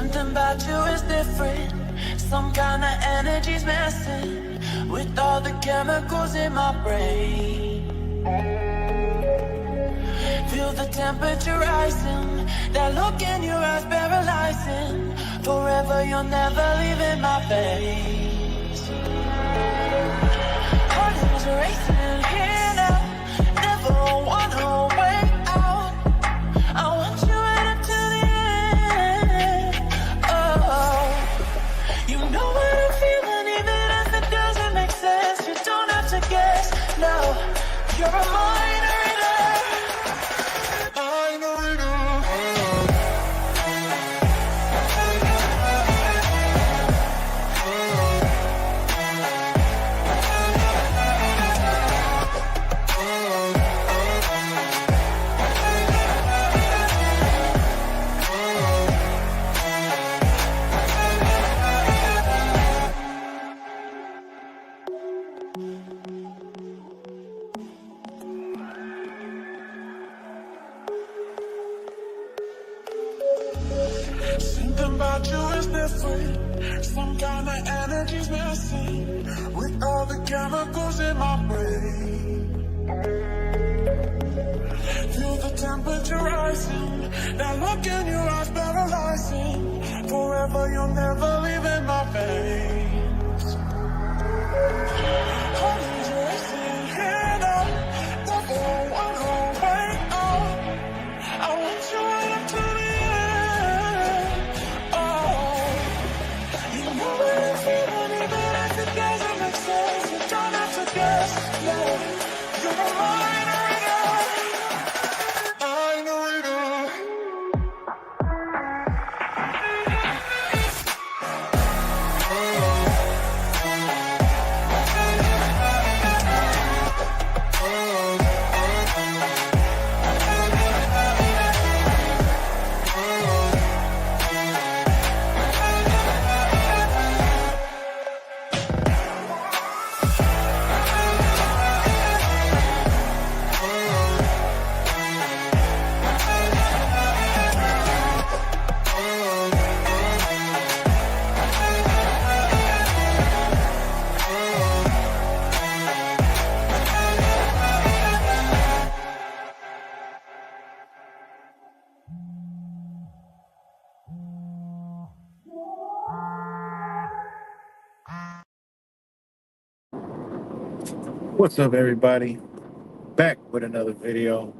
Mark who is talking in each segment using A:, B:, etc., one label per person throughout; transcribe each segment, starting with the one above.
A: Something about you is different. Some kind of energy's messing with all the chemicals in my brain. Feel the temperature rising. That look in your eyes paralyzing. Forever you're never leaving my face. Heart is racing here now. Never wanna wait out. I want you right up to the end. Oh, you know what I'm feeling, even if it doesn't make sense. You don't have to guess. No, you're a mind reader. Something about you is different. Some kind of energy's messing with all the chemicals in my brain. Feel the temperature rising. That look in your eyes paralyzing. Forever you'll never leave in my veins. Heart is racing here now. Never wanna wait out. I want you right up to the end. Oh, you know what I'm feeling, even if it doesn't make sense. You don't have to guess. No, you're a mind reader. Mind reader.
B: What's up, everybody? Back with another video.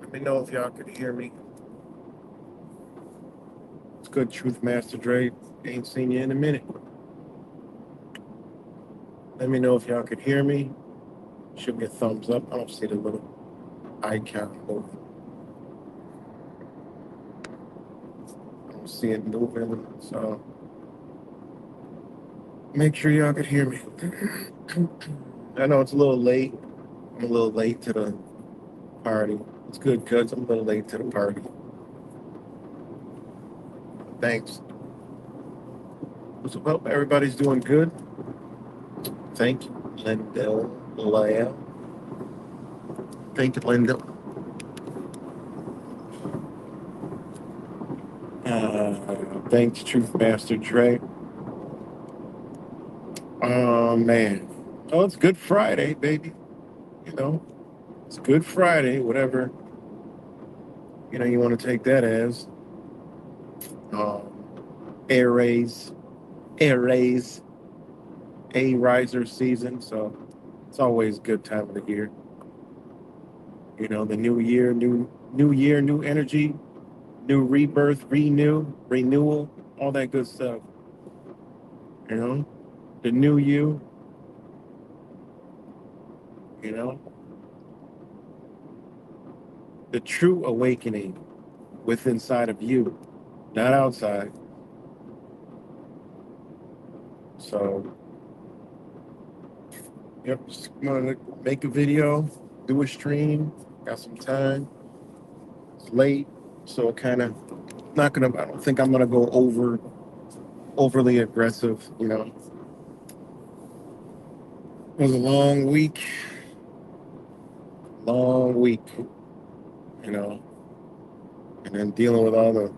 B: Let me know if y'all can hear me. It's good, Truth Master Dre. Ain't seen you in a minute. Let me know if y'all can hear me. Shoot me a thumbs up. I don't see the little icon moving. I don't see it moving, so make sure y'all can hear me. I know it's a little late. I'm a little late to the party. It's good because I'm a little late to the party. Thanks. So, hope everybody's doing good. Thank you, Linda. Thank you, Linda. Thanks, Truth Master Dre. Oh, man. Oh, it's Good Friday, baby. You know, it's Good Friday, whatever, you want to take that as. Aries, A-riser season, so it's always a good time of the year. The new year, new energy, new rebirth, renewal, all that good stuff. The new you, the true awakening within inside of you, not outside. So, yep, just gonna make a video, do a stream, got some time. It's late, so I don't think I'm gonna go overly aggressive, It was a long week, and then dealing with all the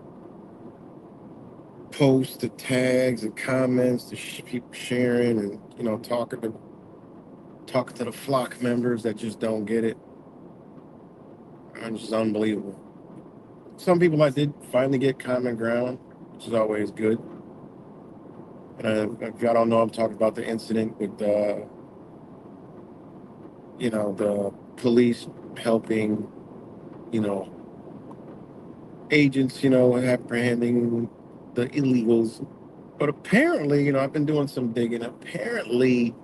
B: posts, the tags, and comments, the people sharing, and talking to the flock members that just don't get it. It's just unbelievable. Some people I did finally get common ground, which is always good. And if y'all don't know, I'm talking about the incident with the police helping, you know, agents, apprehending the illegals. But apparently, I've been doing some digging. Apparently,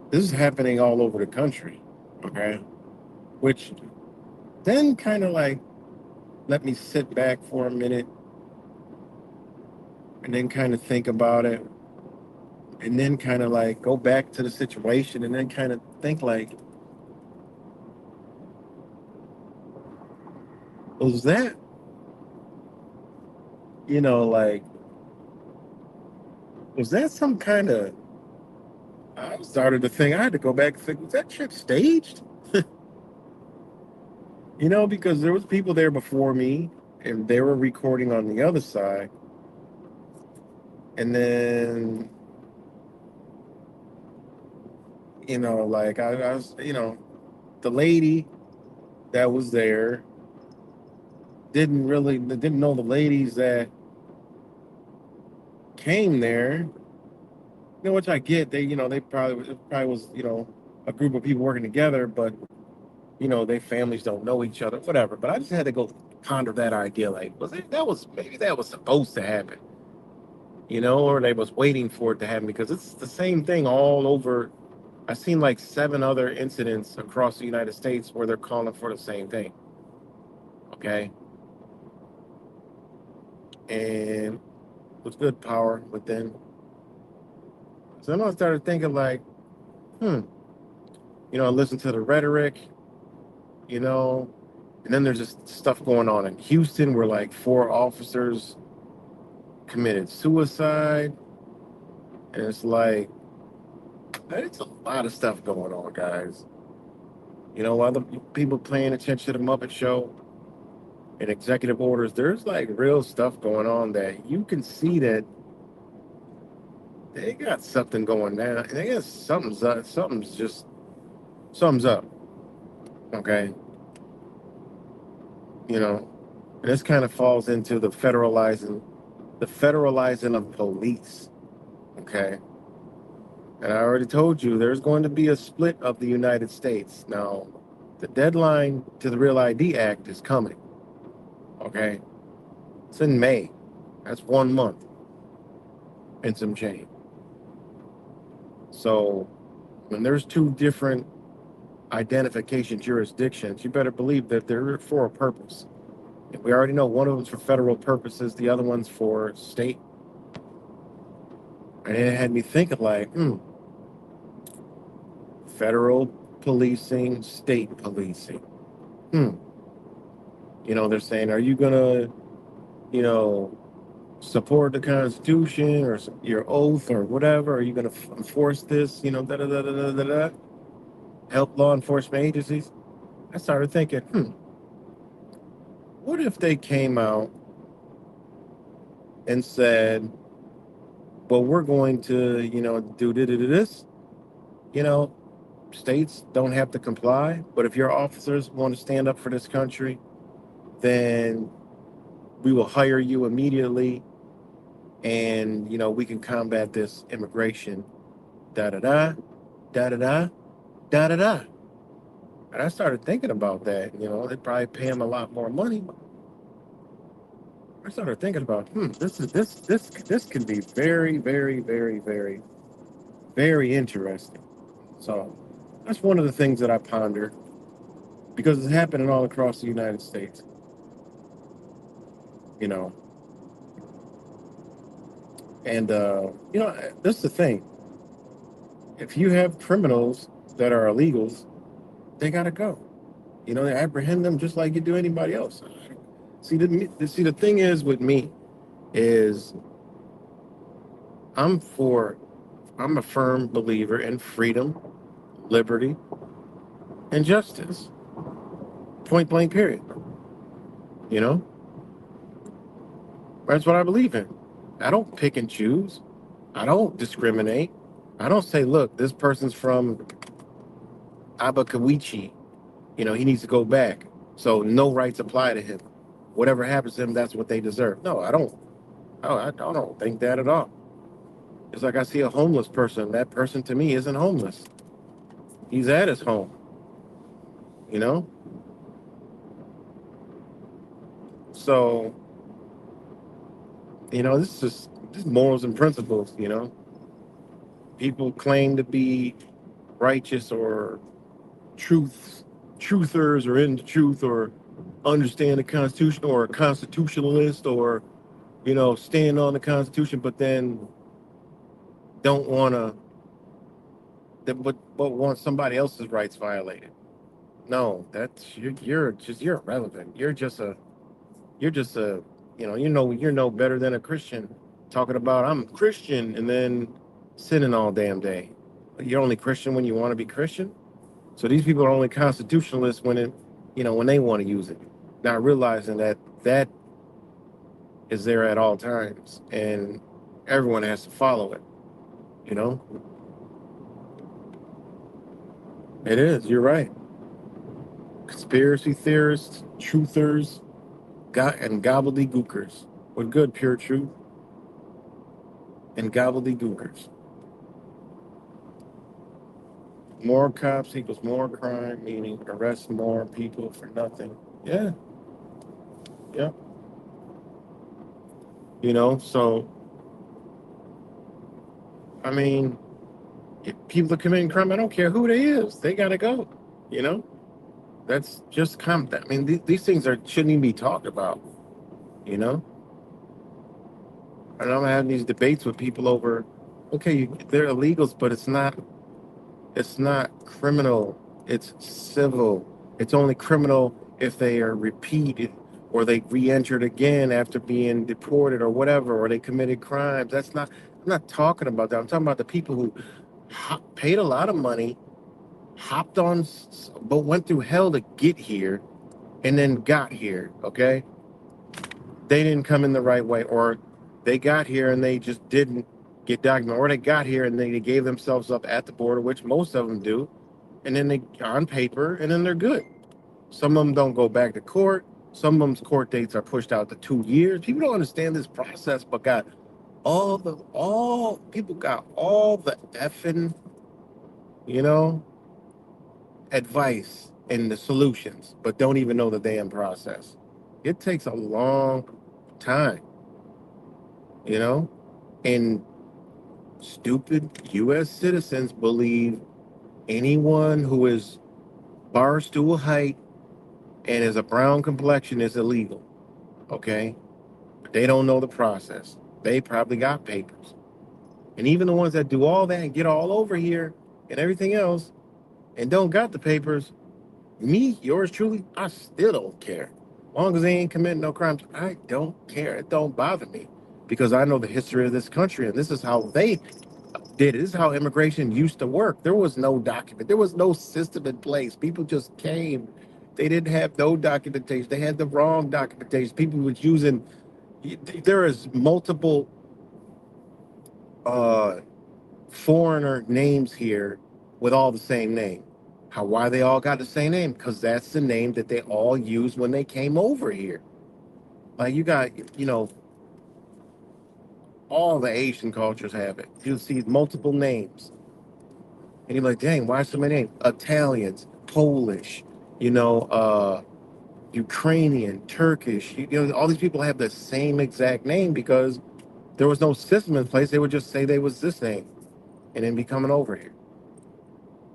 B: this is happening all over the country. Okay. Which then kind of like let me sit back for a minute and then kind of think about it. And then kind of like go back to the situation and then kind of think like, was that, like, was that some kind of, I started to think, I had to go back and think, was that shit staged? Because there was people there before me and they were recording on the other side. And then, like I was, the lady that was there didn't know the ladies that came there. Which I get. They probably was, a group of people working together, but their families don't know each other, whatever. But I just had to go ponder that idea. Like, maybe that was supposed to happen, or they was waiting for it to happen because it's the same thing all over. I've seen like 7 other incidents across the United States where they're calling for the same thing. Okay. And with good power within. So then I started thinking like, I listen to the rhetoric, and then there's just stuff going on in Houston where like 4 officers committed suicide. And it's like, it's a lot of stuff going on, guys. Other people paying attention to the Muppet Show and executive orders, there's like real stuff going on that you can see that they got something going down. They got something's up. Something's up. Okay. And this kind of falls into the federalizing of police. Okay. And I already told you there's going to be a split of the United States. Now, the deadline to the Real ID Act is coming. Okay. It's in May. That's 1 month and some change. So when there's 2 different identification jurisdictions, you better believe that they're for a purpose. And we already know one of them's for federal purposes, the other one's for state. And it had me thinking like, federal policing, state policing. They're saying, are you gonna, support the Constitution or your oath or whatever? Are you gonna enforce this? Da da da da da da da. Help law enforcement agencies. I started thinking, what if they came out and said, well, we're going to, do this, states don't have to comply, but if your officers want to stand up for this country, then we will hire you immediately and, we can combat this immigration, da-da-da, da-da-da, da-da-da. And I started thinking about that. They'd probably pay them a lot more money. I started thinking about, this can be very, very, very, very, very interesting. So that's one of the things that I ponder because it's happening all across the United States. And this is the thing. If you have criminals that are illegals, they gotta go. They apprehend them just like you do anybody else. See, the thing is with me is I'm a firm believer in freedom, liberty, and justice. Point blank, period. You know, that's what I believe in. I don't pick and choose. I don't discriminate. I don't say, look, this person's from Abakawichi. You know, he needs to go back. So no rights apply to him. Whatever happens to him, that's what they deserve. No, I don't. I don't think that at all. It's like I see a homeless person. That person to me isn't homeless. He's at his home. You know. So this is just morals and principles. People claim to be righteous or truthers or in the truth or understand the Constitution or a constitutionalist or stand on the Constitution, but then don't want to, but want somebody else's rights violated. No, that's you're irrelevant. You're just a you're no better than a Christian talking about I'm Christian and then sinning all damn day. You're only Christian when you want to be Christian. So these people are only constitutionalists when they want to use it, not realizing that is there at all times and everyone has to follow it. You know, it is. You're right. Conspiracy theorists, truthers, and gobbledygookers. What good, pure truth and gobbledygookers. More cops equals more crime, meaning arrest more people for nothing. Yeah, yeah. So I mean, if people are committing crime, I don't care who they is, they gotta go. You know, that's just I mean, these things shouldn't even be talked about. You know, and I'm having these debates with people over, okay, they're illegals, but it's not criminal. It's civil. It's only criminal if they are repeated or they re-entered again after being deported or whatever, or they committed crimes. I'm not talking about that. I'm talking about the people who paid a lot of money, hopped on, but went through hell to get here and then got here, okay? They didn't come in the right way, or they got here and they just didn't get documented, or they got here and they gave themselves up at the border, which most of them do, and then they on paper, and then they're good. Some of them don't go back to court. Some of them's court dates are pushed out to 2 years. People don't understand this process, but people got all the effing, you know, advice and the solutions, but don't even know the damn process. It takes a long time, you know, and stupid U.S. citizens believe anyone who is bar stool height and is a brown complexion is illegal. Okay? But they don't know the process. They probably got papers. And even the ones that do all that and get all over here and everything else and don't got the papers, me, yours truly, I still don't care. As long as they ain't committing no crimes, I don't care. It don't bother me because I know the history of this country and this is how they did it. This is how immigration used to work. There was no document. There was no system in place. People just came. They didn't have no documentation. They had the wrong documentation. People was using. There is multiple uh, foreigner names here with all the same name. Why they all got the same name? Because that's the name that they all used when they came over here. Like you got, all the Asian cultures have it. You'll see multiple names. And you're like, dang, why so many names? Italians, Polish, Ukrainian, Turkish. All these people have the same exact name because there was no system in place. They would just say they was this name and then be coming over here.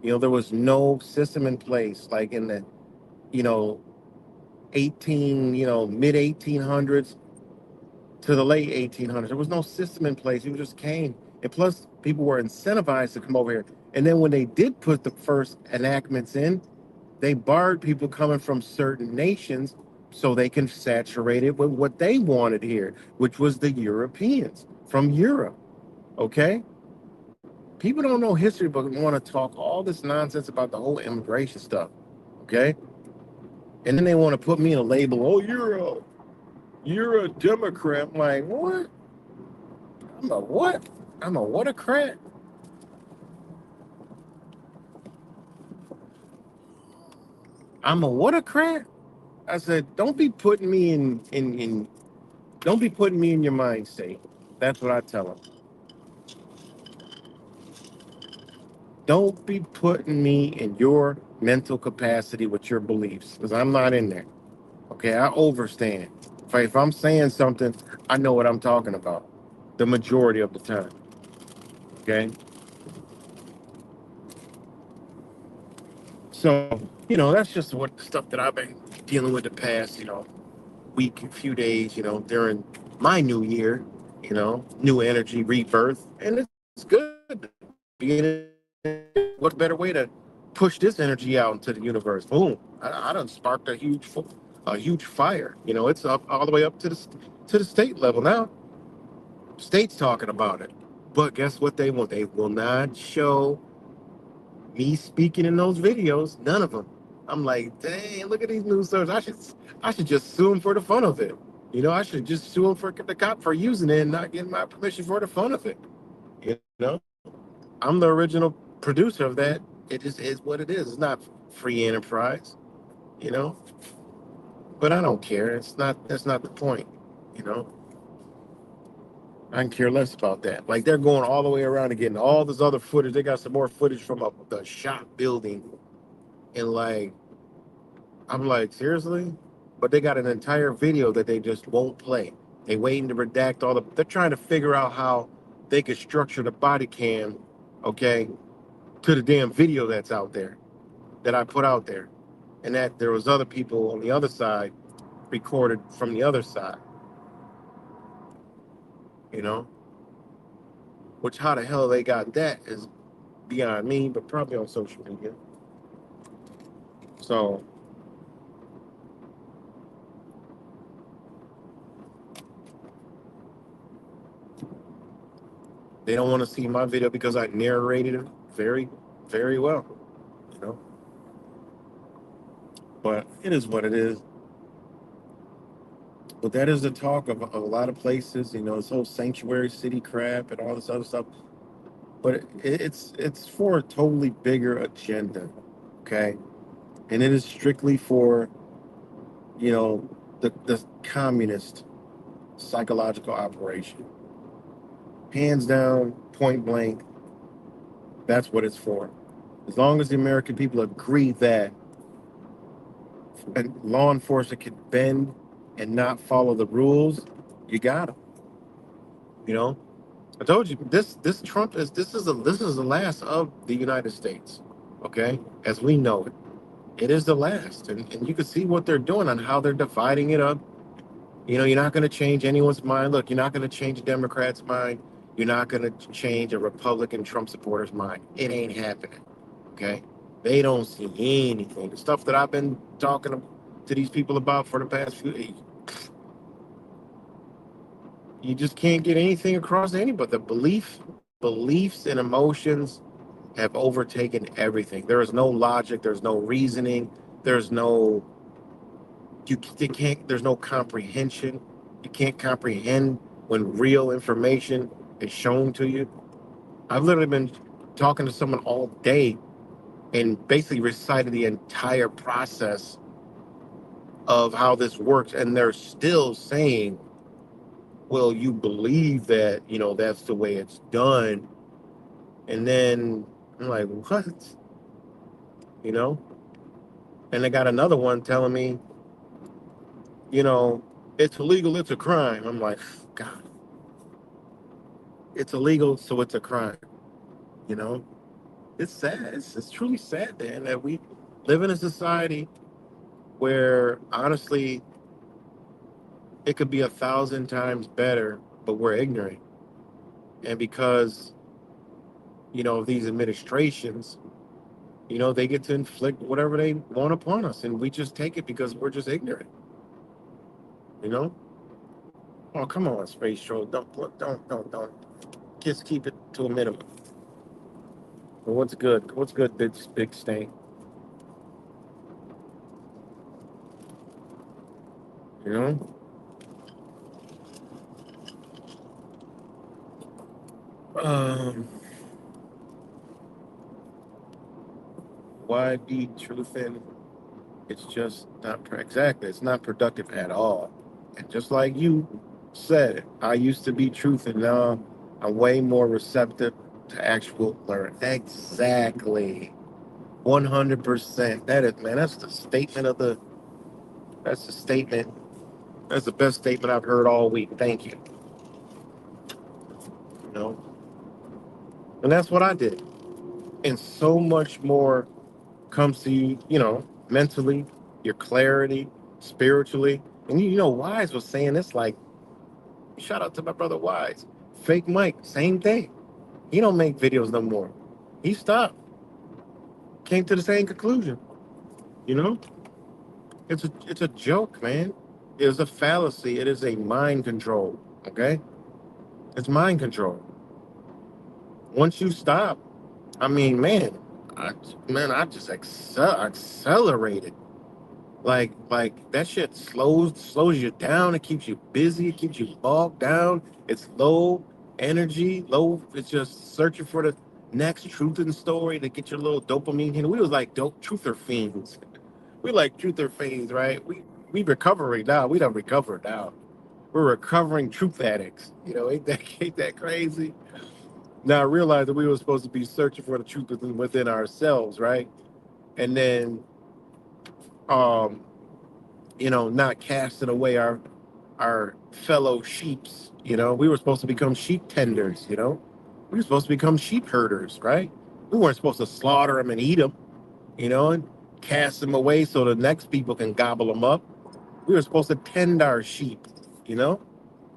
B: There was no system in place like in the, you know, mid 1800s to the late 1800s. There was no system in place. People just came. And plus, people were incentivized to come over here. And then when they did put the first enactments in, they barred people coming from certain nations so they can saturate it with what they wanted here, which was the Europeans from Europe. Okay? People don't know history, but want to talk all this nonsense about the whole immigration stuff. Okay? And then they want to put me in a label. Oh, you're a Democrat. I'm like, what? I'm a what? I'm a what-a-crat? I'm a what-a-crat? I said, don't be putting me in don't be putting me in your mind state. That's what I tell them. Don't be putting me in your mental capacity with your beliefs, because I'm not in there. Okay, I overstand. If I'm saying something, I know what I'm talking about the majority of the time. Okay, so that's just what stuff that I've been dealing with the past week, few days. During my new year. New energy, rebirth, and it's good. Being what better way to push this energy out into the universe? Boom! I done sparked a huge fire. It's up all the way up to the state level now. State's talking about it, but guess what they want? They will not show me speaking in those videos. None of them. I'm like, dang! Look at these news stories. I should just sue them for the fun of it. I should just sue them for the cop for using it and not getting my permission for the fun of it. You know, I'm the original producer of that. It just is what it is. It's not free enterprise, you know. But I don't care. It's not. That's not the point. You know, I can care less about that. Like they're going all the way around and getting all this other footage. They got some more footage from the shop building, and like I'm like, seriously? But they got an entire video that they just won't play. They waiting to redact all the. They're trying to figure out how they could structure the body cam, okay, to the damn video that's out there that I put out there, and that there was other people on the other side recorded from the other side, you know. Which how the hell they got that is beyond me, but probably on social media. So they don't want to see my video because I narrated it very, very well, you know. But it is what it is. But that is the talk of a lot of places, this whole sanctuary city crap and all this other stuff. But it's for a totally bigger agenda, okay? And it is strictly for, the communist psychological operation. Hands down, point blank, that's what it's for. As long as the American people agree that law enforcement can bend and not follow the rules, you got them. You know, I told you this Trump this is the last of the United States. Okay, as we know it, it is the last, and you can see what they're doing on how they're dividing it up. You're not going to change anyone's mind. Look, you're not going to change a Democrat's mind. You're not going to change a Republican Trump supporter's mind. It ain't happening. Okay, they don't see anything. The stuff that I've been talking to these people about for the past few days, you just can't get anything across to anybody. The beliefs and emotions have overtaken everything. There is no logic. There's no reasoning. There's no you can't. There's no comprehension. You can't comprehend when real information is shown to you. I've literally been talking to someone all day and basically recited the entire process of how this works, and they're still saying, "Well, you believe that that's the way it's done." And then I'm like, what? You know? And they got another one telling me, you know, it's illegal, it's a crime. I'm like, God, it's illegal, so it's a crime. You know? It's sad. It's truly sad, man, that we live in a society where honestly it could be 1,000 times better, but we're ignorant. And because, of these administrations, they get to inflict whatever they want upon us, and we just take it because we're just ignorant. You know? Oh, come on, Space Troll. Don't. Just keep it to a minimum. But what's good? What's good, big stain? You know, um, why be truthing? It's just not exactly. It's not productive at all. And just like you said, I used to be truth, and now I'm way more receptive to actual learn. Exactly, 100%. That is, man. That's the statement of the. That's the statement. That's the best statement I've heard all week. Thank you. You know, and that's what I did. And so much more comes to you. You know, mentally, your clarity, spiritually, and you know, Wise was saying this like. Shout out to my brother Wise. Fake Mike, same thing. He don't make videos no more. He stopped. Came to the same conclusion. You know, it's a joke, man. It is a fallacy. It is a mind control. Okay, it's mind control. Once you stop, I mean, I, I just accelerated. Like that shit slows you down. It keeps you busy. It keeps you bogged down. It's low energy, low. It's just searching for the next truth and story to get your little dopamine hit. We was like dope truther fiends. We like truther fiends, right? We recovering now. We don't recover now. We're recovering truth addicts. You know, ain't that crazy? Now I realized that we were supposed to be searching for the truth within ourselves, right? And then um not casting away our fellow sheeps. We were supposed to become sheep tenders. We were supposed to become sheep herders, right? We weren't supposed to slaughter them and eat them, and cast them away so the next people can gobble them up. We were supposed to tend our sheep, you know.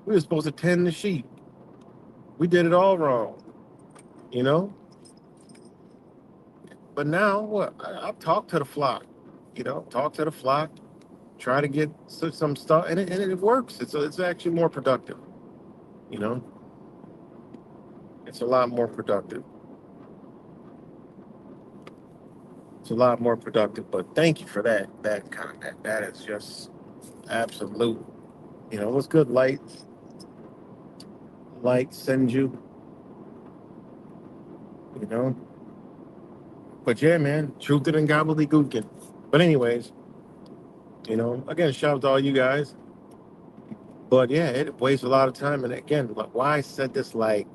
B: We were supposed to tend the sheep. We did it all wrong, you know. But now what? I've talked to the flock, talk to the flock, try to get some stuff, and it works. It's actually more productive. You know, it's a lot more productive. It's a lot more productive. But thank you for that comment. That is just absolute. What's good, light? Light send you. You know, but yeah, man, truth and gobbledygookin. But anyways, again, shout out to all you guys. But yeah, it wastes a lot of time. And again, like, why I said this like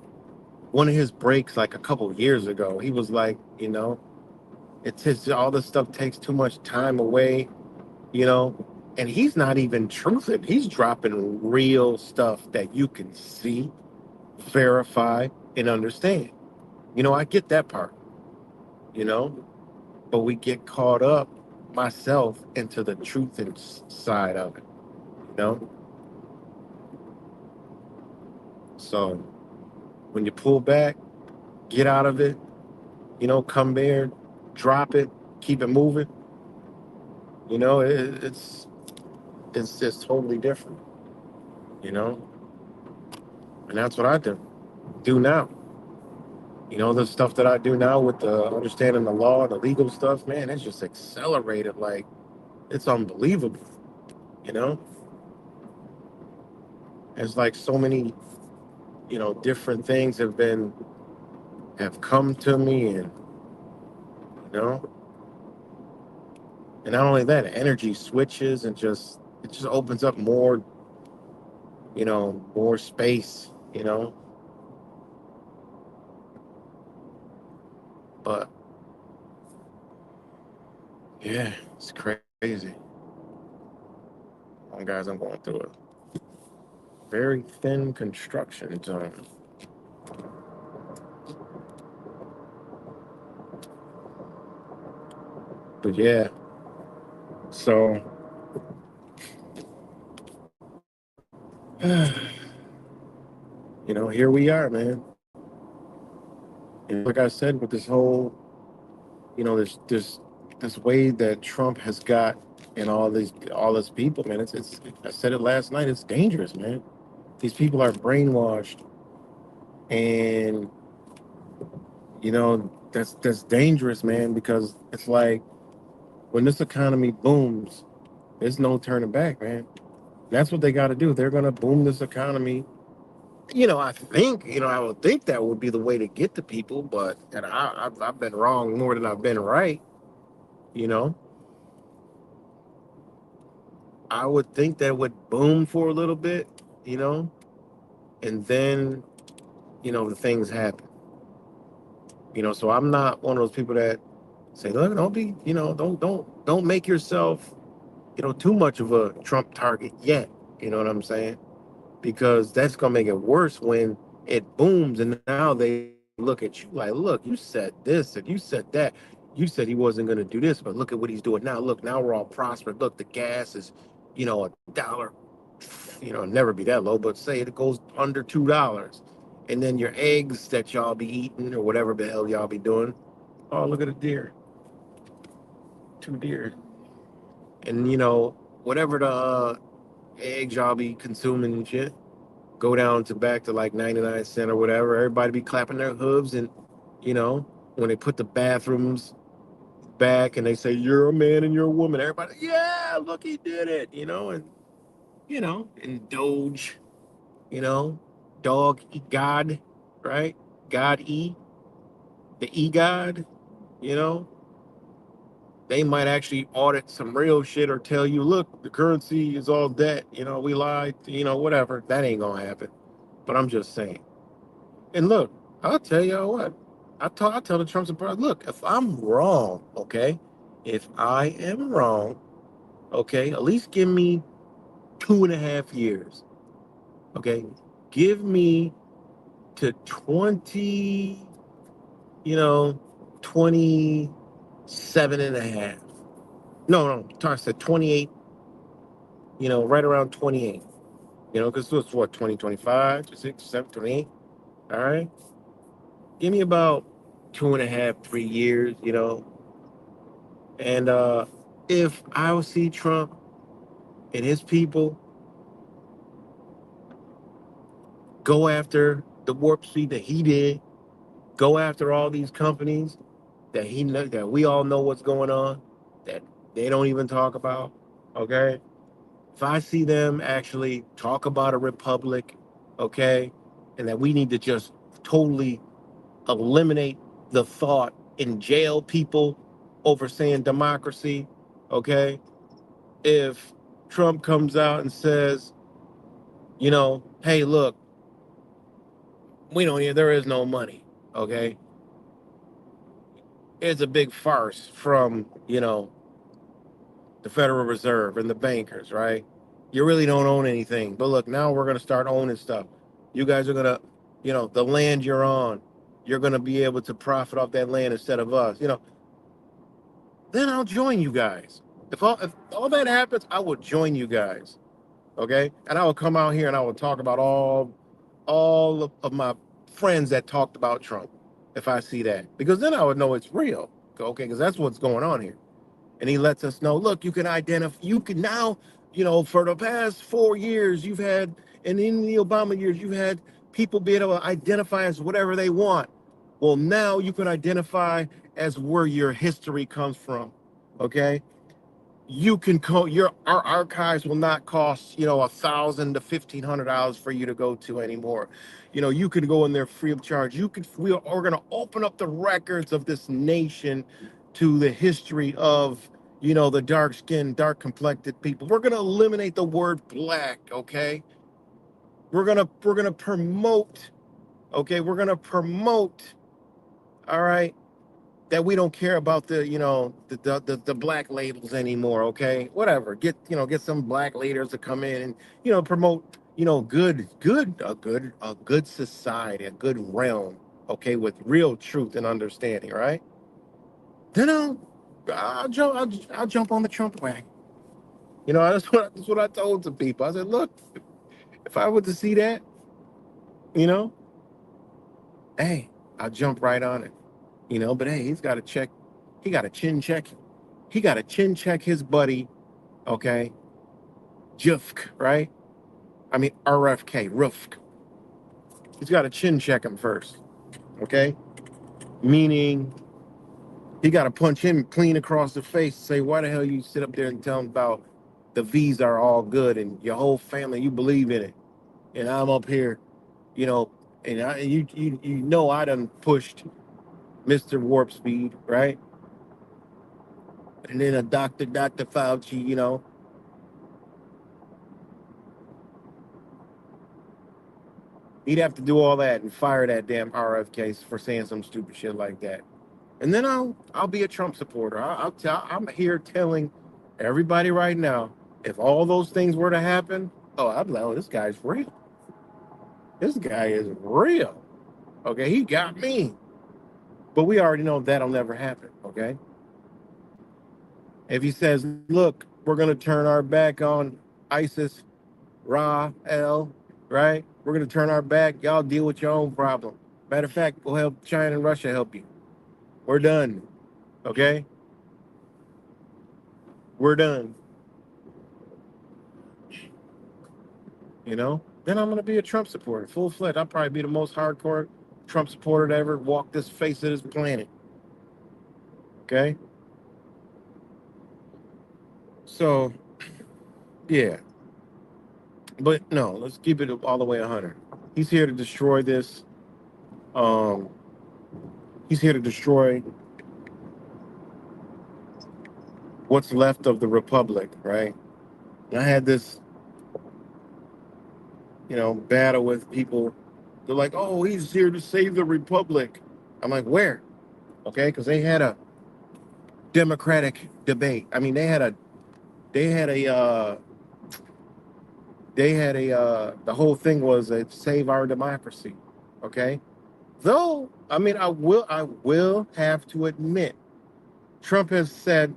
B: one of his breaks like a couple years ago. He was like, it's just all this stuff takes too much time away, you know, and he's not even truthing. He's dropping real stuff that you can see, verify, and understand. I get that part, you know, but we get caught up, myself, into the truth and side of it, you know. So when you pull back, get out of it, come there, drop it, keep it moving. It's just totally different, you know, and that's what I do now. The stuff that I do now with the understanding the law and the legal stuff, man, it's just accelerated. Like, it's unbelievable. You know, it's like so many, different things have come to me, and you know, and not only that, energy switches and it just opens up more, more space. But yeah, it's crazy. Guys, I'm going through a very thin construction zone. But yeah, so here we are, man. And like I said, with this whole, this way that Trump has got and all these people, man. It's I said it last night. It's dangerous, man. These people are brainwashed, and that's dangerous, man. Because it's like when this economy booms, there's no turning back, man. That's what they got to do. They're going to boom this economy. I think, I would think that would be the way to get the people, but I've been wrong more than I've been right. You know, I would think that would boom for a little bit, you know, and then, the things happen. So I'm not one of those people that say, look, don't be, don't make yourself, too much of a Trump target yet. You know what I'm saying? Because that's gonna make it worse when it booms and now they look at you like, look, you said this and you said that. You said he wasn't gonna do this, but look at what he's doing now. Look, now we're all prosperous. Look, the gas is, $1. Never be that low, but say it goes under $2. And then your eggs that y'all be eating or whatever the hell y'all be doing. Oh, look at a deer. Two deer. And whatever the eggs y'all be consuming and shit go down to back to like 99 cent or whatever. Everybody be clapping their hooves, and you know when they put the bathrooms back and they say you're a man and you're a woman, everybody, yeah, look, he did it, and Doge, you know, dog eat God, right? God E, the E God, you know, they might actually audit some real shit or tell you, look, the currency is all debt, we lied, whatever. That ain't gonna happen. But I'm just saying. And look, I'll tell y'all what. I tell the Trump supporters, look, if I'm wrong, okay, if I am wrong, okay, at least give me 2.5 years, okay, give me to 20, you know, 27 and a half. No, I said 28, right around 28, because it's what, 2025, 26, 27, 28, all right? Give me about 2.5, 3 years, and if I see Trump and his people go after the warp speed that he did, go after all these companies that we all know what's going on, that they don't even talk about, okay? If I see them actually talk about a republic, okay, and that we need to just totally eliminate the thought and jail people over saying democracy, okay? If Trump comes out and says, hey, look, there is no money, okay? It's a big farce from, the Federal Reserve and the bankers, right? You really don't own anything. But look, now we're going to start owning stuff. You guys are going to, the land you're on, you're going to be able to profit off that land instead of us, then I'll join you guys. If all that happens, I will join you guys. Okay? And I will come out here and I will talk about all of my friends that talked about Trump if I see that. Because then I would know it's real. Okay, because that's what's going on here. And he lets us know, look, you can identify, you can now, for the past 4 years, you've had, and in the Obama years, you've had people be able to identify as whatever they want. Well, now you can identify as where your history comes from. Okay. You can our archives will not cost, $1,000 to $1,500 for you to go to anymore. You can go in there free of charge. We're going to open up the records of this nation to the history of, the dark skinned, dark complected people. We're going to eliminate the word black. Okay. We're going to promote. Okay. We're going to promote. All right, that we don't care about the black labels anymore. Okay, whatever. Get some black leaders to come in and promote a good society, a good realm. Okay, with real truth and understanding. Right. Then I'll jump on the Trump wagon. That's what I told some people. I said, look, if I were to see that, you know, hey, I'll jump right on it. But hey, he's got to check. He got to chin check. He got to chin check his buddy. Okay, Jufk, right? I mean RFK, Rufk. He's got to chin check him first. Okay, meaning he got to punch him clean across the face. And say, why the hell you sit up there and tell him about the V's are all good and your whole family, you believe in it. And I'm up here, you know, and you know I done pushed Mr. Warp Speed, right? And then a Dr. Fauci, you know, he'd have to do all that and fire that damn RFK for saying some stupid shit like that. And then I'll be a Trump supporter. I'm here telling everybody right now, if all those things were to happen, oh, I'm like, oh, this guy's real. This guy is real. Okay, he got me. But we already know that'll never happen. Okay, if he says, look, we're gonna turn our back on ISIS, Ra, El, right? We're gonna turn our back. Y'all deal with your own problem. Matter of fact, we'll help China and Russia help you. We're done. Okay, we're done. You know, then I'm gonna be a Trump supporter, full fledged. I'll probably be the most hardcore Trump supporter to ever walk this face of this planet. Okay, so yeah, but no, let's keep it all the way 100. He's here to destroy this. Um, he's here to destroy what's left of the republic, right? And I had this, battle with people. They're like, "Oh, he's here to save the republic." I'm like, "Where?" Okay, because they had a Democratic debate. I mean, they had a the whole thing was save our democracy. Okay, though I mean, I will have to admit, Trump has said,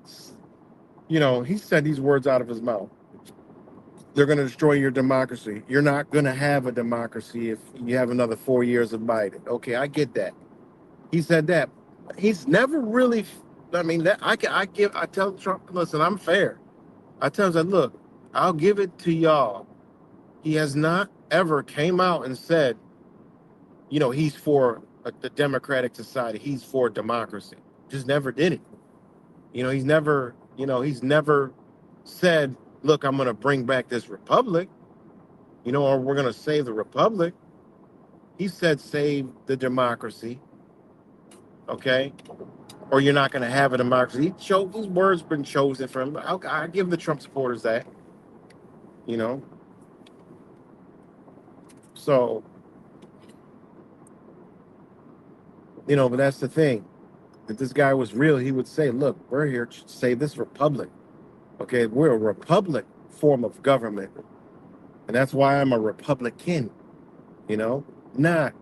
B: he said these words out of his mouth. They're going to destroy your democracy. You're not going to have a democracy if you have another 4 years of Biden. Okay, I get that. He said that. He's never really. I mean, that I tell Trump, listen, I'm fair. I tell him, look, I'll give it to y'all. He has not ever came out and said, he's for the democratic society. He's for democracy. Just never did it. He's never said, look, I'm going to bring back this republic, or we're going to save the republic. He said, save the democracy. Okay. Or you're not going to have a democracy. His words been chosen from him. I'll give the Trump supporters that, you know. So, but that's the thing. If this guy was real, he would say, look, we're here to save this republic. Okay, we're a republic form of government. And that's why I'm a Republican, not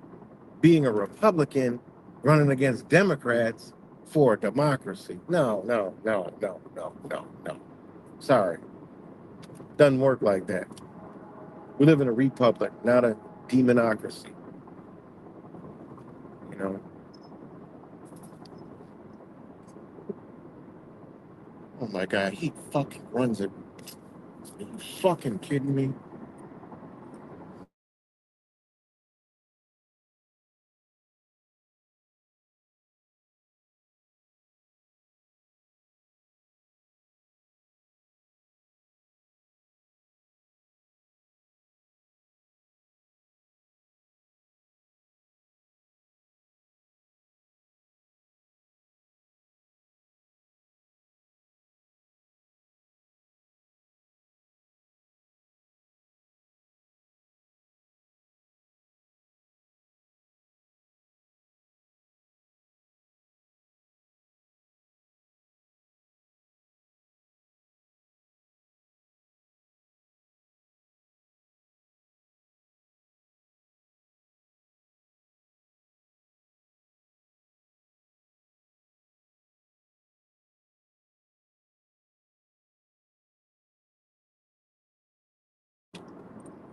B: being a Republican running against Democrats for democracy. No, no, no, no, no, no, no. Sorry. Doesn't work like that. We live in a republic, not a demonocracy. You know. Oh my God, he fucking runs it. Are you fucking kidding me?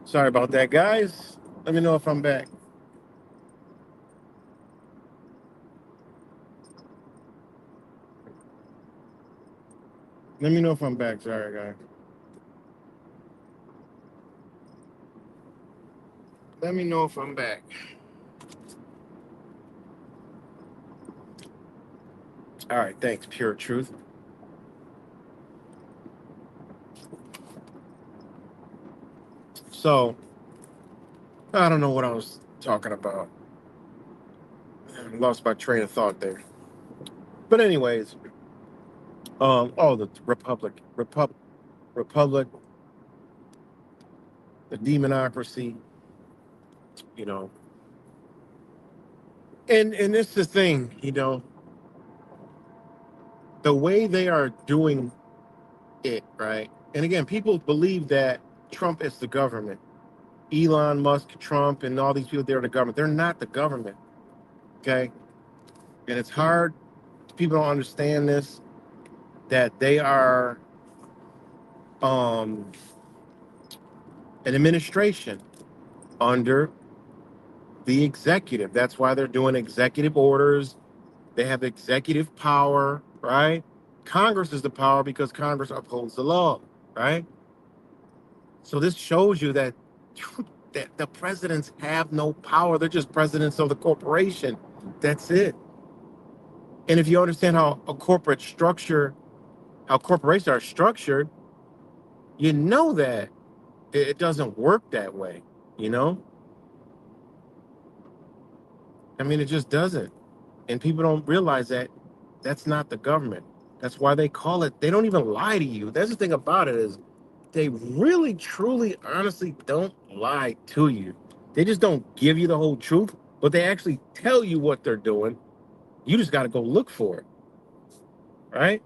B: Sorry about that, guys. Let me know if I'm back. Let me know if I'm back. Sorry, guys. Let me know if I'm back. All right, thanks, Pure Truth. So I don't know what I was talking about. I lost my train of thought there. But anyways, the Republic, the demonocracy, you know, and it's the thing, the way they are doing it, right? And again, people believe that Trump is the government. Elon Musk, Trump, and all these people, they're the government. They're not the government, okay? And it's hard. People don't understand this, that they are um, an administration under the executive. That's why they're doing executive orders. They have executive power, right? Congress is the power because Congress upholds the law, right? So this shows you that that the presidents have no power. They're just presidents of the corporation. That's it. And if you understand how corporations are structured, you know that it doesn't work that way, you know? I mean, it just doesn't. And people don't realize that that's not the government. That's why they call it, they don't even lie to you. That's the thing about it is they really, truly, honestly don't lie to you. They just don't give you the whole truth, but they actually tell you what they're doing. You just got to go look for it, right?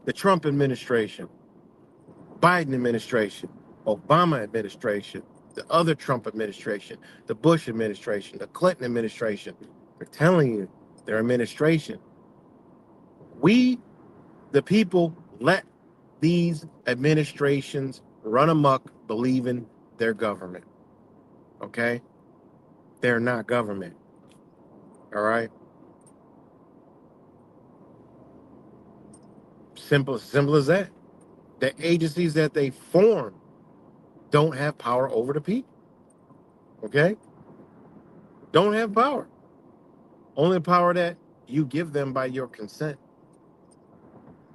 B: The Trump administration, Biden administration, Obama administration, the other Trump administration, the Bush administration, the Clinton administration. They're telling you their administration. We, the people, let these administrations run amok believing they're government. Okay? They're not government. All right? Simple as that. The agencies that they form don't have power over the people. Okay? Don't have power. Only power that you give them by your consent.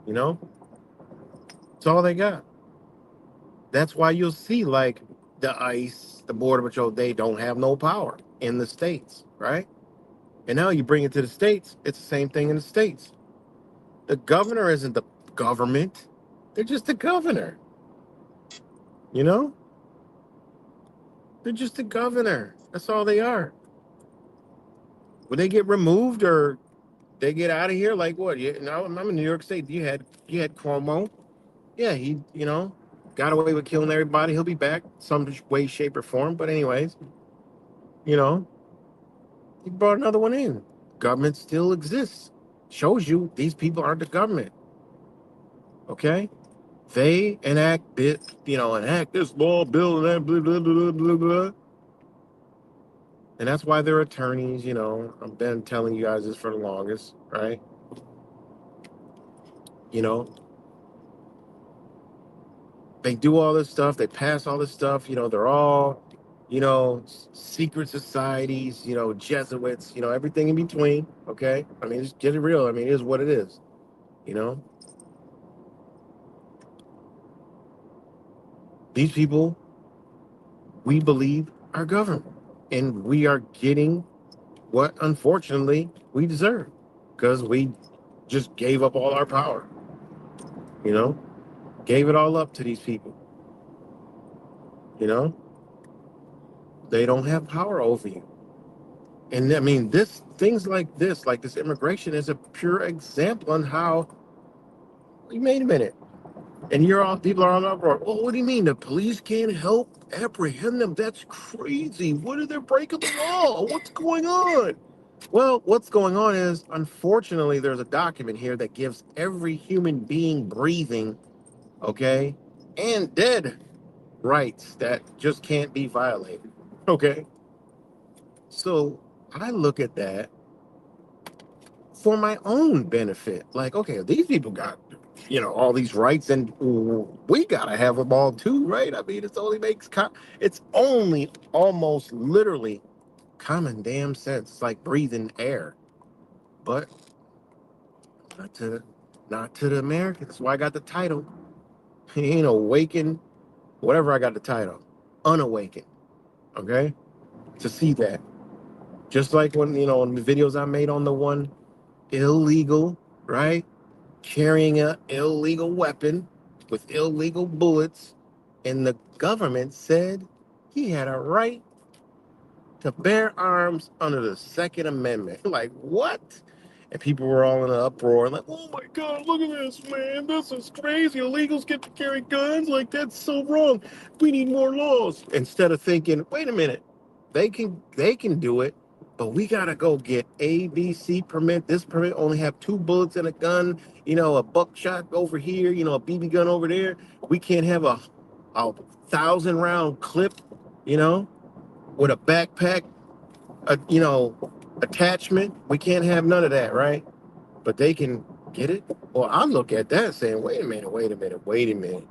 B: You know? That's all they got. That's why you'll see like the ICE, the Border Patrol, they don't have no power in the states, right? And now you bring it to the states, it's the same thing in the states. The governor isn't the government. They're just the governor. You know? They're just the governor. That's all they are. When they get removed or they get out of here, like what? I'm in New York State. You had Cuomo. Yeah, he, got away with killing everybody. He'll be back some way, shape, or form. But anyways, you know, he brought another one in. Government still exists. Shows you these people aren't the government. Okay? They enact this law, bill, and that, blah, blah, blah, blah, blah. And that's why they're attorneys, I've been telling you guys this for the longest, right? You know, they do all this stuff, they pass all this stuff, they're all, secret societies, Jesuits, everything in between, okay? I mean, just get it real. I mean, it is what it is, you know? These people, we believe, are government. And we are getting what, unfortunately, we deserve because we just gave up all our power, you know? Gave it all up to these people, you know? They don't have power over you. And I mean, things like this immigration is a pure example on how, wait a minute. And people are on uproar. Well, what do you mean? The police can't help apprehend them? That's crazy. What are they breaking the law? What's going on? Well, what's going on is, unfortunately, there's a document here that gives every human being breathing, okay, and dead rights that just can't be violated, okay? So I look at that for my own benefit. Like, okay, these people got, all these rights, and we gotta have them all too, right? I mean, it's only almost literally common damn sense. It's like breathing air, but not to the Americans. That's why I got the title. Awakened, whatever I got the title. unawakened, okay, to see that. Just like when, in the videos I made on the one illegal, right, carrying an illegal weapon with illegal bullets, and the government said he had a right to bear arms under the Second Amendment. Like, what? And people were all in an uproar, like, oh my God, look at this, man. This is crazy. Illegals get to carry guns. Like, that's so wrong. We need more laws. Instead of thinking, wait a minute, they can do it, but we gotta go get A, B, C permit. This permit only have 2 bullets in a gun, a buckshot over here, a BB gun over there. We can't have a 1,000 round clip, you know, with a backpack, attachment. We can't have none of that, right? But they can get it. Well, I look at that saying, wait a minute, wait a minute, wait a minute.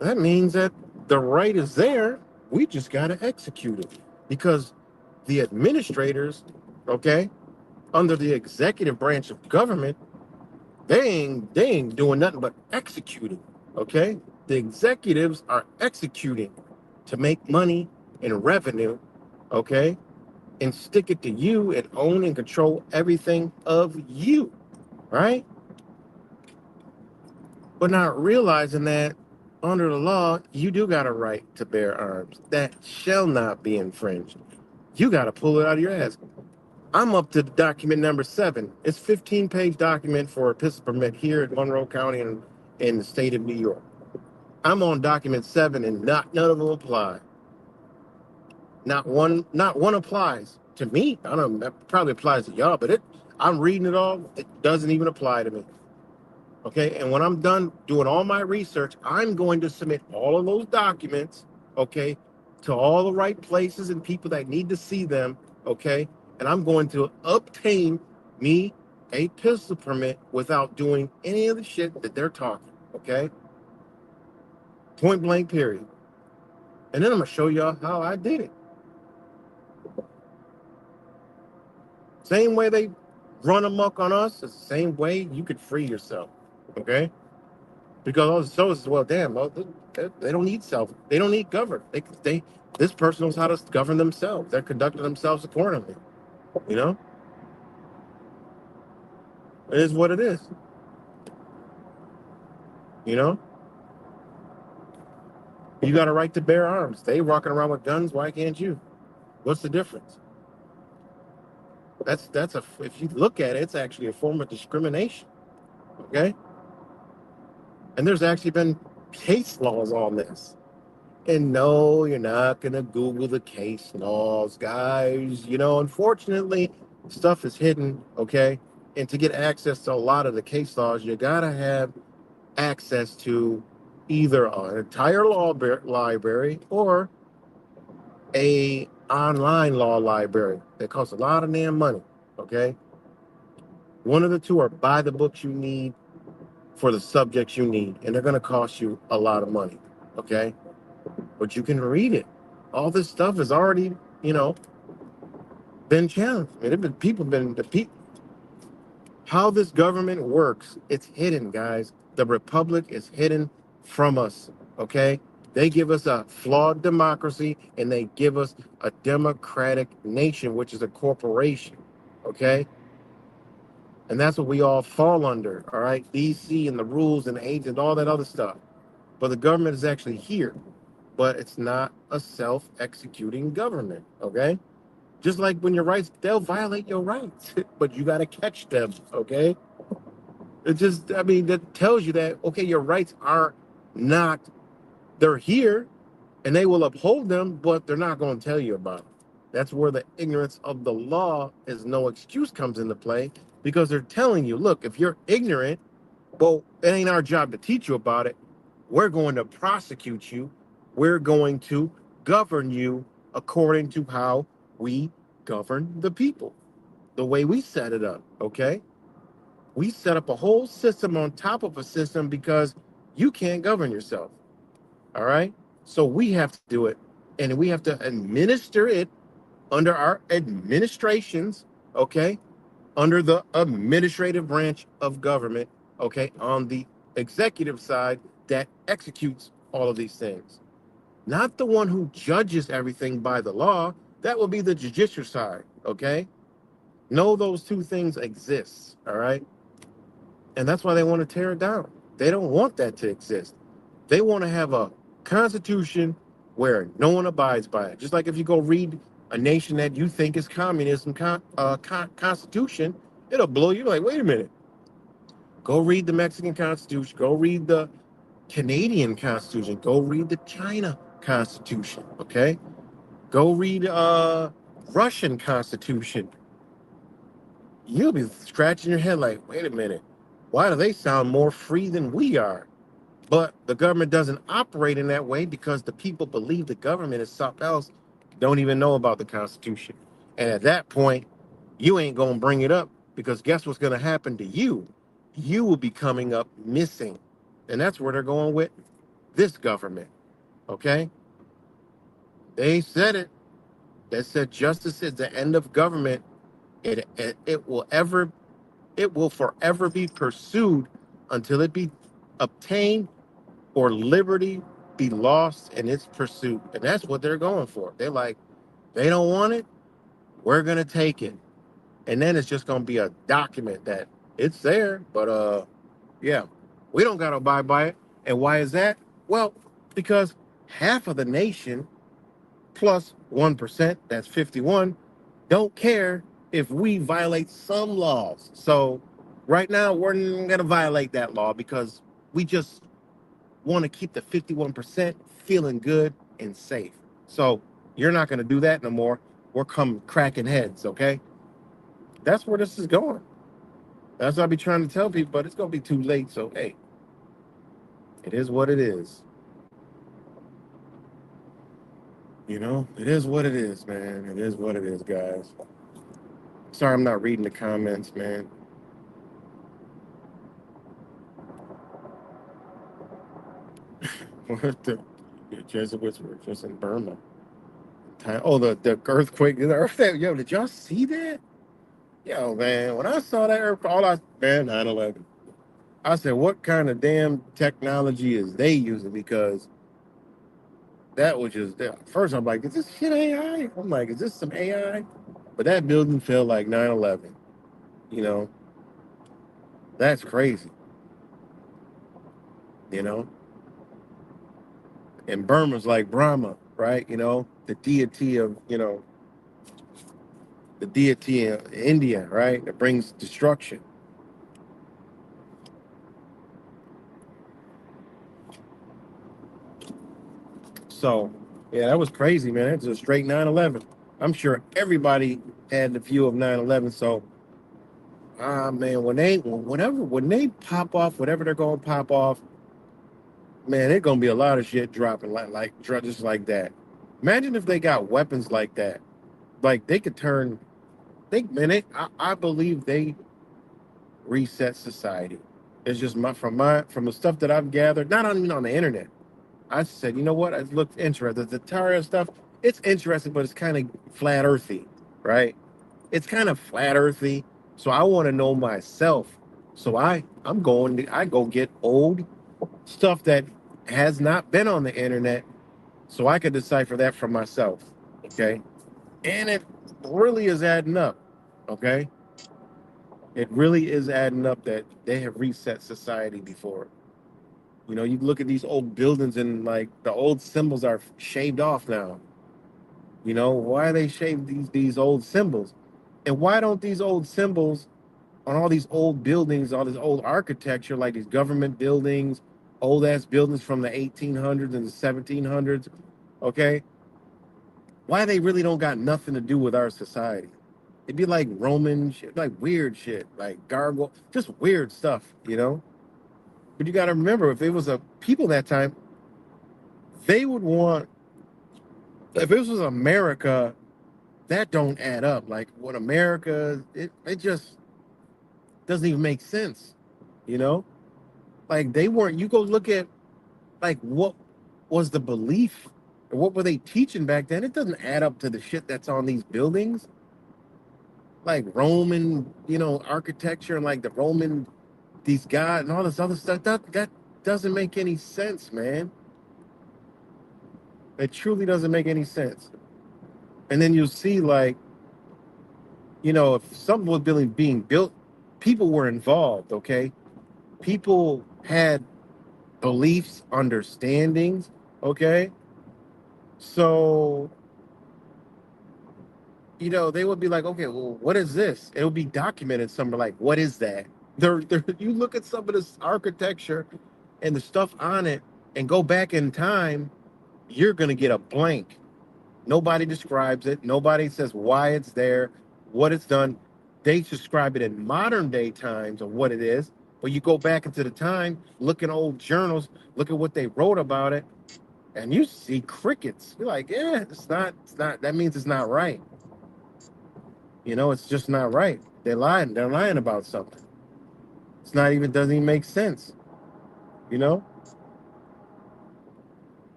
B: That means that the right is there. We just got to execute it. Because the administrators, okay, under the executive branch of government, they ain't doing nothing but executing, okay? The executives are executing to make money and revenue, okay? And stick it to you and own and control everything of you, right? But not realizing that under the law, you do got a right to bear arms. That shall not be infringed. You got to pull it out of your ass. I'm up to document number 7. It's 15-page document for a pistol permit here in Monroe County and in the state of New York. I'm on document 7 and none of them apply. Not one applies to me. I don't know, that probably applies to y'all, but I'm reading it all. It doesn't even apply to me. Okay. And when I'm done doing all my research, I'm going to submit all of those documents, okay, to all the right places and people that need to see them, okay. And I'm going to obtain me a pistol permit without doing any of the shit that they're talking, okay. Point blank, period. And then I'm gonna show y'all how I did it. Same way they run amok on us, it's the same way you could free yourself, okay? Because all the shows is, well, damn, well, they don't need they don't need government. This person knows how to govern themselves. They're conducting themselves accordingly, you know? It is what it is, you know? You got a right to bear arms. They walking around with guns, why can't you? What's the difference? If you look at it, it's actually a form of discrimination, okay? And there's actually been case laws on this. And no, you're not going to Google the case laws, guys. Unfortunately, stuff is hidden, okay? And to get access to a lot of the case laws, you got to have access to either an entire law library or a online law library that costs a lot of damn money, okay? One of the two, or buy the books you need for the subjects you need, and they're going to cost you a lot of money, okay? But you can read it. All this stuff has already, been challenged. I mean, how this government works, it's hidden, guys. The republic is hidden from us, okay? They give us a flawed democracy and they give us a democratic nation, which is a corporation, okay? And that's what we all fall under, all right? DC and the rules and the agents, all that other stuff. But the government is actually here, but it's not a self-executing government, okay? Just like when your rights, they'll violate your rights, but you got to catch them, okay? That tells you that, okay, your rights are not, they're here and they will uphold them, but they're not going to tell you about it. That's where the ignorance of the law is no excuse comes into play, because they're telling you, look, if you're ignorant, well, it ain't our job to teach you about it. We're going to prosecute you. We're going to govern you according to how we govern the people, the way we set it up, okay? We set up a whole system on top of a system because you can't govern yourself, all right? So we have to do it, and we have to administer it under our administrations, okay? Under the administrative branch of government, okay? On the executive side that executes all of these things. not the one who judges everything by the law. That would be the judicial side, okay? No, those two things exist, all right? And that's why they want to tear it down. They don't want that to exist. They want to have a constitution where no one abides by it. Just like if you go read a nation that you think is communism constitution, it'll blow you like, wait a minute. Go read the Mexican Constitution. Go read the Canadian Constitution. Go read the China Constitution. Okay. Go read Russian Constitution. You'll be scratching your head like, wait a minute. Why do they sound more free than we are? But the government doesn't operate in that way because the people believe the government is something else, don't even know about the Constitution. And at that point, you ain't going to bring it up because guess what's going to happen to you? You will be coming up missing. And that's where they're going with this government. Okay? They said it. They said justice is the end of government. It will forever be pursued until it be obtained or liberty be lost in its pursuit. And that's what they're going for. They're like, they don't want it, we're gonna take it. And then it's just gonna be a document that it's there, but yeah, we don't gotta abide by it. And why is that? Well, because half of the nation plus 1%, that's 51, don't care if we violate some laws. So right now we're gonna violate that law because we just want to keep the 51% feeling good and safe. So you're not going to do that no more. We're coming cracking heads, okay? That's where this is going. That's what I be trying to tell people, but it's going to be too late. So, hey, it is what it is. You know, it is what it is, man. It is what it is, guys. Sorry, I'm not reading the comments, man. What the Jesuits were just in Burma. Oh, the earthquake. The earthquake. Yo, did y'all see that? Yo, man, when I saw that earthquake, 9/11. I said, what kind of damn technology is they using? Because that was just, first I'm like, is this shit AI? I'm like, is this some AI? But that building felt like 9/11. You know, that's crazy. You know, and Burma's like Brahma, right? You know, the deity of, the deity of India, right? That brings destruction. So, yeah, that was crazy, man. It's a straight 9/11. I'm sure everybody had the view of 9/11. So, man, when they pop off, whatever they're gonna pop off, man, it's gonna be a lot of shit dropping just like that. Imagine if they got weapons like that. Like they could turn. I believe they reset society. It's just from the stuff that I've gathered, not even on the internet. I said, you know what? It looked interesting. The Tara stuff, it's interesting, but it's kind of flat earthy, right? It's kind of flat earthy. So I want to know myself. So I go get old stuff that has not been on the internet, so I could decipher that for myself. Okay, and it really is adding up. Okay, it really is adding up that they have reset society before. You know, you look at these old buildings and like the old symbols are shaved off now. You know, why they shave these old symbols? And why don't these old symbols on all these old buildings, all this old architecture, like these government buildings, old ass buildings from the 1800s and the 1700s, okay? Why they really don't got nothing to do with our society? It'd be like Roman shit, like weird shit, like gargoyle, just weird stuff, you know? But you got to remember, if it was a people that time, they would want, if this was America, that don't add up. Like what America, it just doesn't even make sense, you know? Like they weren't, you go look at like what was the belief or what were they teaching back then? It doesn't add up to the shit that's on these buildings. Like Roman, architecture and like the Roman, these gods and all this other stuff. That doesn't make any sense, man. It truly doesn't make any sense. And then you'll see, like, if something was being built, people were involved, okay? People had beliefs, understandings, okay? So, they would be like, okay, well, what is this? It would be documented somewhere, like, what is that? You look at some of this architecture and the stuff on it and go back in time, you're going to get a blank. Nobody describes it. Nobody says why it's there, what it's done. They describe it in modern day times of what it is. But you go back into the time, look at old journals, look at what they wrote about it, and you see crickets. You're like, yeah, it's not, that means it's not right. It's just not right. They're lying about something. It's not even, doesn't even make sense, you know?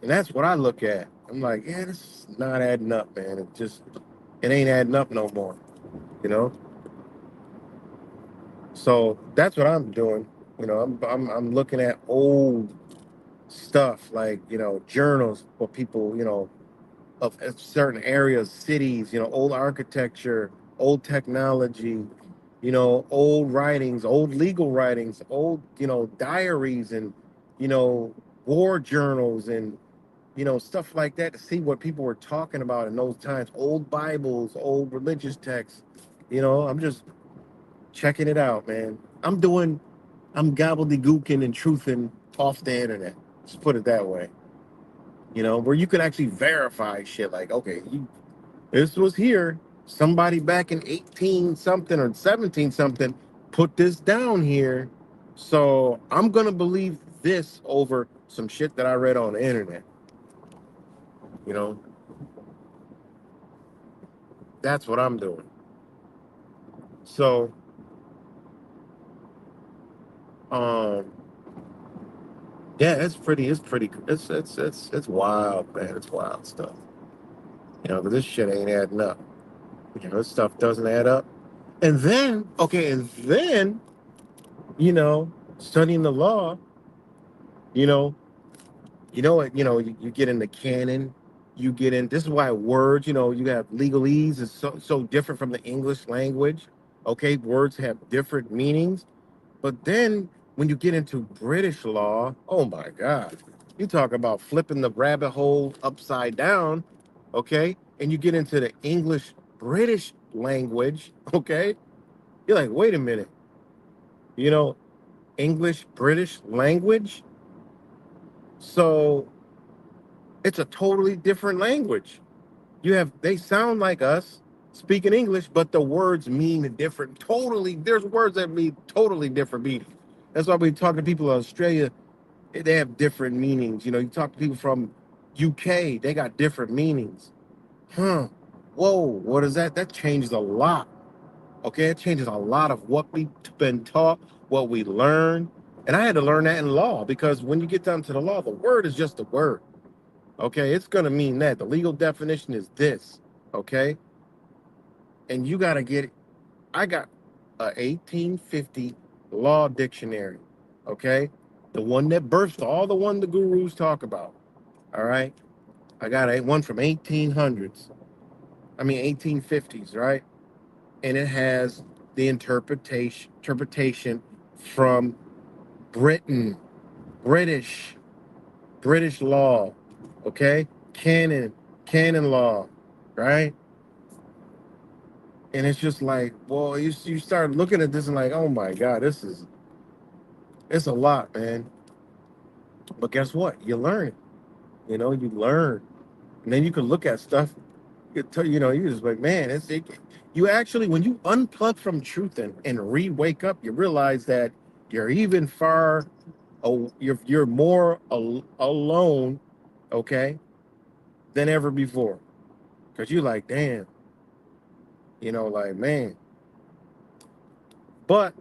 B: And that's what I look at. I'm like, yeah, this is not adding up, man. It ain't adding up no more, you know? So that's what I'm doing. I'm looking at old stuff like, journals for people, of certain areas, cities, old architecture, old technology, old writings, old legal writings, old, diaries and, you know, war journals and, stuff like that to see what people were talking about in those times, old Bibles, old religious texts. I'm just checking it out, man. I'm gobbledygooking and truthing off the internet. Let's put it that way. Where you can actually verify shit like, okay, this was here. Somebody back in 18 something or 17 something put this down here. So I'm going to believe this over some shit that I read on the internet. You know, that's what I'm doing. So, um, yeah, it's wild, man. It's wild stuff. But this shit ain't adding up. This stuff doesn't add up. And then, studying the law, you know, what, you get in the canon, you get in, this is why words, you have legalese is so different from the English language. Okay, words have different meanings. But then when you get into British law, oh my God, you talk about flipping the rabbit hole upside down, okay? And you get into the English British language, okay? You're like, wait a minute, you know, English British language? So it's a totally different language. They sound like us speaking English, but the words mean different. Totally, there's words that mean totally different meanings. That's why we talk to people in Australia, they have different meanings. You talk to people from UK, they got different meanings. Huh. Whoa, what is that? That changes a lot. Okay, it changes a lot of what we've been taught, what we learn. And I had to learn that in law because when you get down to the law, the word is just a word. Okay, it's going to mean that. The legal definition is this. Okay, and you got to get it. I got a 1850 law dictionary. Okay, the one that births all the one the gurus talk about. All right, I got one from 1800s. I mean 1850s, right? And it has the interpretation from Britain, British, British law, okay? Canon law, right? And it's just like, well, you start looking at this and like, oh my God, it's a lot, man. But guess what? You learn it. You learn. And then you can look at stuff, you just like, man, you actually, when you unplug from truth and re-wake up, you realize that you're even far, you're more alone, okay, than ever before. Because you're like, damn, like, man. But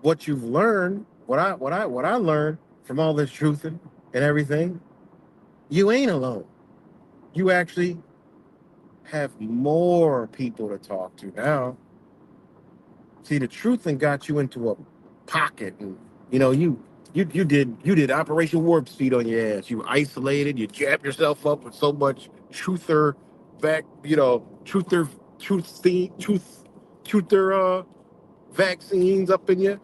B: what you've learned, what I learned from all this truthing and everything, you ain't alone. You actually have more people to talk to now. See, the truthing got you into a pocket, and you You did Operation Warp Speed on your ass. You isolated. You jabbed yourself up with so much truther vac, truther truther vaccines up in you.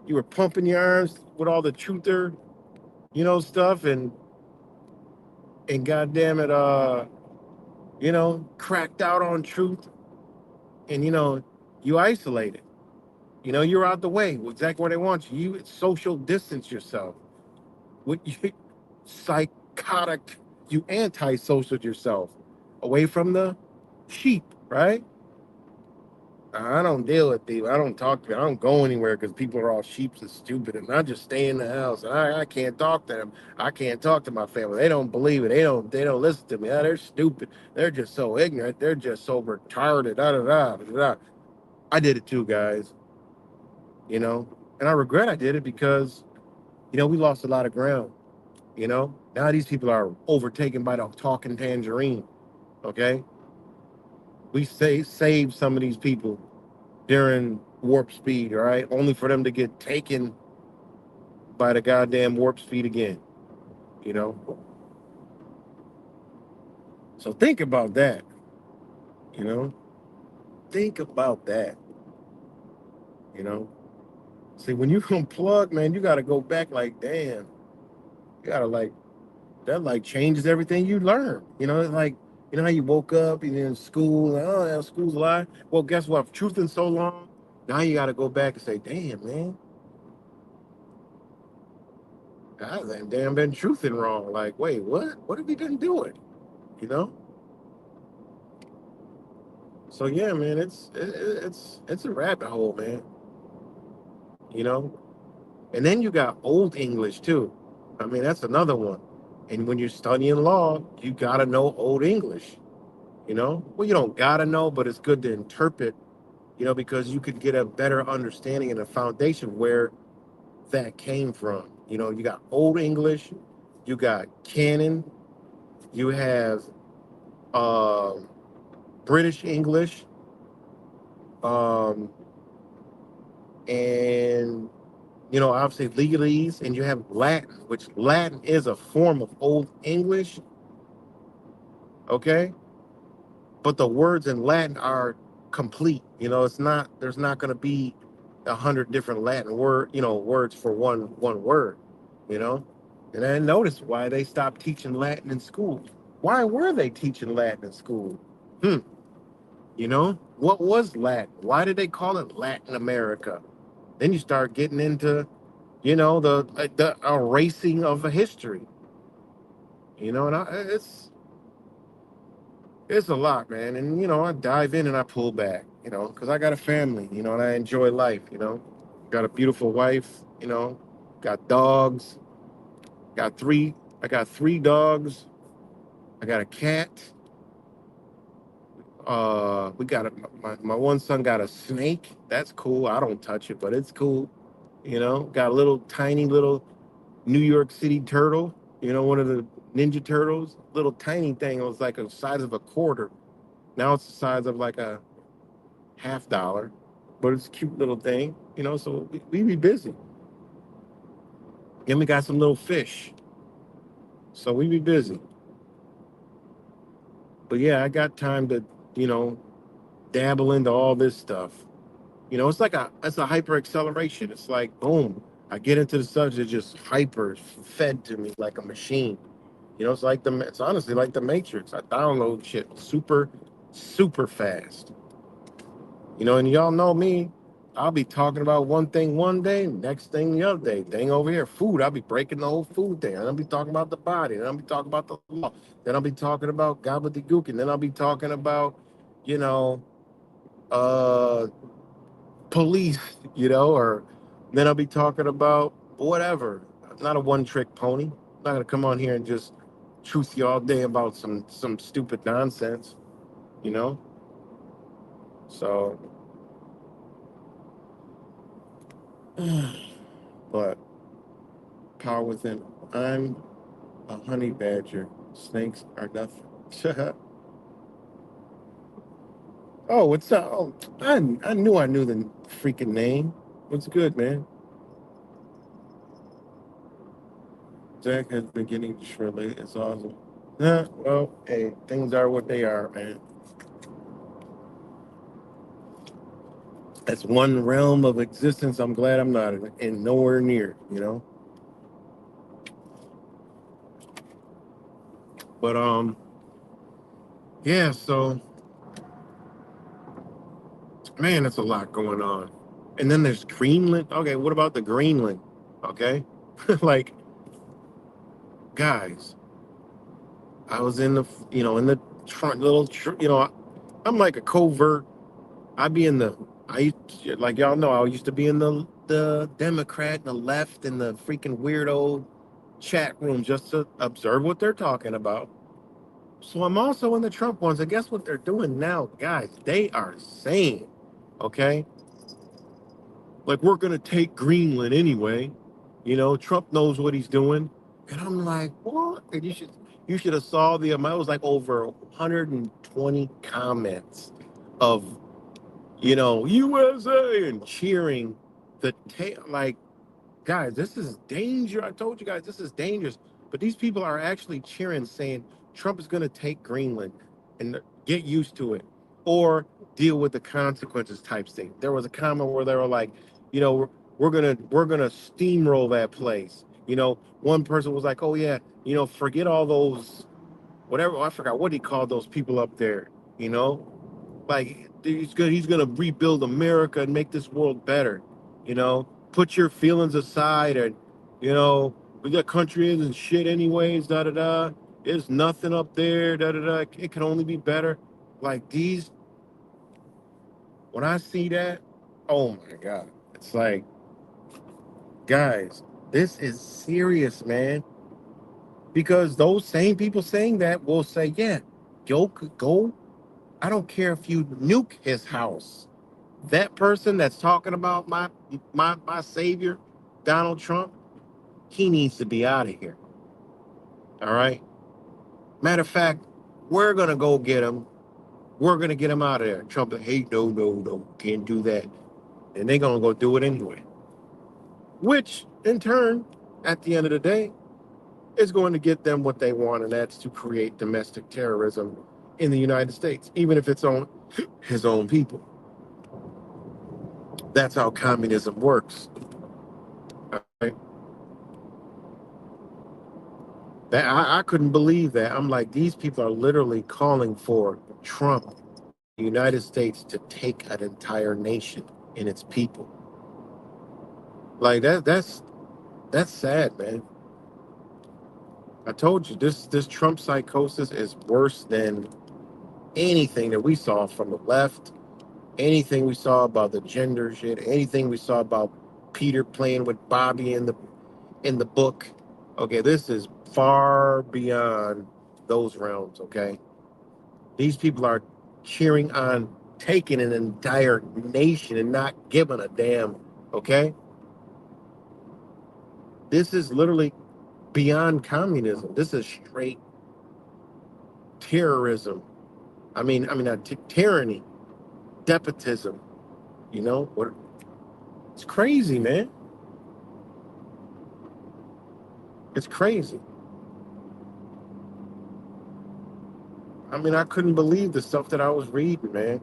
B: You were pumping your arms with all the truther, stuff, and goddamn it, cracked out on truth, and you isolated. You're out the way, exactly where they want you. You social distance yourself. What you psychotic, you anti-social yourself away from the sheep, right? I don't deal with people. I don't talk to them. I don't go anywhere because people are all sheeps and stupid, and I just stay in the house. And I can't talk to them. I can't talk to my family. They don't believe it. They don't listen to me. They're stupid. They're just so ignorant. They're just so retarded. Da, da, da, da, da. I did it too, guys. And I regret I did it because we lost a lot of ground. Now these people are overtaken by the talking tangerine. Okay, we saved some of these people during warp speed, all right, only for them to get taken by the goddamn warp speed again. You know, so think about that. You know, think about that. You know, see when you unplug, man, you got to go back. Like, damn, you gotta like that. Like changes everything you learn. Like how you woke up and in school. Like, oh, yeah, school's a lie. Well, guess what? Truth in so long. Now you got to go back and say, damn, man, I've damn been truthing wrong. Like, wait, what? What have we been doing? You know? So yeah, man, it's a rabbit hole, man. You know, and then you got old English too. I mean, that's another one. And when you're studying law, you gotta know old English. Well, you don't gotta know, but it's good to interpret. Because you could get a better understanding and a foundation where that came from. You got old English, you got canon, you have um, British English, um, and obviously legalese, and you have Latin, which Latin is a form of Old English, okay? But the words in Latin are complete. It's not. There's not going to be 100 different Latin words for one word. You know, and I noticed why they stopped teaching Latin in school. Why were they teaching Latin in school? Hmm. What was Latin? Why did they call it Latin America? Then you start getting into, the erasing of a history. And it's a lot, man. And I dive in and I pull back, because I got a family, and I enjoy life. Got a beautiful wife, got dogs, got three. I got three dogs. I got a cat. We got my one son got a snake. That's cool. I don't touch it, but it's cool. Got a little tiny little New York City turtle. One of the Ninja Turtles. Little tiny thing. It was like the size of a quarter. Now it's the size of like a $50, but it's a cute little thing. So we be busy. Then we got some little fish. So we be busy. But yeah, I got time to, you know, dabble into all this stuff. It's a hyper acceleration. It's like boom, I get into the subject, just hyper fed to me like a machine. It's honestly like the Matrix. I download shit super, super fast. And y'all know me. I'll be talking about one thing one day, next thing the other day. Thing over here, food. I'll be breaking the whole food thing. And I'll be talking about the body. Then I'll be talking about the law. Then I'll be talking about gobbledygook. And then I'll be talking about, you know, uh, police, or then I'll be talking about whatever. I'm not a one trick pony. I'm not gonna come on here and just truth you all day about some stupid nonsense, you know. So, but power within. I'm a honey badger. Snakes are nothing. Oh, what's up? Oh, I knew the freaking name. What's good, man? Jack has been getting to Shirley. It's awesome. Yeah, well, hey, things are what they are, man. That's one realm of existence I'm glad I'm not in nowhere near, you know? But yeah, so man, that's a lot going on. And then there's Greenland. Okay, what about the Greenland? Okay. Like, guys, I was in the in the I'm like a covert. I'd be in the like y'all know, I used to be in the Democrat, the left, and the freaking weirdo chat room just to observe what they're talking about. So I'm also in the Trump ones. And guess what they're doing now, guys? They are saying, okay, like we're gonna take Greenland anyway. Trump knows what he's doing. And I'm like, what? And you should have saw the amount. It was like over 120 comments of USA and cheering like, guys, this is danger. I told you guys this is dangerous. But these people are actually cheering, saying Trump is going to take Greenland and get used to it, or deal with the consequences type thing. There was a comment where they were like, we're gonna steamroll that place. One person was like, oh yeah, forget all those whatever. I forgot what he called those people up there. You know, like he's gonna rebuild America and make this world better. Put your feelings aside, and the country isn't shit anyways. Da da da. There's nothing up there. Da da da. It can only be better. Like these, when I see that, oh my god, it's like, guys, this is serious, man. Because those same people saying that will say, yeah, go. I don't care if you nuke his house. That person that's talking about my savior, Donald Trump, he needs to be out of here. All right. Matter of fact, we're gonna go get him. We're gonna get him out of there. Trump, hey, no, no, no, can't do that. And they're gonna go do it anyway. Which, in turn, at the end of the day, is going to get them what they want, and that's to create domestic terrorism in the United States, even if it's on his own people. That's how communism works. Right? That I couldn't believe that. I'm like, these people are literally calling for Trump, the United States, to take an entire nation and its people. Like that's sad, man. I told you this Trump psychosis is worse than anything that we saw from the left, anything we saw about the gender shit, anything we saw about Peter playing with Bobby in the book. Okay, this is far beyond those realms, okay? These people are cheering on taking an entire nation and not giving a damn, okay? This is literally beyond communism. This is straight terrorism. Not tyranny, despotism. What? It's crazy, man. It's crazy. I couldn't believe the stuff that I was reading, man.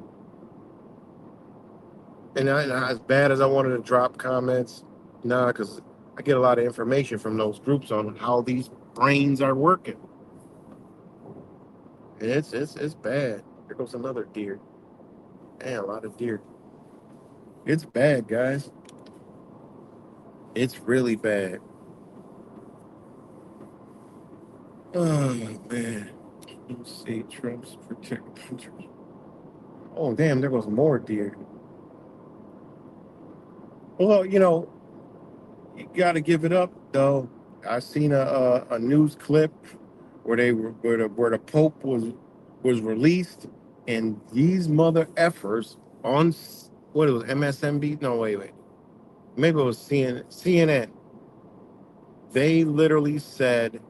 B: As bad as I wanted to drop comments, nah, because I get a lot of information from those groups on how these brains are working. And it's bad. Here goes another deer. Man, a lot of deer. It's bad, guys. It's really bad. Oh man. Let's see. Trump's protect punchers. Oh damn, there goes more deer. Well, you got to give it up though. I seen a news clip where the Pope was released, and these mother effers on what it was, MSNB? No, wait, maybe it was CNN. They literally said,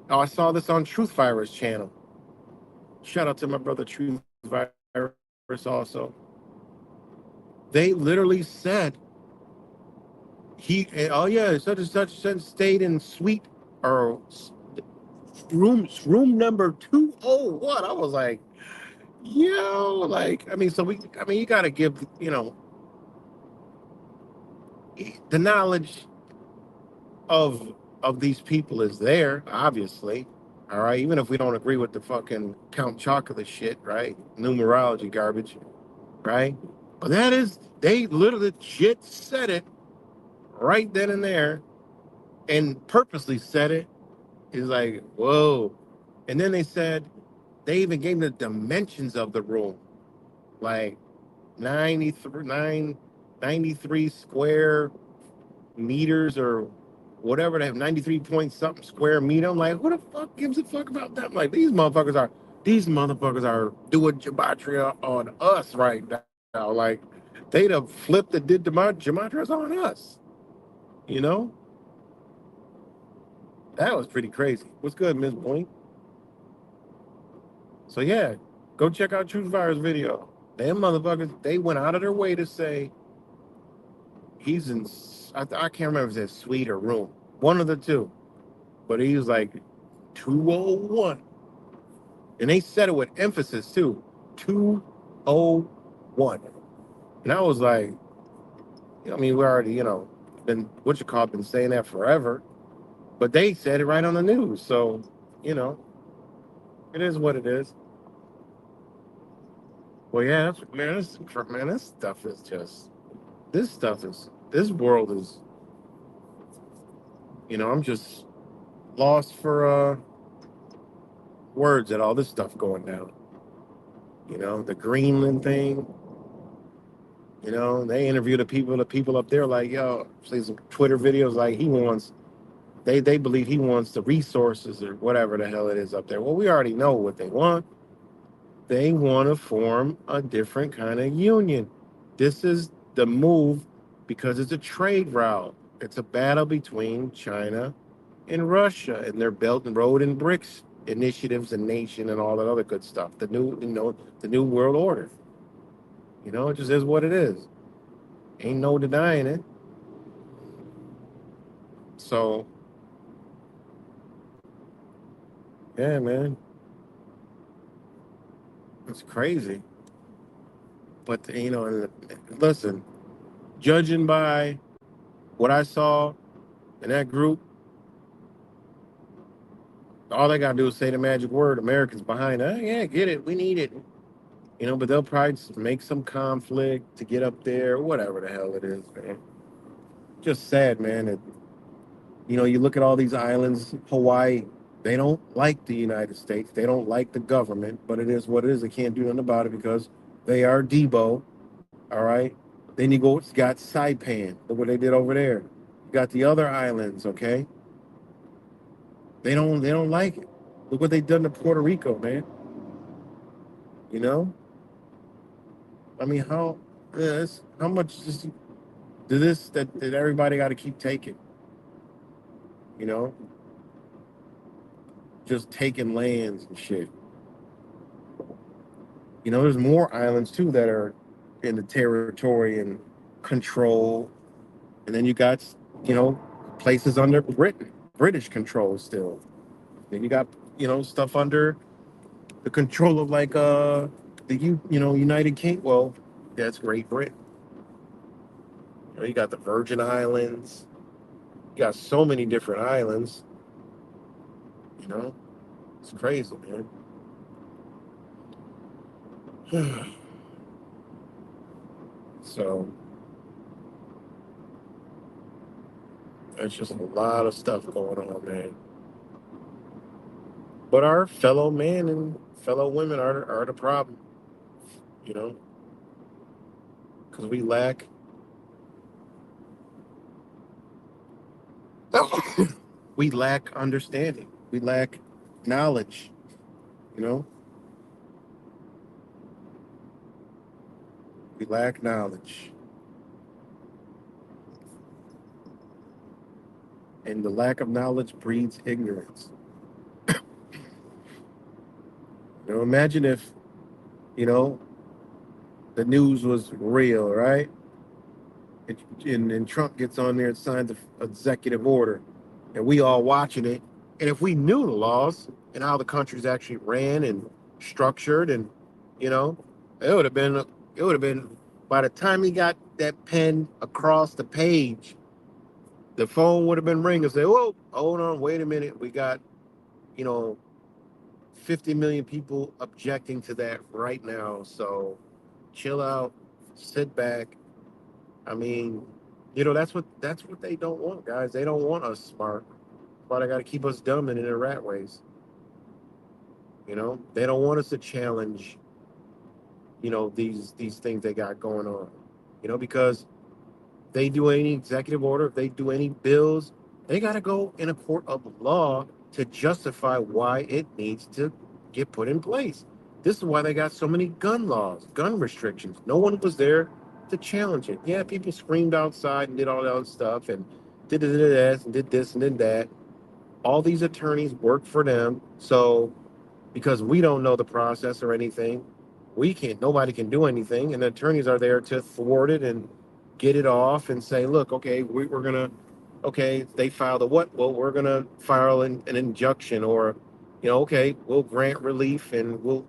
B: "Oh, I saw this on Truth Virus channel." Shout out to my brother Truth Virus also. They literally said oh yeah, such and such stayed in suite or room number 201. I was like, yo, like, I mean, you got to give, the knowledge of these people is there, obviously. All right, even if we don't agree with the fucking Count Chocolate shit, right? Numerology garbage, right? But they literally legit said it right then and there, and purposely said it. It's like, whoa. And then they said they even gave the dimensions of the room, like 93 square meters or whatever. They have 93 point something square meter. I'm like, who the fuck gives a fuck about that? I'm like, these motherfuckers are doing gematria on us right now. Like, they'd have flipped and did the gematrias on us. You know, that was pretty crazy. What's good, Miss Boink? So yeah, go check out Truth Virus video. Them motherfuckers, they went out of their way to say he's in. I can't remember if it's suite or room, one of the two. But he was like 201, and they said it with emphasis too. 201, and I was like, I mean, we already, been been saying that forever, but they said it right on the news, so you know, it is what it is. Well, yeah, man, this stuff is just this world is, I'm just lost for words at all this stuff going down. The Greenland thing. They interview the people up there like, yo, see some Twitter videos like they believe he wants the resources or whatever the hell it is up there. Well, we already know what they want. They want to form a different kind of union. This is the move because it's a trade route. It's a battle between China and Russia and their Belt and Road and BRICS initiatives and nation and all that other good stuff. The new world order. It just is what it is. Ain't no denying it. So, yeah, man, it's crazy. But listen, judging by what I saw in that group, all they gotta do is say the magic word. Americans behind it. Oh, yeah, get it. We need it. But they'll probably just make some conflict to get up there, whatever the hell it is, man. Just sad, man. You look at all these islands, Hawaii. They don't like the United States. They don't like the government, but it is what it is. They can't do nothing about it because they are Debo. All right. Then got Saipan. Look what they did over there. You got the other islands. Okay. They don't like it. Look what they done to Puerto Rico, man. You know. I mean, how much do this that everybody got to keep taking? You know, just taking lands and shit. There's more islands too that are in the territory and control, and then you got places under British control still. Then you got stuff under the control of like United Kingdom. Well, that's Great Britain. You got the Virgin Islands. You got so many different islands. You know, it's crazy, man. So there's just a lot of stuff going on, man. But our fellow men and fellow women are the problem, you know, because we lack understanding, we lack knowledge, you know, we lack knowledge, and the lack of knowledge breeds ignorance. Imagine if you know the news was real, right? And Trump gets on there and signs an executive order, and we all watching it, And if we knew the laws and how the country's actually ran and structured, and you know, it would have been it would have been by the time he got that pen across the page, the phone would have been ringing and say, "Whoa, hold on, wait a minute, we got you know 50 million people objecting to that right now, so chill out, sit back." I mean, that's what they don't want, guys. They don't want us smart. That's why they got to keep us dumb and in a rat race. They don't want us to challenge, these things they got going on. Because they do any executive order, if they do any bills, they got to go in a court of law to justify why it needs to get put in place. This is why they got so many gun laws, gun restrictions. No one was there to challenge it. Yeah, people screamed outside and did all that other stuff and did this and did this and did that. All these attorneys work for them. So because we don't know the process or anything, nobody can do anything, and the attorneys are there to thwart it and get it off and say, look, okay, we're gonna, okay, they filed a what? Well, we're gonna file an injunction, or, okay, we'll grant relief and we'll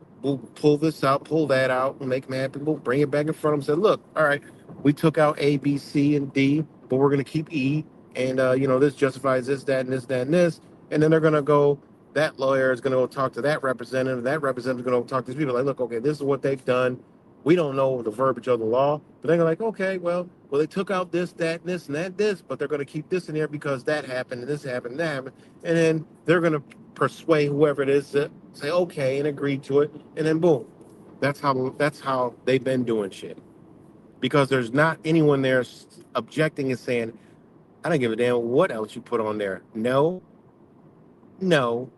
B: pull this out, pull that out, and make them happy. We'll bring it back in front of them and say, look, all right, we took out A, B, C, and D, but we're gonna keep E, and this justifies this, that, and this, that, and this, and then they're gonna go. That lawyer is going to go talk to that representative. That representative is going to talk to these people. Like, look, okay, this is what they've done. We don't know the verbiage of the law, but they're like, okay, well, they took out this, that, and this, and that, this, but they're going to keep this in there because that happened, and this happened, and that happened, and then they're going to persuade whoever it is to say okay and agree to it, and then boom, that's how they've been doing shit. Because there's not anyone there objecting and saying, I don't give a damn what else you put on there. No, no,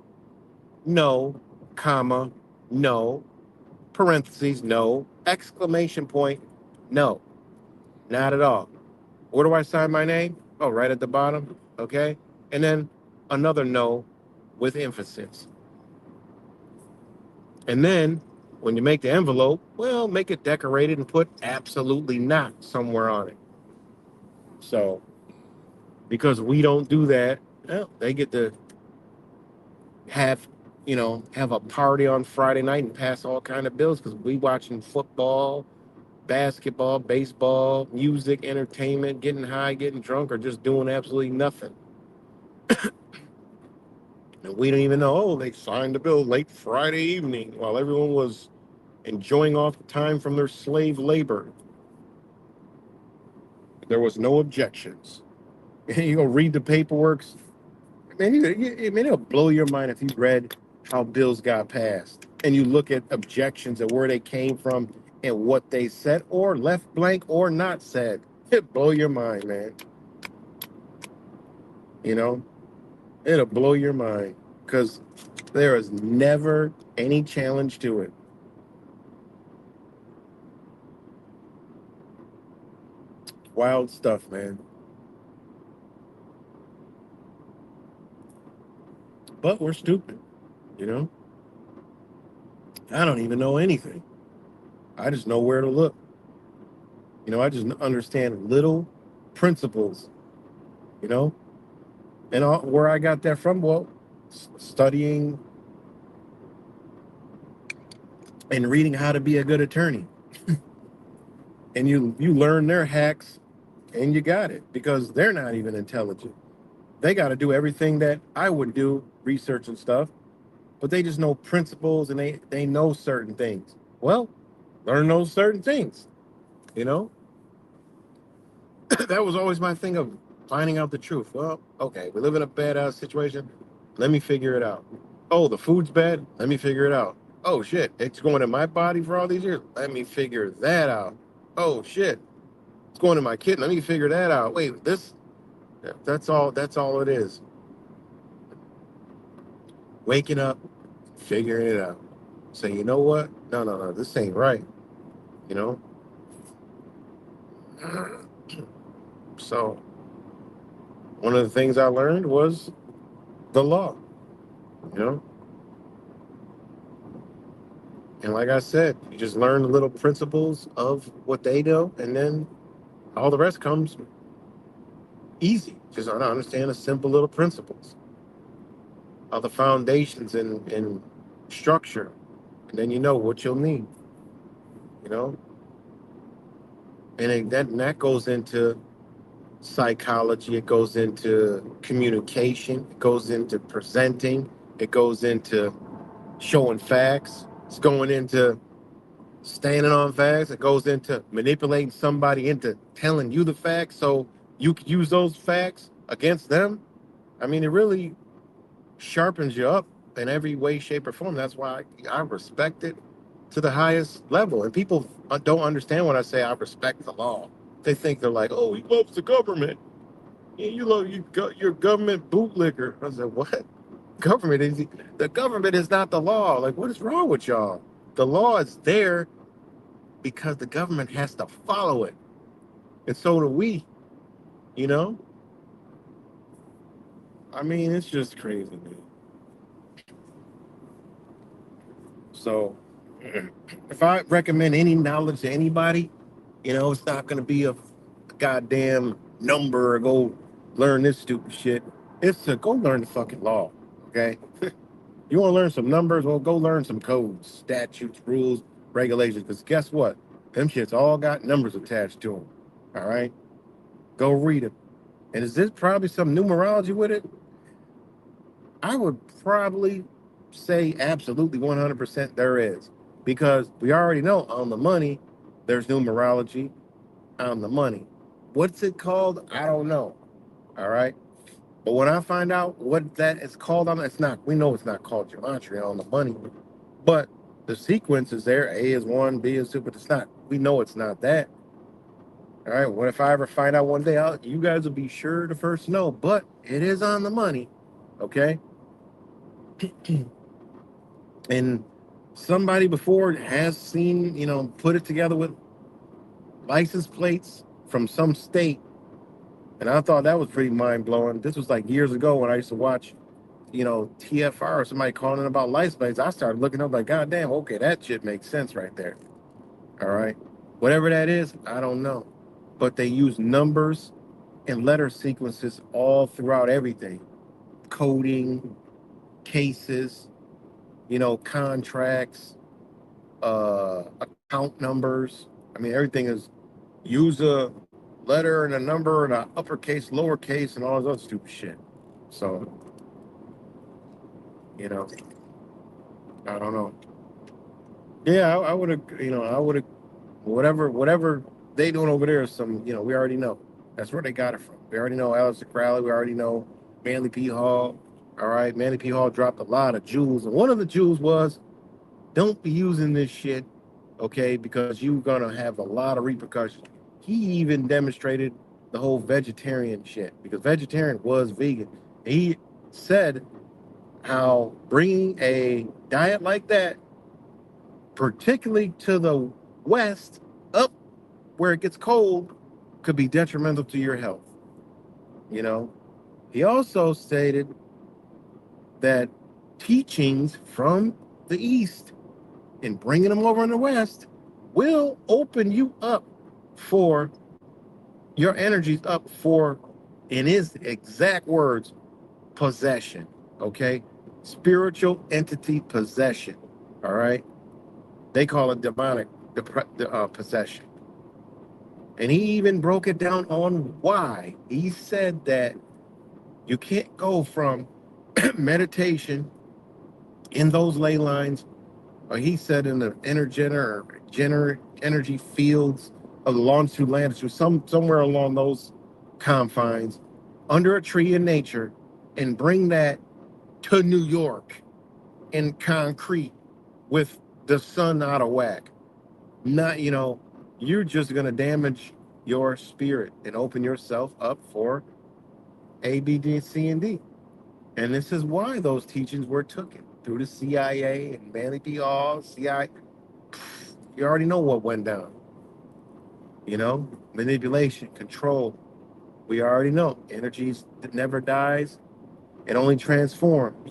B: no, comma, no, parentheses, no, exclamation point, no, not at all. Where do I sign my name? Oh, right at the bottom, okay? And then another no with emphasis. And then when you make the envelope, well, make it decorated and put absolutely not somewhere on it. So, because we don't do that, well, they get to have have a party on Friday night and pass all kind of bills because we watching football, basketball, baseball, music, entertainment, getting high, getting drunk, or just doing absolutely nothing. And we don't even know, oh, they signed the bill late Friday evening while everyone was enjoying off time from their slave labor. There was no objections. You go read the paperwork. Man, it'll blow your mind if you read how bills got passed and you look at objections and where they came from and what they said or left blank or not said. It blow your mind, man. It'll blow your mind because there is never any challenge to it. Wild stuff, man. But we're stupid, you know? I don't even know anything. I just know where to look. I just understand little principles, you know? And where I got that from, well, studying and reading how to be a good attorney. And you learn their hacks and you got it because they're not even intelligent. They got to do everything that I would do, research and stuff, but they just know principles and they know certain things. Well, learn those certain things, you know? That was always my thing of finding out the truth. Well, okay, we live in a bad situation. Let me figure it out. Oh, the food's bad. Let me figure it out. Oh shit, it's going in my body for all these years. Let me figure that out. Oh shit, it's going in my kidney. Let me figure that out. Wait, that's all. That's all it is. Waking up, figuring it out. Say, you know what? No, this ain't right. You know. So one of the things I learned was the law. You know. And like I said, you just learn the little principles of what they do, and then all the rest comes easy. Just understand the simple little principles. are the foundations and structure, and then you know what you'll need. You know, and that goes into psychology. It goes into communication. It goes into presenting. It goes into showing facts. It's going into standing on facts. It goes into manipulating somebody into telling you the facts so you can use those facts against them. I mean, it really sharpens you up in every way, shape, or form. That's why I respect it to the highest level. And people don't understand when I say I respect the law. They think they're like, oh, he loves the government. Yeah, you love your government bootlicker. I said, what? Government is the government is not the law. Like, what is wrong with y'all? The law is there because the government has to follow it, and so do we. You know, I mean, it's just crazy, man. So, if I recommend any knowledge to anybody, it's not going to be a goddamn number or go learn this stupid shit. It's to go learn the fucking law. Okay. You want to learn some numbers? Well, go learn some codes, statutes, rules, regulations. Because guess what? Them shits all got numbers attached to them. All right? Go read them. And is this probably some numerology with it? I would probably say absolutely 100% there is. Because we already know on the money, there's numerology on the money. What's it called? I don't know. All right? But when I find out what that is called on, it's not, we know it's not called gematria on the money. But the sequence is there. A is one, B is two, but it's not. We know it's not that. All right. What if I ever find out one day? You guys will be sure to first know. But it is on the money. Okay. And somebody before has seen, put it together with license plates from some state. And I thought that was pretty mind blowing. This was like years ago when I used to watch, TFR or somebody calling in about license plates. I started looking up like, God damn, okay, that shit makes sense right there. All right. Whatever that is, I don't know. But they use numbers and letter sequences all throughout everything. Coding, cases, contracts, account numbers. I mean, everything is use a letter and a number and a uppercase, lowercase, and all this other stupid shit. So, you know, I don't know. Yeah, I would have, I would have, whatever they doing over there is some, we already know. That's where they got it from. We already know Alistair Crowley. We already know Manly P. Hall. All right, Manly P. Hall dropped a lot of jewels. And one of the jewels was, don't be using this shit, okay, because you're going to have a lot of repercussions. He even demonstrated the whole vegetarian shit because vegetarian was vegan. He said how bringing a diet like that, particularly to the West, up where it gets cold, could be detrimental to your health. You know, he also stated that teachings from the East and bringing them over in the West will open you up for your energies up for, in his exact words, possession. Okay, spiritual entity possession. All right, they call it demonic possession. And he even broke it down on why. He said that you can't go from meditation in those ley lines, or he said in the energy fields of the longitude latitude, somewhere along those confines, under a tree in nature, and bring that to New York in concrete with the sun out of whack. Not, you're just gonna damage your spirit and open yourself up for A, B, D, C, and D. And this is why those teachings were taken through the CIA and Manly P. Hall, CIA. You already know what went down. Manipulation, control. We already know. Energy that never dies. It only transforms.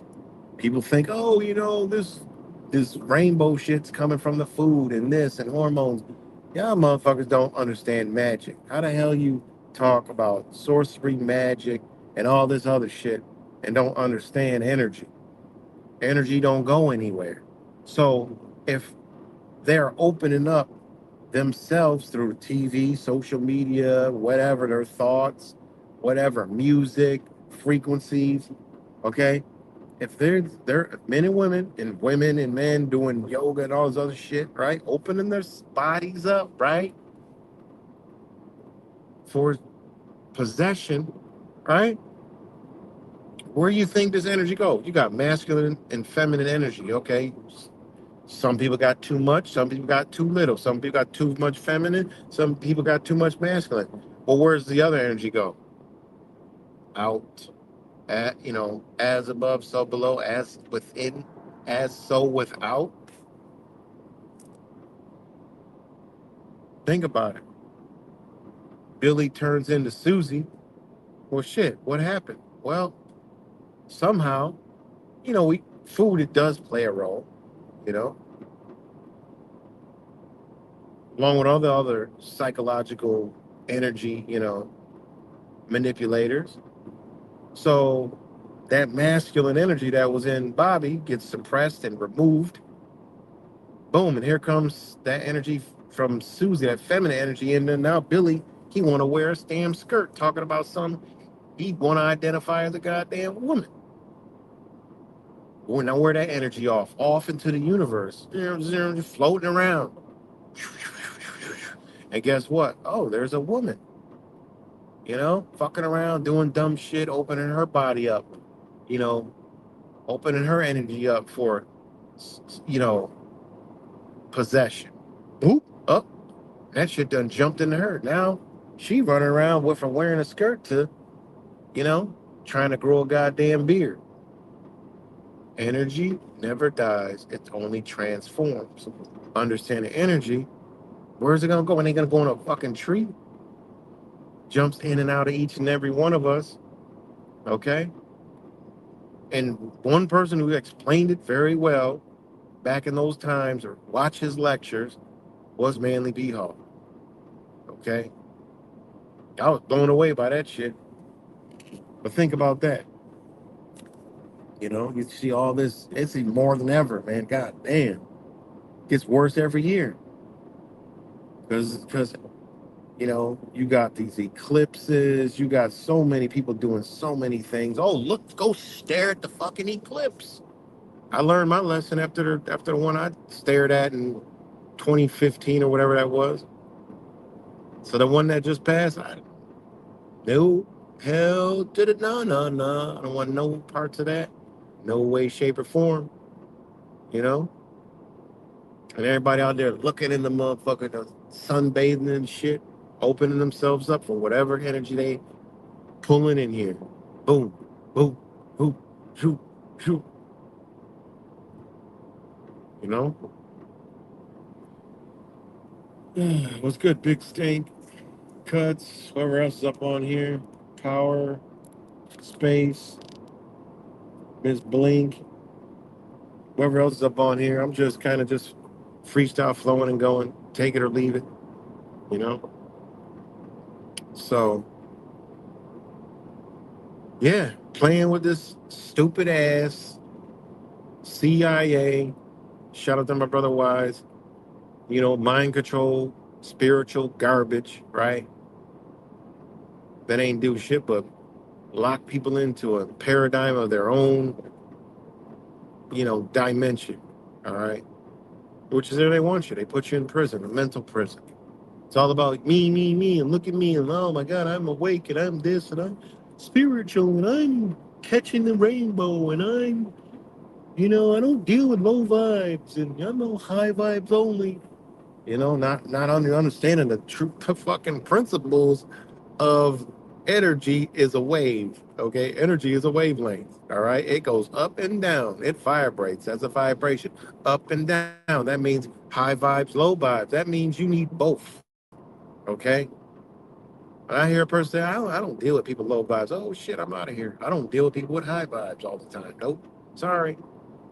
B: People think, oh, this rainbow shit's coming from the food and this and hormones. Y'all motherfuckers don't understand magic. How the hell you talk about sorcery, magic, and all this other shit and don't understand energy? Energy don't go anywhere. So if they're opening up themselves through TV, social media, whatever, their thoughts, whatever, music, frequencies, okay? If they're men and men doing yoga and all this other shit, right? Opening their bodies up, right? For possession, right? Where do you think this energy go? You got masculine and feminine energy, okay? Some people got too much, some people got too little, some people got too much feminine, some people got too much masculine. Well, where's the other energy go? Out, at, as above, so below, as within, as so without. Think about it. Billy turns into Susie. Well, shit, what happened? Well, somehow, we food, it does play a role, you know, along with all the other psychological energy, manipulators. So that masculine energy that was in Bobby gets suppressed and removed. Boom, and here comes that energy from Susie, that feminine energy, and then now Billy, he want to wear a damn skirt, talking about some. He want to identify as a goddamn woman. Well, now where that energy off into the universe, just floating around. And guess what? Oh, there's a woman, fucking around, doing dumb shit, opening her body up, you know, opening her energy up for, you know, possession. Boop, up. That shit done jumped into her. Now she running around with from wearing a skirt to, you know, trying to grow a goddamn beard. Energy never dies. It only transforms. Understanding energy, where's it gonna go? It ain't gonna go in a fucking tree. Jumps in and out of each and every one of us. Okay? And one person who explained it very well back in those times, or watch his lectures, was Manly B. Hall. Okay? I was blown away by that shit. But think about that. You see all this, it's even more than ever, man. God damn. Gets worse every year. Because you got these eclipses, you got so many people doing so many things. Oh, look, go stare at the fucking eclipse. I learned my lesson after the one I stared at in 2015 or whatever that was. So the one that just passed, no, hell to the no, no, no. I don't want no parts of that. No way, shape, or form. You know? And everybody out there looking in the motherfucker, the sunbathing and shit, opening themselves up for whatever energy they pulling in here. Boom, boom, boom, shoot, shoot. You know? What's good, Big Stink? Cuts, whoever else is up on here. Power, Space, Miss Blink, whoever else is up on here. I'm just kind of just freestyle flowing and going. Take it or leave it, you know? So, yeah, playing with this stupid ass CIA. Shout out to my brother Wise. Mind control, spiritual garbage, right? That ain't do shit but lock people into a paradigm of their own, dimension. All right. Which is where they want you. They put you in prison, a mental prison. It's all about me, me, me, and look at me, and oh my God, I'm awake, and I'm this, and I'm spiritual, and I'm catching the rainbow, and I don't deal with low vibes, and I'm no high vibes only. Not understanding the true fucking principles of energy is a wave. Okay, energy is a wavelength. All right, it goes up and down. It vibrates. That's a vibration. Up and down. That means high vibes, low vibes. That means you need both. Okay. When I hear a person say, I don't deal with people low vibes. Oh shit, I'm out of here. I don't deal with people with high vibes all the time. Nope. Sorry.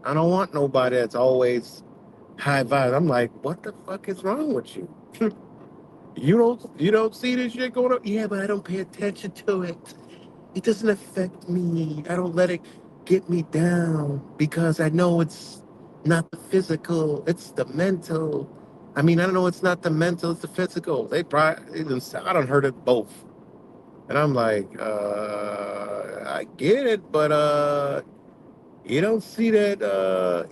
B: I don't want nobody that's always high vibes. I'm like, what the fuck is wrong with you? You don't see this shit going on? Yeah, but I don't pay attention to it. It doesn't affect me. I don't let it get me down because I know it's not the physical, it's the mental. I mean, I don't know, it's not the mental, it's the physical. They probably, I don't heard it both. And I'm like, I get it, but you don't see that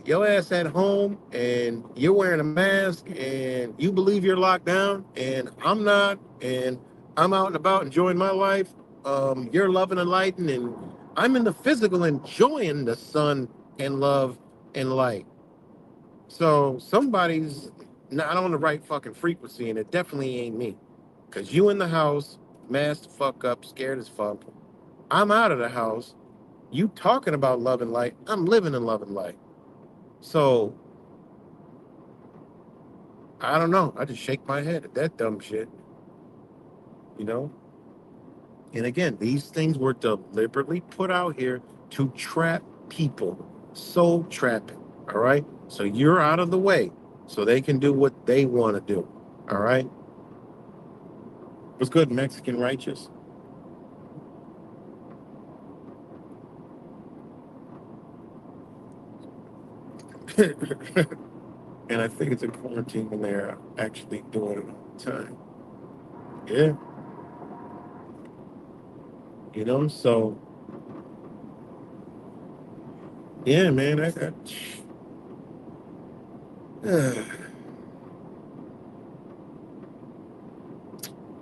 B: your ass at home and you're wearing a mask and you believe you're locked down and I'm not and I'm out and about enjoying my life. You're loving and lighting and I'm in the physical enjoying the sun and love and light. So somebody's not on the right fucking frequency and it definitely ain't me. Cause you in the house, masked the fuck up, scared as fuck. I'm out of the house. You talking about love and light. I'm living in love and light. So I don't know. I just shake my head at that dumb shit, you know? And again, these things were deliberately put out here to trap people. Soul trapping. All right. So you're out of the way so they can do what they want to do. All right. What's good, Mexican righteous? And I think it's a quarantine when they're actually doing it all the time. Yeah. So yeah, man.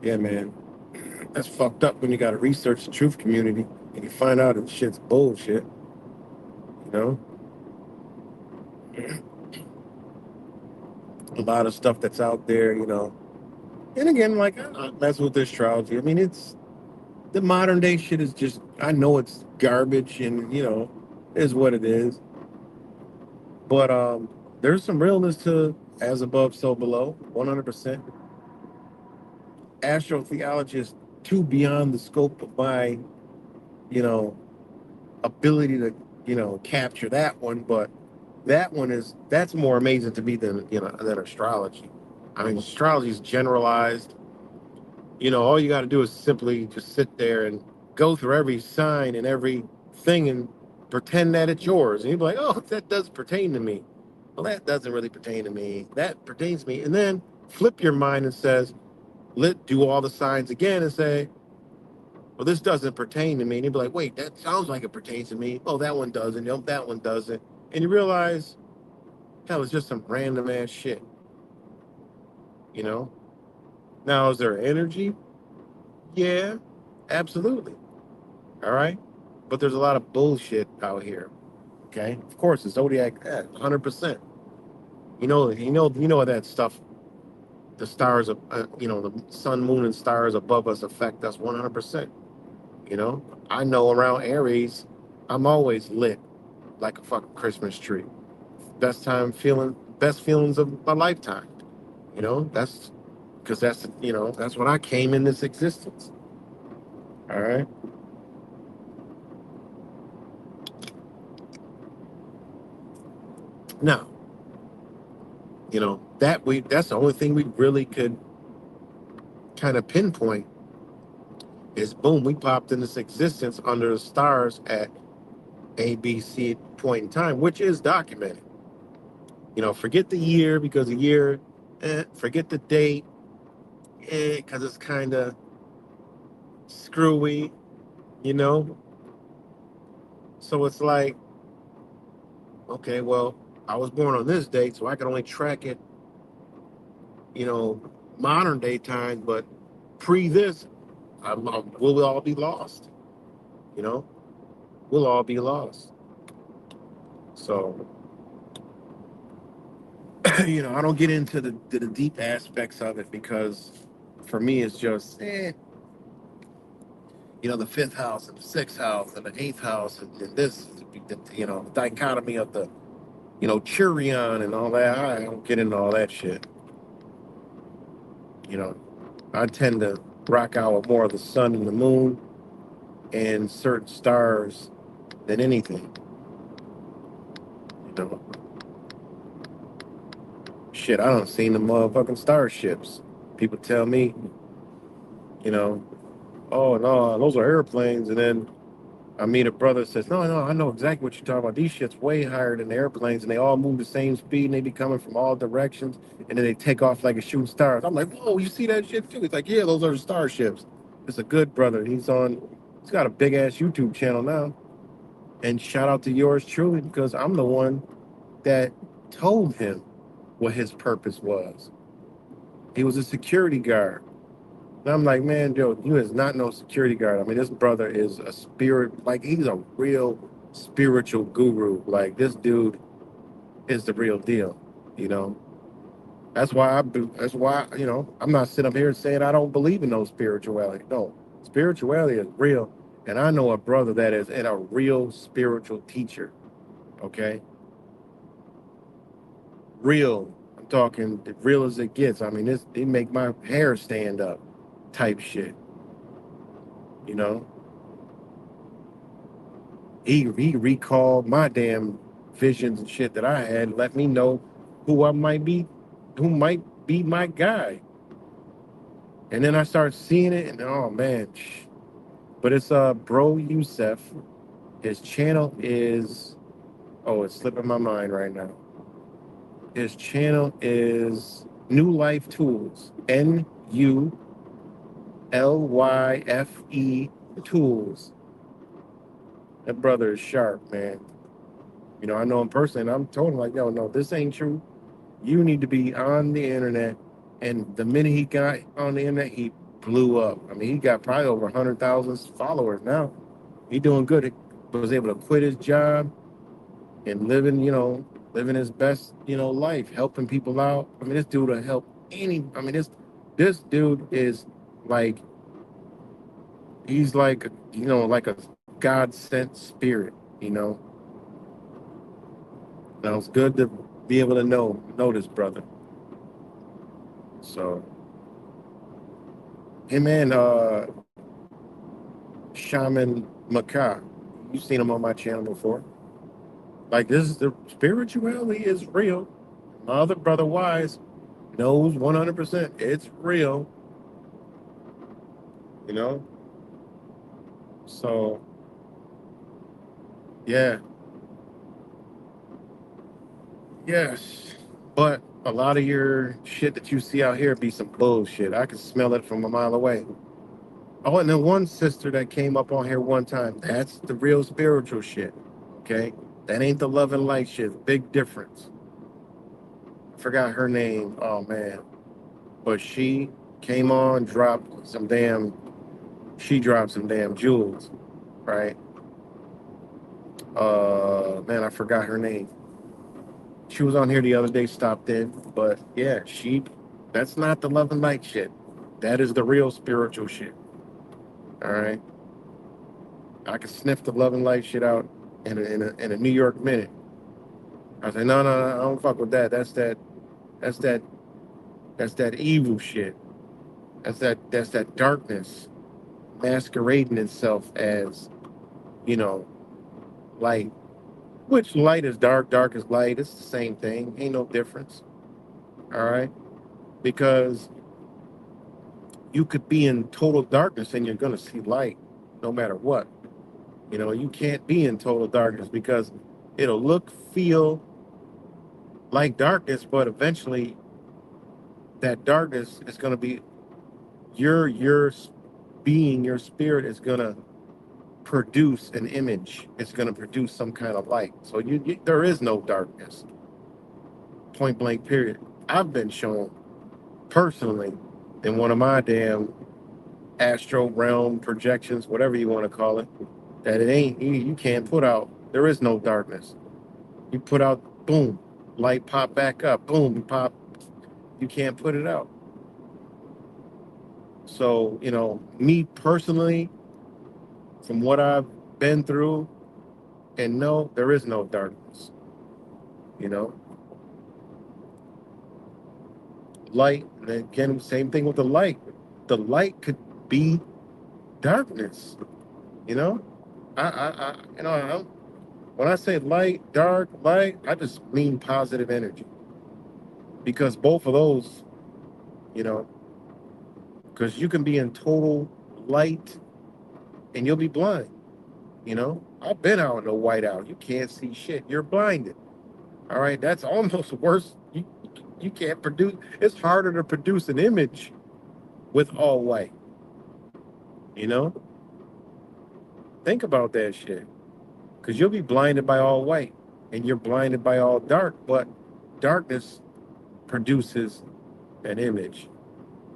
B: Yeah, man. That's fucked up when you got to research the truth community and you find out that shit's bullshit. You know, a lot of stuff that's out there. And again, like that's with astrology. I mean, it's the modern day shit is just. I know it's garbage, and is what it is. But there's some realness to as above, so below. 100%. Astrotheology is too beyond the scope of my, you know, ability to, capture that one. But that's more amazing to me than astrology. I mean, astrology is generalized. All you got to do is simply just sit there and go through every sign and every thing and pretend that it's yours. And you'd be like, oh, that does pertain to me. Well, that doesn't really pertain to me. That pertains to me. And then flip your mind and says, let do all the signs again and say, well, this doesn't pertain to me. And you'd be like, wait, that sounds like it pertains to me. Oh, that one doesn't. Nope, that one doesn't. And you realize, hell, it's just some random ass shit. You know? Now, is there energy? Yeah, absolutely. All right. But there's a lot of bullshit out here. Okay. Of course, the zodiac, 100%. You know that stuff. The stars, the sun, moon, and stars above us affect us 100%. I know around Aries, I'm always lit like a fucking Christmas tree. Best feelings of my lifetime. That's because that's when I came in this existence. All right. Now, that's the only thing we really could kind of pinpoint is boom, we popped in this existence under the stars at A, B, C point in time, which is documented. Forget the year because the year, forget the date, because it's kind of screwy, you know? So it's like, okay, well, I was born on this date, so I can only track it, you know, modern day time, but pre this, we'll all be lost, you know? We'll all be lost. So, I don't get into the deep aspects of it because for me, it's just, the fifth house and the sixth house and the eighth house and this, the dichotomy of the, Churion and all that. I don't get into all that shit. You know, I tend to rock out with more of the sun and the moon and certain stars than anything. You know, shit, I don't seen the motherfucking starships. People tell me, you know, oh no, those are airplanes, and then I meet a brother that says, no, I know exactly what you're talking about. These shits way higher than the airplanes, and they all move the same speed, and they be coming from all directions, and then they take off like a shooting star. I'm like, whoa, you see that shit too? He's like, yeah, those are the starships. It's a good brother. He's got a big ass YouTube channel now. And shout out to yours truly, because I'm the one that told him what his purpose was. He was a security guard. And I'm like, man, Joe, you is not no security guard. I mean, this brother is a spirit, like he's a real spiritual guru. Like this dude is the real deal, you know. That's why, I'm not sitting up here saying I don't believe in no spirituality. No, spirituality is real. And I know a brother that is in a real spiritual teacher. Okay. Real. I'm talking real as it gets. I mean, they make my hair stand up type shit, you know. He recalled my damn visions and shit that I had, let me know who I might be, who might be my guy. And then I start seeing it, and oh man, but it's Bro Youssef. His channel is, oh, it's slipping my mind right now. His channel is New Life Tools. NULYFE Tools. That brother is sharp, man. I know him personally, and I'm told him like, yo, no, this ain't true. You need to be on the internet. And the minute he got on the internet, he blew up. I mean, he got probably over 100,000 followers now. He doing good. He was able to quit his job and living his best, life, helping people out. I mean, this dude will help I mean, this dude is like, he's like, like a God sent spirit, you know. Now it's good to be able to know this brother. So him and Shaman Maka, you've seen him on my channel before. Like this is the spirituality is real. My other brother Wise knows 100% it's real. You know. So yeah, yes. But a lot of your shit that you see out here be some bullshit. I can smell it from a mile away. Oh, and then one sister that came up on here one time, that's the real spiritual shit. Okay? That ain't the love and light shit. Big difference. Forgot her name. Oh man. But she dropped some damn jewels, right? Man, I forgot her name. She was on here the other day, stopped in, but yeah, that's not the love and light shit. That is the real spiritual shit. All right. I can sniff the love and light shit out in a New York minute. I say, no, I don't fuck with that. That's that, that's that evil shit. That's that darkness masquerading itself as, you know, light. Which light is dark, dark is light. It's the same thing. Ain't no difference. All right. Because you could be in total darkness and you're gonna see light no matter what. You can't be in total darkness because it'll look, feel like darkness, but eventually that darkness is gonna be your being, your spirit is gonna produce an image. It's gonna produce some kind of light. So there is no darkness. Point blank period. I've been shown personally in one of my damn astro realm projections, whatever you want to call it, that it ain't you can't put out. There is no darkness. You put out, boom, light pop back up, boom, pop. You can't put it out. So me personally, from what I've been through, and no, there is no darkness. You know, light. And again, same thing with the light. The light could be darkness. You know, I don't, when I say light, dark, light, I just mean positive energy because both of those, you know, because you can be in total light and you'll be blind. You know, I've been out in the whiteout. You can't see shit. You're blinded. All right, that's almost worse. You can't produce. It's harder to produce an image with all white. You know, think about that shit. Because you'll be blinded by all white, and you're blinded by all dark. But darkness produces an image.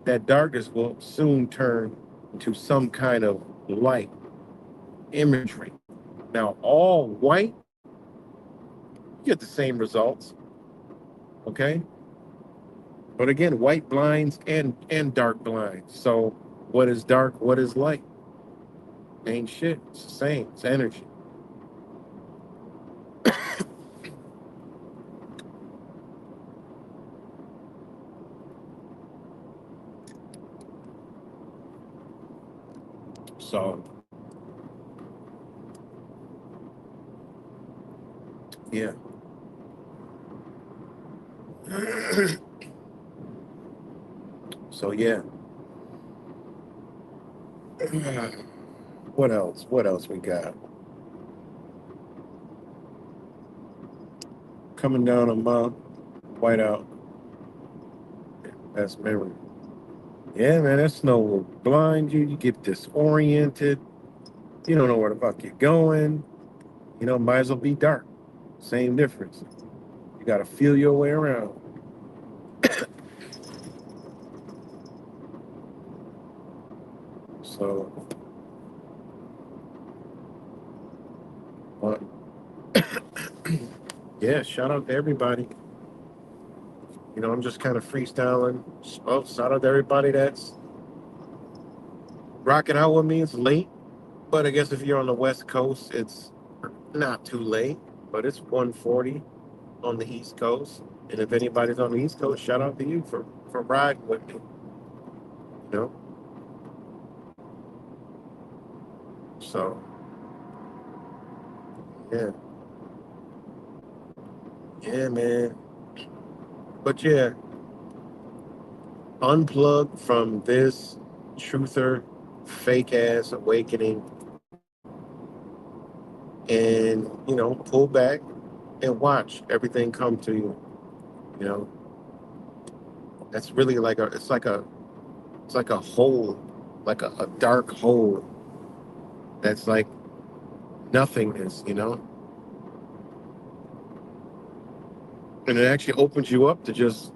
B: That darkness will soon turn to some kind of light imagery. Now, all white, you get the same results. Okay, but again, white blinds and dark blinds. So what is dark? What is light? Ain't shit. It's the same. It's energy. So yeah. So yeah. What else? What else we got? Coming down a month, whiteout. That's memory. Yeah, man, that snow will blind you. You get disoriented. You don't know where the fuck you're going. You know, might as well be dark. Same difference. You got to feel your way around. So, but yeah, shout out to everybody. You know, I'm just kind of freestyling. Oh, shout out to everybody that's rocking out with me. It's late, but I guess if you're on the West Coast, it's not too late. But it's 1:40 on the East Coast, and if anybody's on the East Coast, shout out to you for riding with me. You know, so yeah, yeah, man. But yeah, unplug from this truther, fake ass awakening, and you know, pull back and watch everything come to you. You know, that's really like it's like a hole, like a dark hole that's like nothingness. You know, and it actually opens you up to just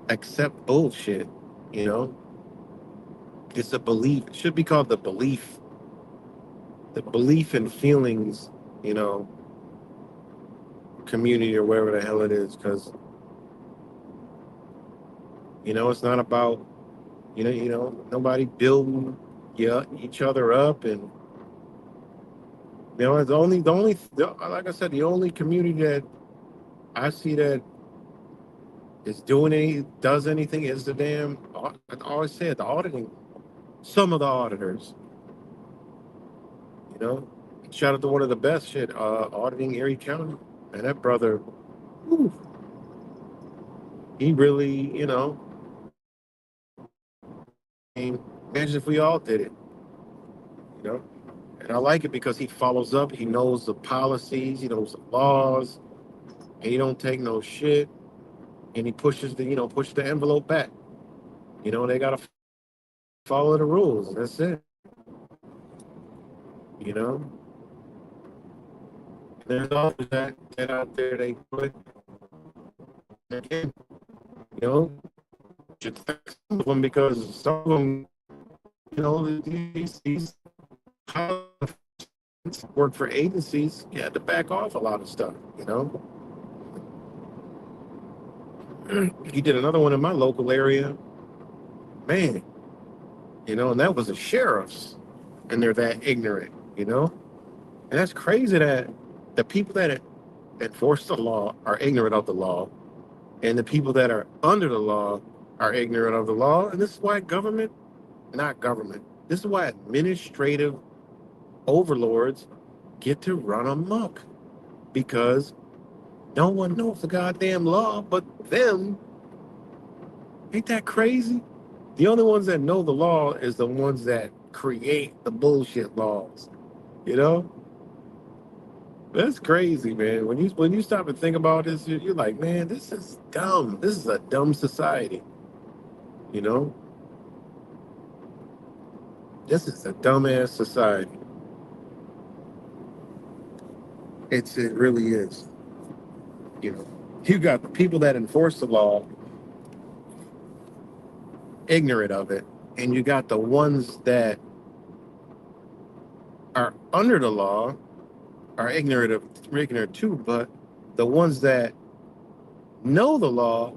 B: accept bullshit. You know, it's a belief. It should be called the belief and feelings. You know, community or wherever the hell it is, because you know it's not about nobody building each other up, and you know it's like I said, the only community that I see that is does anything is the damn. I always say it, the auditing. Some of the auditors, you know, shout out to one of the best shit auditing Erie County, and that brother, whew, he really, imagine if we all did it, you know. And I like it because he follows up. He knows the policies. He knows the laws. And he don't take no shit. And he pushes the envelope back. You know, they gotta follow the rules. That's it. You know, there's others that out there they put again. You know, should thank some of them because some of them, you know, these work for agencies. You had to back off a lot of stuff. You know. He did another one in my local area, man, you know, and that was the sheriff's, and they're that ignorant, you know, and that's crazy that the people that enforce the law are ignorant of the law, and the people that are under the law are ignorant of the law, and this is why not government, this is why administrative overlords get to run amok, because no one knows the goddamn law but them. Ain't that crazy? The only ones that know the law is the ones that create the bullshit laws, you know? That's crazy, man. When you stop and think about this, you're like, man, this is dumb. This is a dumb society. You know, this is a dumbass society. It really is. You know, you got the people that enforce the law ignorant of it, and you got the ones that are under the law are ignorant too, but the ones that know the law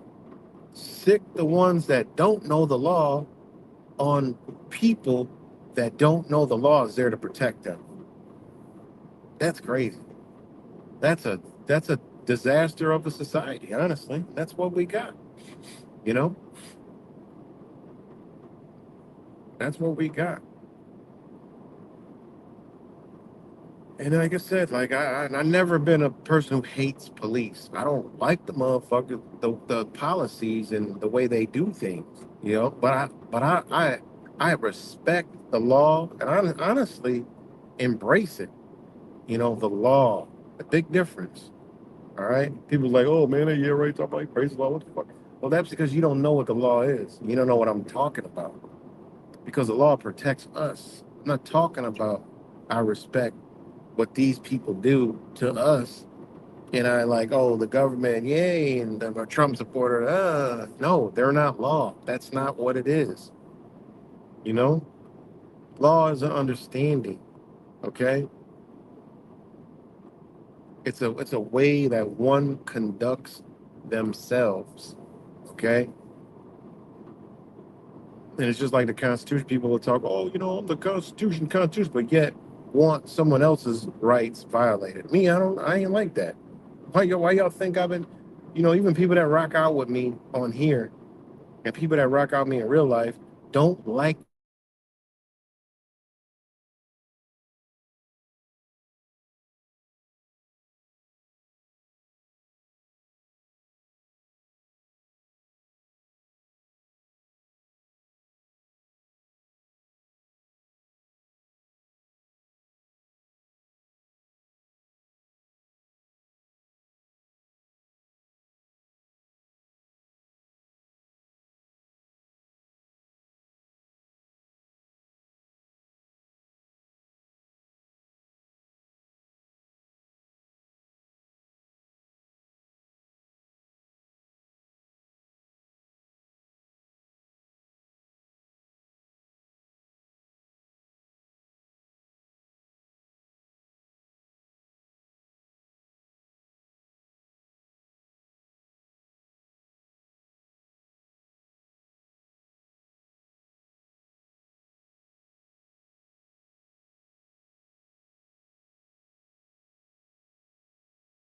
B: sick the ones that don't know the law on people that don't know the law is there to protect them. That's crazy. That's a disaster of a society, honestly. That's what we got. You know? That's what we got. And like I said, like I never been a person who hates police. I don't like the motherfuckers, the policies and the way they do things, you know. But I respect the law and I honestly embrace it. You know, the law, a big difference. All right. People are like, oh man, yeah, right, talking about praise the law. What the fuck? Well, that's because you don't know what the law is. You don't know what I'm talking about. Because the law protects us. I'm not talking about I respect what these people do to us. And I like, oh, the government, yay, and I'm a Trump supporter. No, they're not law. That's not what it is. You know, law is an understanding. Okay, it's a way that one conducts themselves. Okay, and it's just like the Constitution. People will talk, oh, the Constitution, but yet want someone else's rights violated. Me, I ain't like that. Why y'all think I've been, even people that rock out with me on here and people that rock out with me in real life don't like.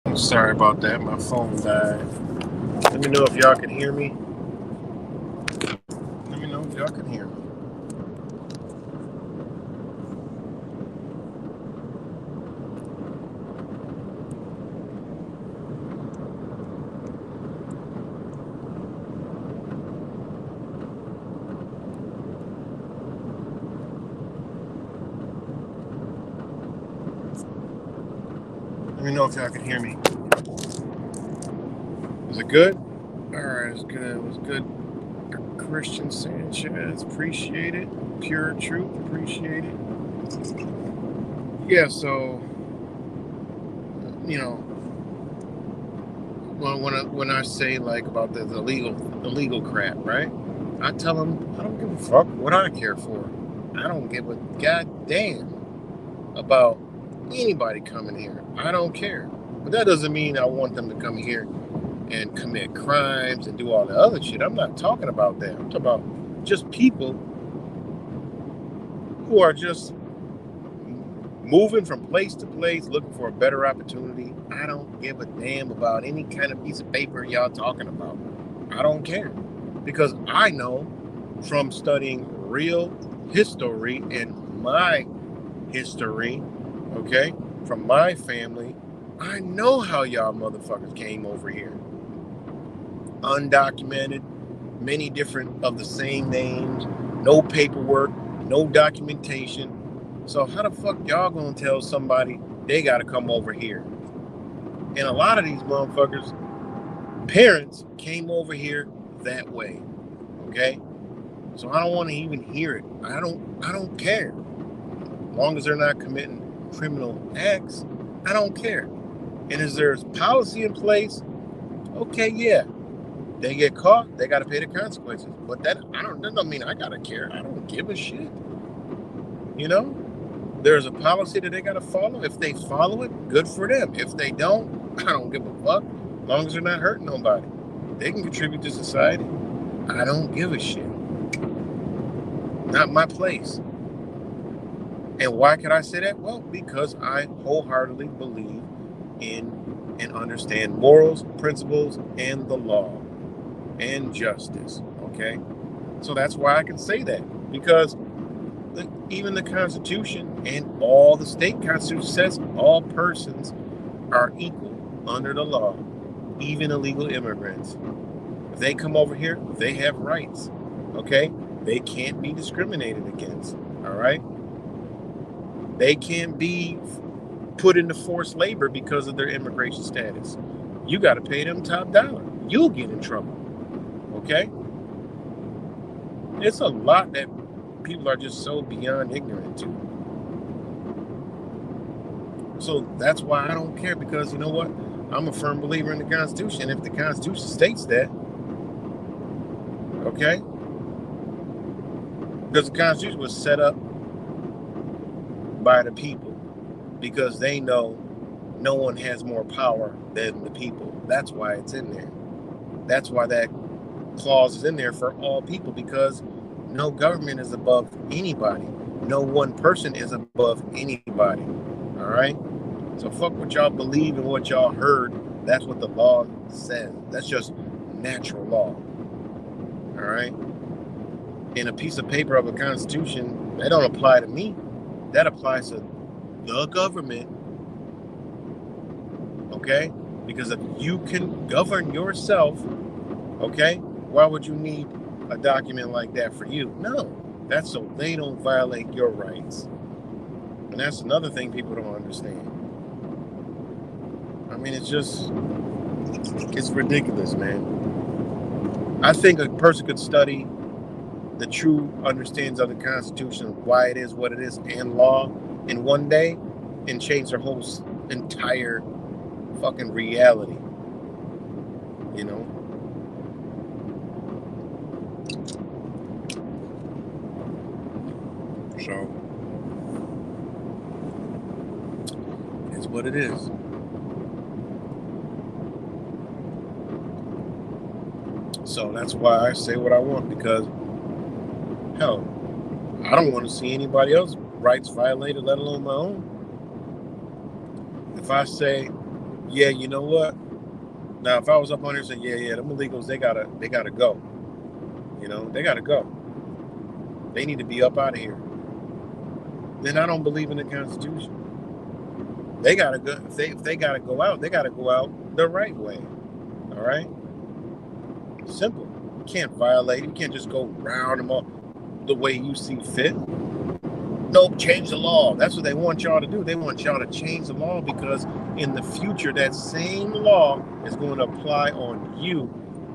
B: I'm sorry about that. My phone died. Let me know if y'all can hear me. Let me know if y'all can hear me. Let me know if y'all can hear me. Is it good? All right, it's good. It was good. Christian Sanchez, appreciate it. Pure Truth, appreciate it. Yeah, so when I say like about the legal crap, right? I tell them I don't give a fuck what I care for. I don't give a goddamn about anybody coming here. I don't care. But that doesn't mean I want them to come here and commit crimes and do all the other shit. I'm not talking about that. I'm talking about just people who are just moving from place to place looking for a better opportunity. I don't give a damn about any kind of piece of paper y'all talking about. I don't care. Because I know from studying real history and my history, okay, from my family, I know how y'all motherfuckers came over here. Undocumented, many different of the same names, no paperwork, no documentation. So how the fuck y'all gonna tell somebody they gotta come over here? And a lot of these motherfuckers, parents came over here that way. Okay? So I don't want to even hear it. I don't care. As long as they're not committing criminal acts, I don't care. And is there policy in place? Okay, yeah. They get caught, they gotta pay the consequences. But that don't mean I gotta care. I don't give a shit. You know? There's a policy that they gotta follow. If they follow it, good for them. If they don't, I don't give a fuck. As long as they're not hurting nobody. They can contribute to society. I don't give a shit. Not my place. And why can I say that? Well, because I wholeheartedly believe in and understand morals, principles, and the law and justice. Okay? So that's why I can say that. Because even the Constitution and all the state constitutions says all persons are equal under the law, even illegal immigrants. If they come over here, they have rights. Okay? They can't be discriminated against. All right? They can't be put into forced labor because of their immigration status. You got to pay them top dollar. You'll get in trouble. Okay? It's a lot that people are just so beyond ignorant to. So that's why I don't care, because you know what? I'm a firm believer in the Constitution. If the Constitution states that, okay? Because the Constitution was set up by the people because they know no one has more power than the people. That's why it's in there. That's why that clause is in there for all people, because no government is above anybody. No one person is above anybody. All right? So fuck what y'all believe and what y'all heard. That's what the law says. That's just natural law. All right? In a piece of paper of a constitution, that don't apply to me. That applies to the government. Okay? Because if you can govern yourself, okay, why would you need a document like that for you? No. That's so they don't violate your rights. And that's another thing people don't understand. I mean, it's ridiculous, man. I think a person could study the true understandings of the Constitution, why it is what it is, and law in one day, and change their whole entire fucking reality. You know? So, it's what it is. So that's why I say what I want, because hell, I don't want to see anybody else's rights violated, let alone my own. If I say, yeah, you know what? Now, if I was up on here and said, yeah, them illegals, they gotta go. You know, they gotta go. They need to be up out of here. Then I don't believe in the Constitution. They gotta go. If they gotta go out, they gotta go out the right way. All right? Simple. You can't violate. You can't just go round them up the way you see fit. Nope, change the law. That's what they want y'all to do. They want y'all to change the law, because in the future, that same law is going to apply on you.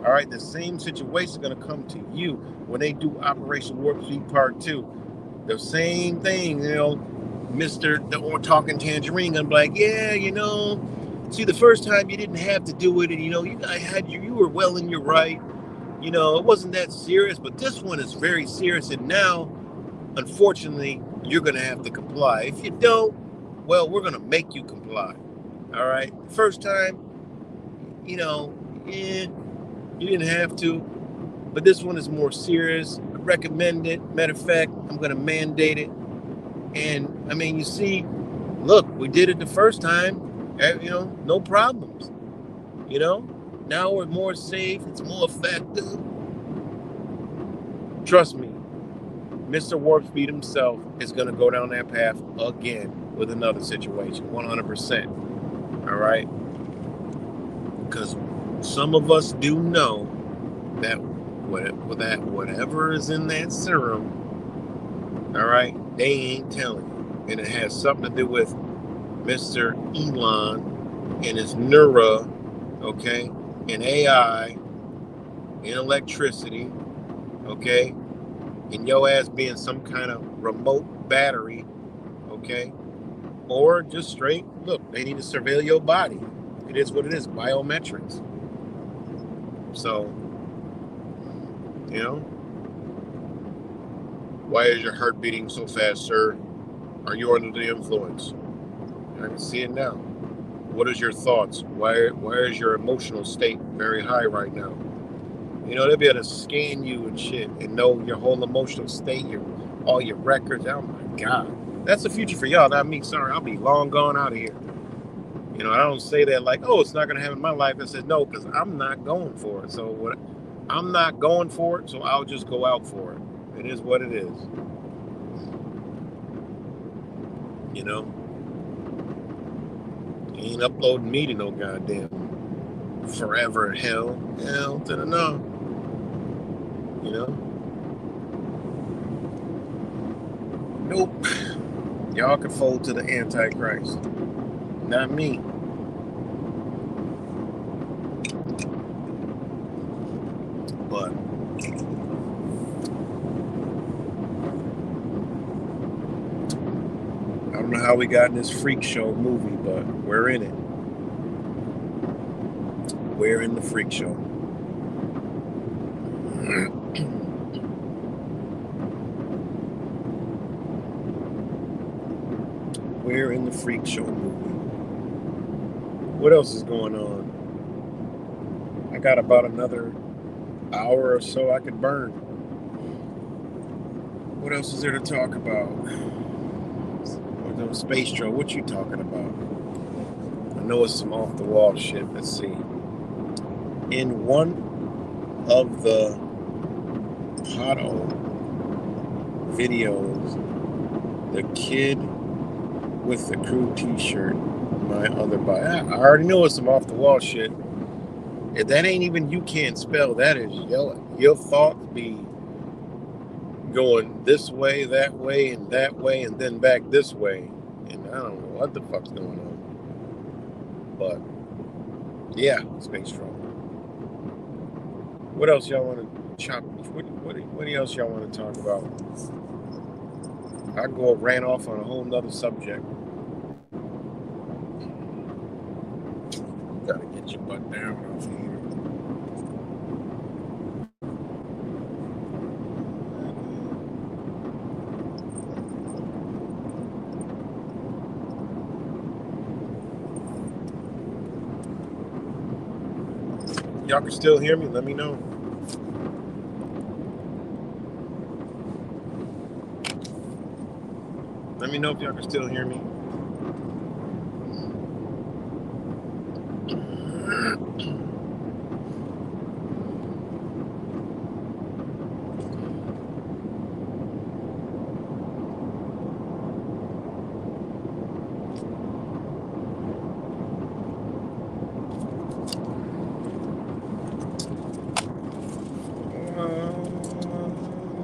B: All right, the same situation is going to come to you when they do Operation Warp Speed Part 2. The same thing, you know, Mr. or Talking Tangerine gonna be like, yeah, you know, see, the first time you didn't have to do it, and you know, you were well in your right. You know, it wasn't that serious, but this one is very serious, and now, unfortunately, you're going to have to comply. If you don't, well, we're going to make you comply. All right? First time, you know, you didn't have to, but this one is more serious. I recommend it. Matter of fact, I'm going to mandate it. And, I mean, you see, look, we did it the first time, you know, no problems. You know? Now we're more safe. It's more effective. Trust me. Mr. Warp Speed himself is going to go down that path again with another situation, 100%. All right? Because some of us do know that whatever is in that serum, all right, they ain't telling you. And it has something to do with Mr. Elon and it's neuro, okay, and AI, and electricity, okay, and your ass being some kind of remote battery, okay, or just straight, look, they need to surveil your body. It is what it is, biometrics. So, you know, why is your heart beating so fast, sir? Are you under the influence? I can see it now. What is your thoughts? Why is your emotional state very high right now? You know, they'll be able to scan you and shit and know your whole emotional state, all your records. Oh my God. That's the future for y'all, not me. Sorry, I'll be long gone out of here. You know, I don't say that like, oh, it's not going to happen in my life. I said, no, because I'm not going for it. So what? I'm not going for it, so I'll just go out for it. It is what it is. You know? You ain't uploading me to no goddamn forever hell. Hell to the no. You know? Nope. Y'all can fold to the Antichrist. Not me. But I don't know how we got in this freak show movie, but we're in it. We're in the freak show. We're in the freak show movie. What else is going on? I got about another hour or so I could burn. What else is there to talk about? Space Trail, what you talking about? I know it's some off the wall shit. Let's see. In one of the Potto videos, the kid with the crew t-shirt, my other buy. I already know it's some off the wall shit. If that ain't even you can't spell, that is your thoughts be going this way, and that way, and then back this way. And I don't know what the fuck's going on. But yeah, Space Trail. What else y'all want to chop? What else y'all want to talk about? I ran off on a whole nother subject. Gotta get your butt down off here. Y'all can still hear me? Let me know. Let me know if y'all can still hear me.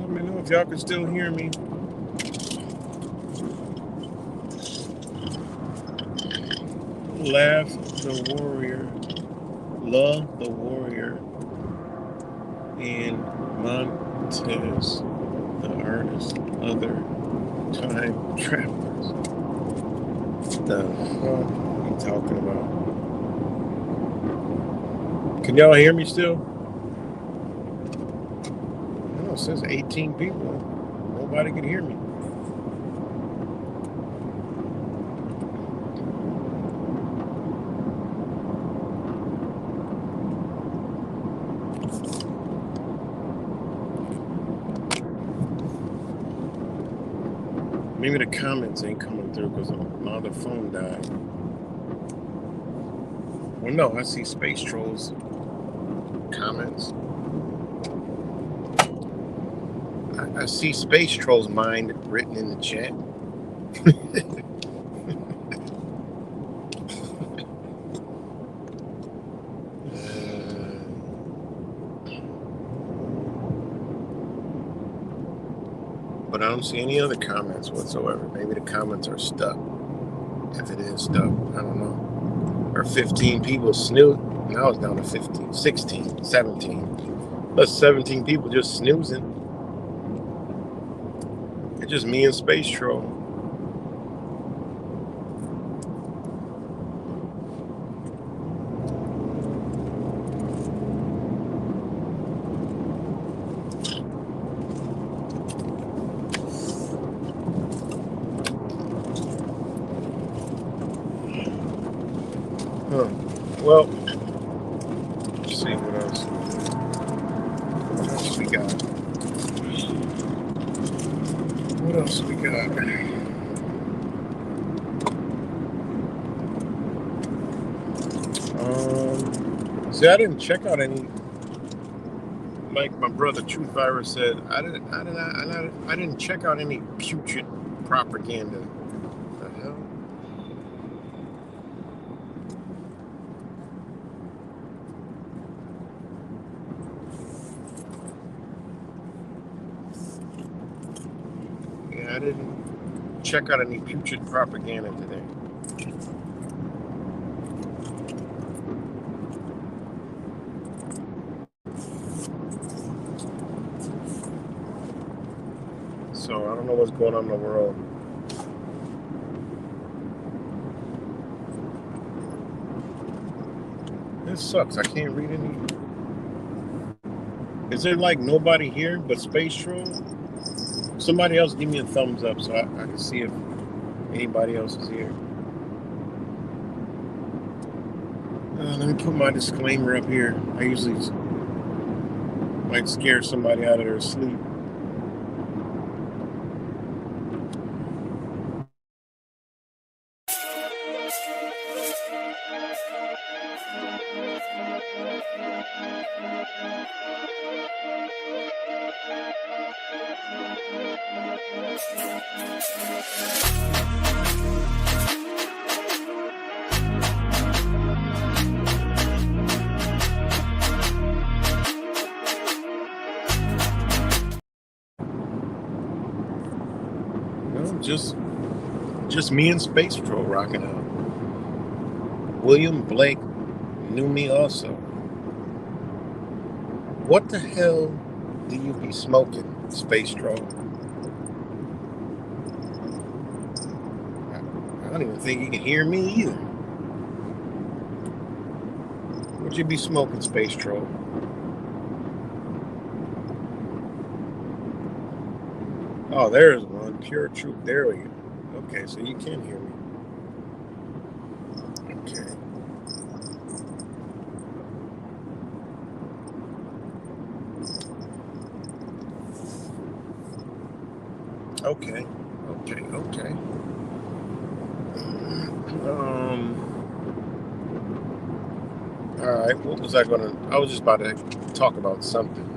B: Let me know if y'all can still hear me. Laugh the warrior, love the warrior, and Montez, the artist, other time travelers. What the fuck are you talking about? Can y'all hear me still? No, it says 18 people. Nobody can hear me. Maybe the comments ain't coming through because my other phone died. Well, no, I see Space Trolls comments. I see Space Trolls mind written in the chat. But I don't see any other comments whatsoever. Maybe the comments are stuck. If it is stuck, I don't know. or 15 people snoozing. Now it's down to 15, 16, 17. That's 17 people just snoozing. It's just me and Space Troll. Well, let's see what else. What else we got? What else we got? See, I didn't check out any. Like my brother Truth Virus said, I didn't check out any putrid propaganda. What the hell? Yeah, I didn't check out any putrid propaganda today. So I don't know what's going on in the world. This sucks. I can't read any. Is there like nobody here but Space Troll? Somebody else give me a thumbs up so I can see if anybody else is here. Let me put my disclaimer up here. I usually might scare somebody out of their sleep. Just me and Space Troll rocking out. William Blake knew me also. What the hell do you be smoking, Space Troll? I don't even think you can hear me either. What you be smoking, Space Troll? Oh, there's one. Pure truth. There we go. Okay, so you can hear me. Okay. Okay. All right. What was I gonna? I was just about to talk about something.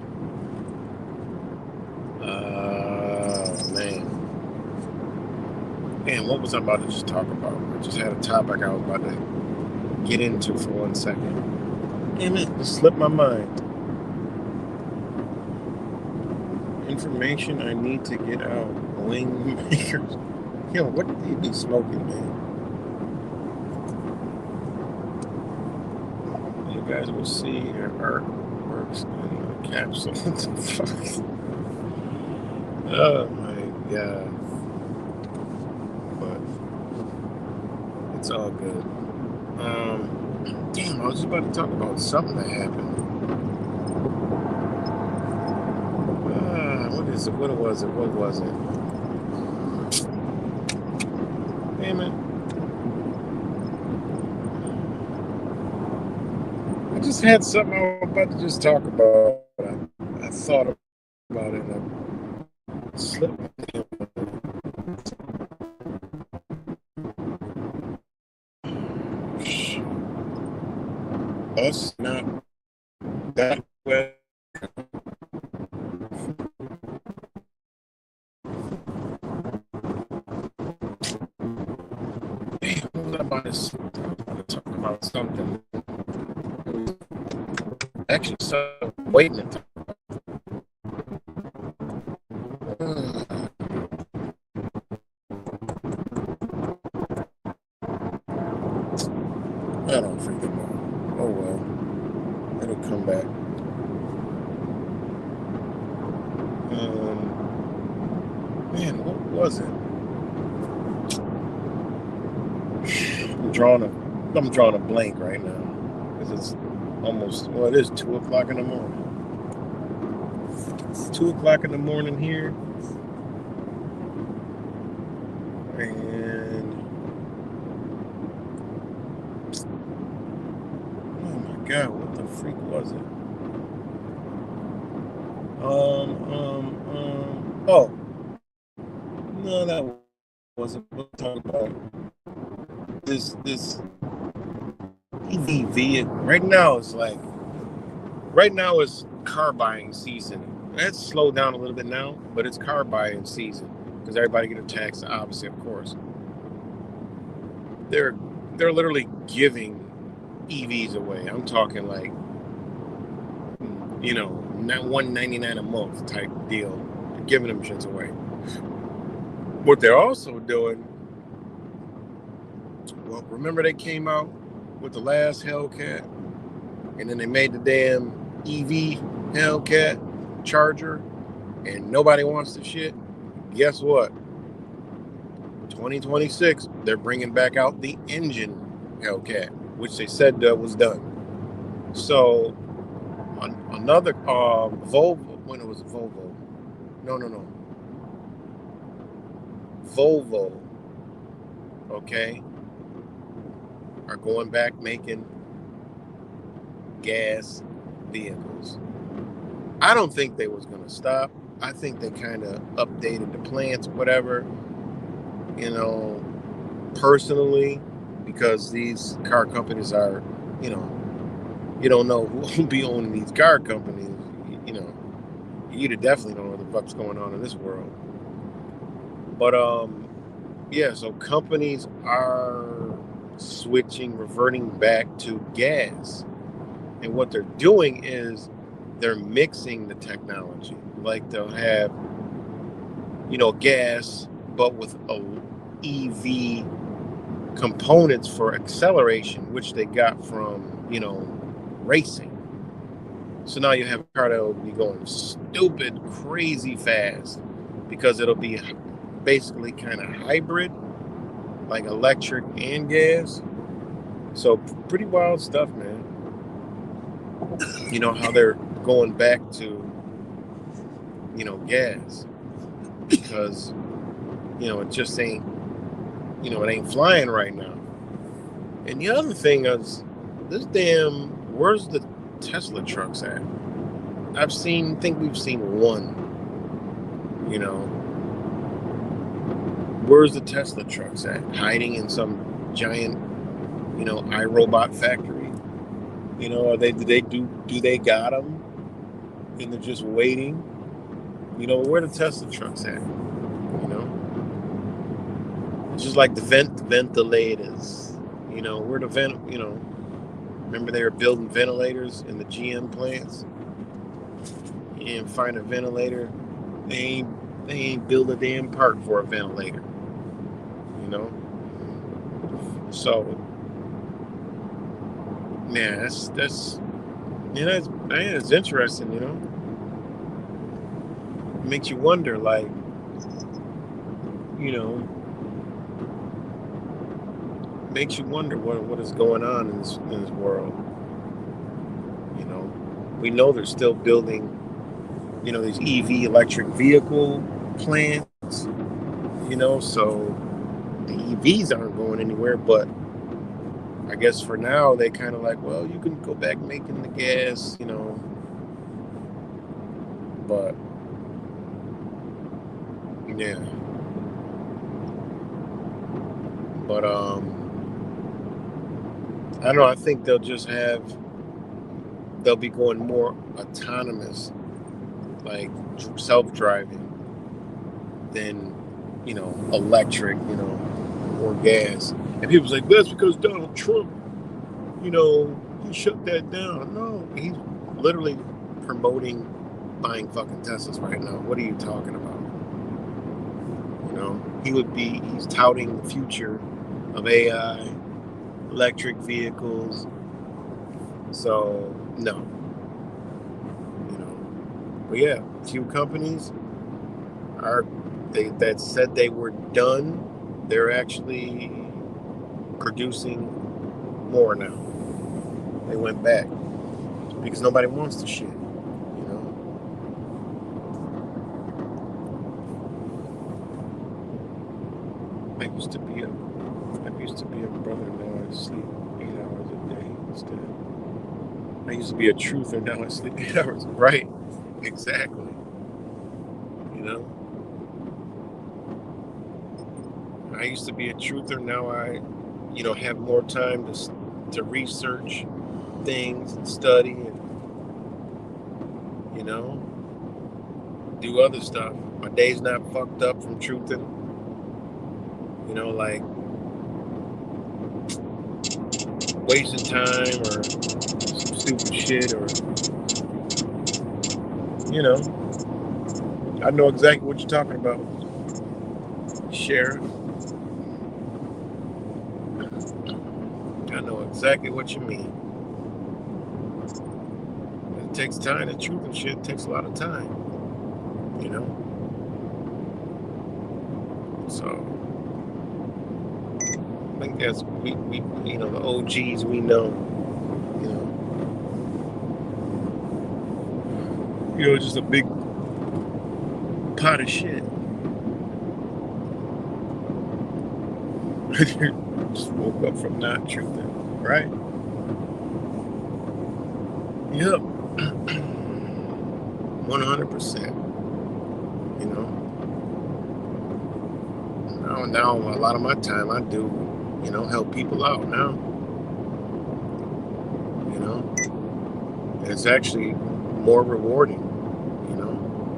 B: Man, what was I about to just talk about? I just had a topic I was about to get into for 1 second. Damn it, just slipped my mind. Information I need to get out. Wing makers. Yo, what do you be smoking, man? You guys will see your artworks in the capsule. What the fuck? Oh my god. But it's all good. Damn, I was just about to talk about something that happened. What is it? What was it? What was it? Damn it. I just had something I was about to just talk about. I thought about it and I slipped my damn. Us not that well. Damn, what was I about to talk about something? Actually, so waiting to talk. I don't good comeback. Man, what was it? I'm drawing a blank right now because it's almost, well, it is 2:00 in the morning. It's 2:00 in the morning here, and oh my God, what the freak was it? Oh, no, that wasn't. We'll talk about this EV vehicle. Right now it's car buying season. It's slowed down a little bit now, but it's car buying season because everybody get a tax. Obviously, of course, they're literally giving EVs away. I'm talking like, not $199 a month type deal. They're giving them shits away. What they're also doing, well, remember they came out with the last Hellcat, and then they made the damn EV Hellcat Charger, and nobody wants the shit. Guess what? 2026, they're bringing back out the engine Hellcat, which they said was done. So another Volvo, when it was a Volvo, Volvo, okay, are going back making gas vehicles. I don't think they was gonna stop. I think they kind of updated the plants, whatever, personally, because these car companies are, you don't know who will be owning these car companies. You definitely don't know what the fuck's going on in this world. But yeah, so companies are reverting back to gas. And what they're doing is they're mixing the technology. Like they'll have, gas, but with EV components for acceleration, which they got from, racing. So now you have a car that will be going stupid, crazy fast because it'll be basically kind of hybrid, like electric and gas. So pretty wild stuff, man. How they're going back to, gas because, it just ain't, it ain't flying right now. And the other thing is where's the Tesla trucks at? think we've seen one, where's the Tesla trucks at? Hiding in some giant, iRobot factory? Do they got them? And they're just waiting? Where the Tesla trucks at? It's just like the ventilators. Where the remember they were building ventilators in the GM plants? And find a ventilator, they ain't build a damn part for a ventilator. So man, that's it's interesting, It makes you wonder, like, makes you wonder what is going on in this world. We know they're still building, these EV electric vehicle plants, so the EVs aren't going anywhere, but I guess for now they kind of like, well, you can go back making the gas, but yeah. But I don't know, I think they'll be going more autonomous, like self-driving, than electric, or gas. And people's like, that's because Donald Trump, he shut that down. No, he's literally promoting buying fucking Teslas right now. What are you talking about? He's touting the future of AI, electric vehicles. So No, but yeah, a few companies that said they were done. They're actually producing more now. They went back because nobody wants the shit. I used to be a brother. Now I sleep 8 hours a day instead. I used to be a truther. Now I sleep 8 hours. Right? Exactly. I used to be a truther. Now I, have more time to research things and study and, do other stuff. My day's not fucked up from truthing. Like wasting time or some stupid shit or, I know exactly what you're talking about. Share. I know exactly what you mean. It takes time. The truth and shit takes a lot of time. So I think that's we the OGs we know. Just a big pot of shit. Just woke up from not truthing, right? Yep. 100%. Now a lot of my time I do, help people out now. And it's actually more rewarding,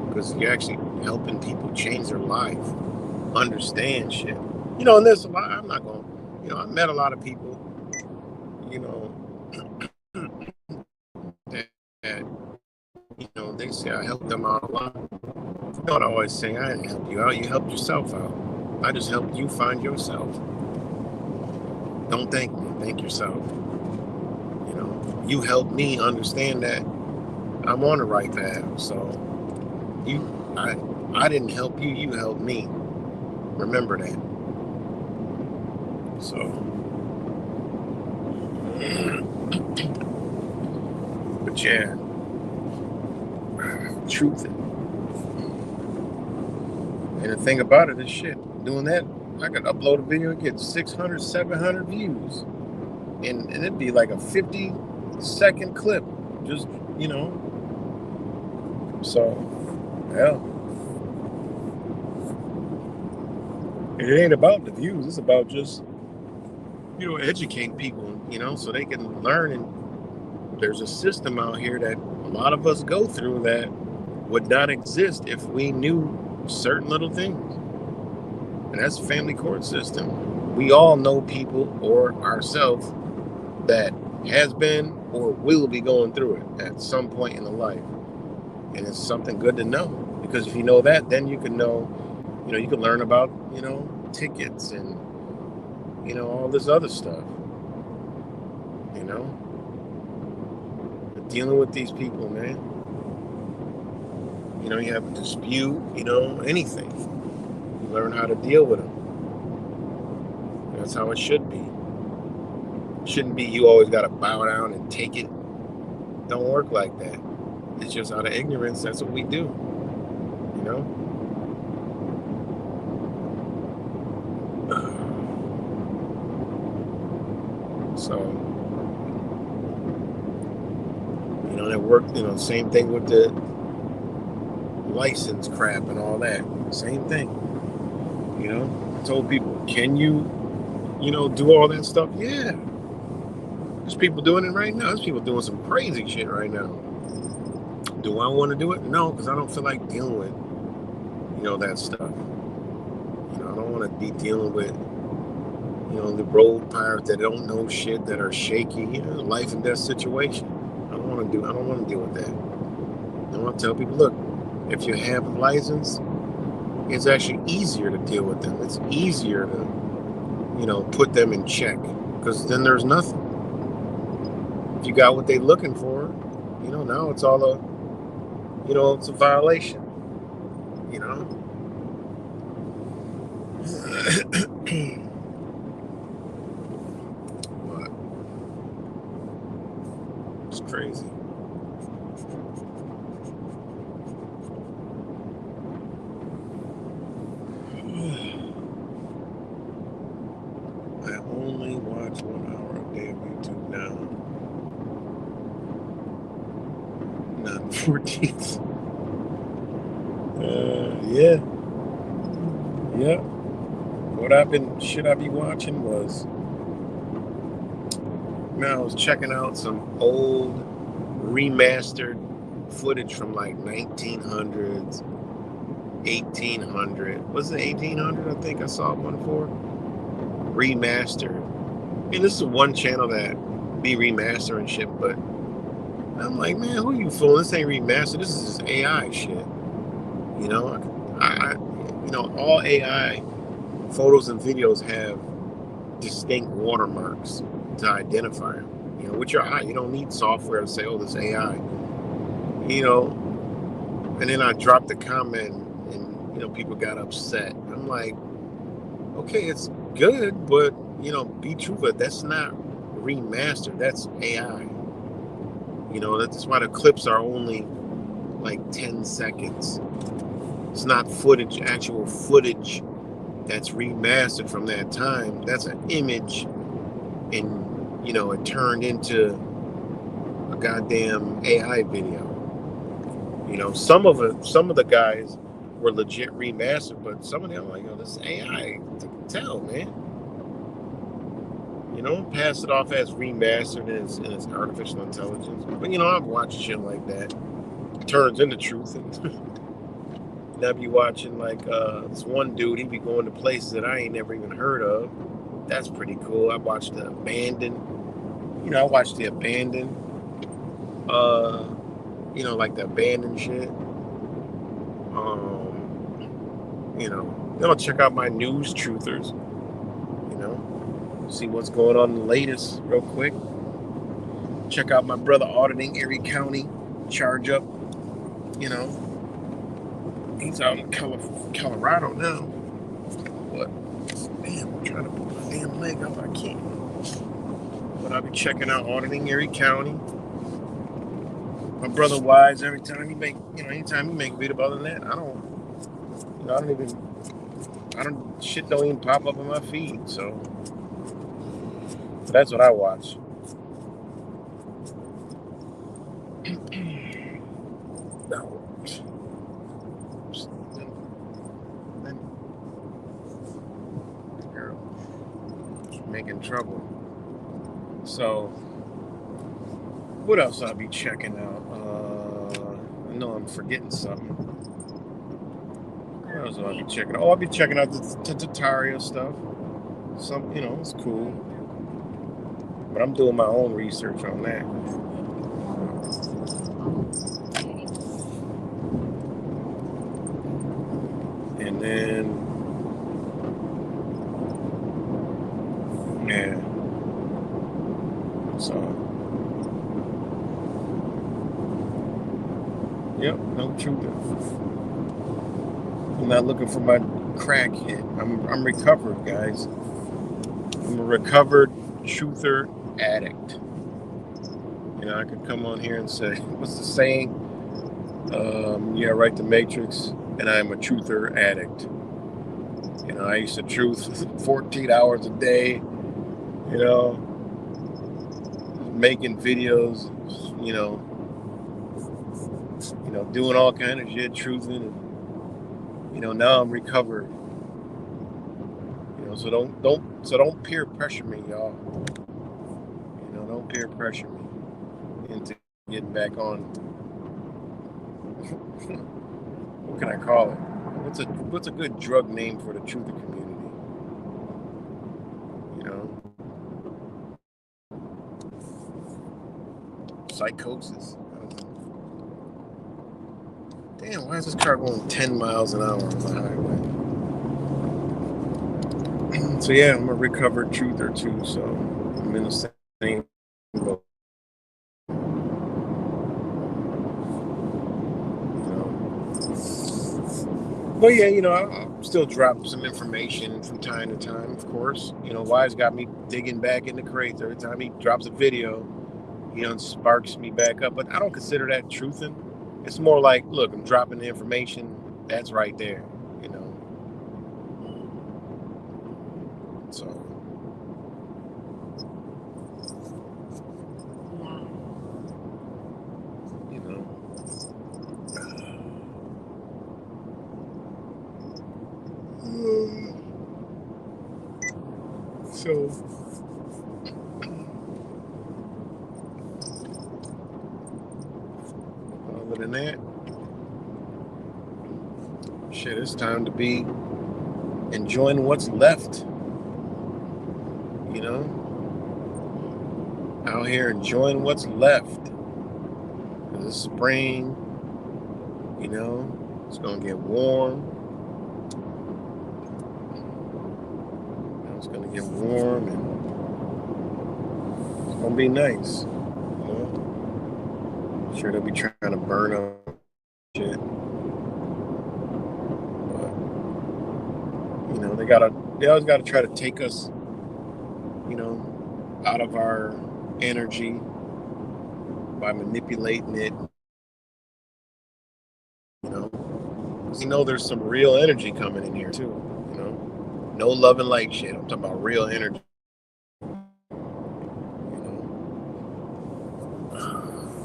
B: because you're actually helping people change their life, understand shit. And there's a lot. I'm not going. I've met a lot of people. That they say I helped them out a lot. I always say I didn't help you out. You helped yourself out. I just helped you find yourself. Don't thank me. Thank yourself. You helped me understand that I'm on the right path. So I didn't help you. You helped me. Remember that. So, but yeah, truth. And the thing about it is shit. Doing that, I could upload a video and get 600, 700 views. And it'd be like a 50-second clip. Just, So, yeah. And it ain't about the views. It's about just, educating people, so they can learn. And there's a system out here that a lot of us go through that would not exist if we knew certain little things. And that's the family court system. We all know people or ourselves that has been or will be going through it at some point in the life. And it's something good to know, because if you know that, then you can know, you can learn about, tickets and, all this other stuff, But dealing with these people, man, you have a dispute, anything. You learn how to deal with them. That's how it should be. It shouldn't be you always got to bow down and take it. Don't work like that. It's just out of ignorance. That's what we do. So, that worked, same thing with the license crap and all that. Same thing. I told people, can you, do all that stuff? Yeah. There's people doing it right now. There's people doing some crazy shit right now. Do I want to do it? No, because I don't feel like dealing with, that stuff. I don't want to be dealing with, the road pirates that don't know shit, that are shaky, life and death situation. I don't want to deal with that. I want to tell people, look, if you have a license, it's actually easier to deal with them. It's easier to, put them in check, because then there's nothing. If you got what they're looking for, Now it's all it's a violation. You know. But it's crazy. I only watch 1 hour a day of YouTube now. Not 14th. Yeah. Yeah. What should I be watching was, man, I was checking out some old remastered footage from like 1900s, 1800. Was it 1800? I think I saw one for remastered. And this is one channel that be remastering shit, but I'm like, man, who you fooling? This ain't remastered. This is just AI shit. All AI photos and videos have distinct watermarks to identify them. With your eye, you don't need software to say, "Oh, this AI." And then I dropped the comment, and people got upset. I'm like, okay, it's good, but be truthful. That's not remastered. That's AI. That's why the clips are only like 10 seconds. It's not actual footage that's remastered from that time. That's an image, and it turned into a goddamn AI video. Some of the guys were legit remastered, but some of them, like, this is AI. You can tell, man. Pass it off as remastered and it's artificial intelligence. But I've watched shit like that. It turns into truth, and I'd be watching like this one dude. He'd be going to places that I ain't never even heard of. That's pretty cool. I watched the Abandoned. I watched the Abandoned. Like the Abandoned shit. Then I'll check out my news truthers. See what's going on in the latest real quick. Check out my brother auditing Erie County charge up. He's out in Colorado now. But damn, I'm trying to put my damn leg up. I can't. But I'll be checking out auditing Erie County. My brother Wise, anytime he make a video other than that, shit don't even pop up on my feed. So that's what I watch. Making trouble. So what else I'll be checking out? I know I'm forgetting something. What else will I be checking out? I'll be checking out the Tataria stuff. It's cool. But I'm doing my own research on that. And then yeah. So yep, no truther. I'm not looking for my crack hit. I'm recovered, guys. I'm a recovered truther addict. I could come on here and say, what's the saying? Yeah, right, the Matrix, and I'm a truther addict. I used to truth 14 hours a day, making videos, doing all kind of shit, truthing, and now I'm recovered. So don't peer pressure me, y'all. Don't peer pressure me into getting back on. What can I call it? What's a good drug name for the truther community? Psychosis. Damn, why is this car going 10 miles an hour on the highway? So yeah, I'm a recovered truther too, so I'm in the same boat. But yeah, I'll still drop some information from time to time, of course. Wise got me digging back in the crates every time he drops a video. Sparks me back up. But I don't consider that truthing. It's more like, look, I'm dropping the information that's right there, you know. So, you know. So, other than that, shit, it's time to be enjoying what's left, out here enjoying what's left. It's spring, it's gonna get warm. It's gonna get warm and it's gonna be nice. I'm sure they'll be trying to burn up shit. But, they always gotta try to take us, out of our energy by manipulating it. There's some real energy coming in here too. No love and light shit. I'm talking about real energy.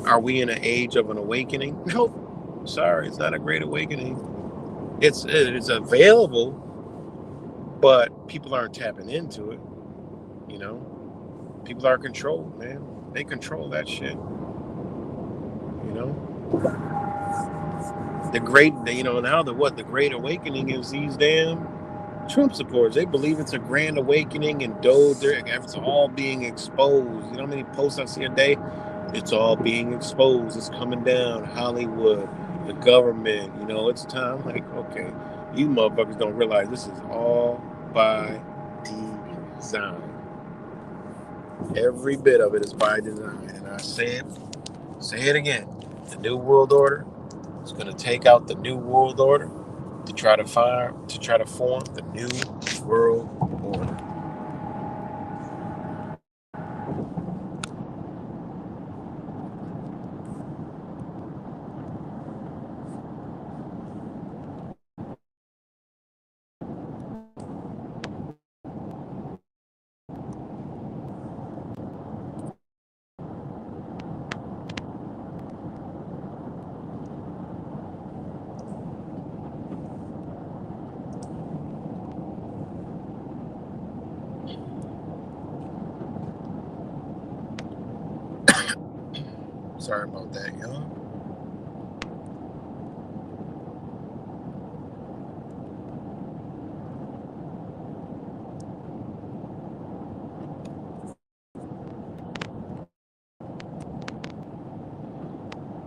B: Are we in an age of an awakening? Nope. Sorry, it's not a great awakening. It's available, but people aren't tapping into it. People are controlled, man. They control that shit. The great, now the great awakening is these damn Trump supporters. They believe it's a grand awakening, and it's all being exposed. You know how many posts I see a day? It's all being exposed. It's coming down. Hollywood, the government. It's time. Like, okay, you motherfuckers don't realize this is all by design. Every bit of it is by design. And I say it again. The New World Order is going to take out the New World Order to try to form the New World Order. Sorry about that, y'all.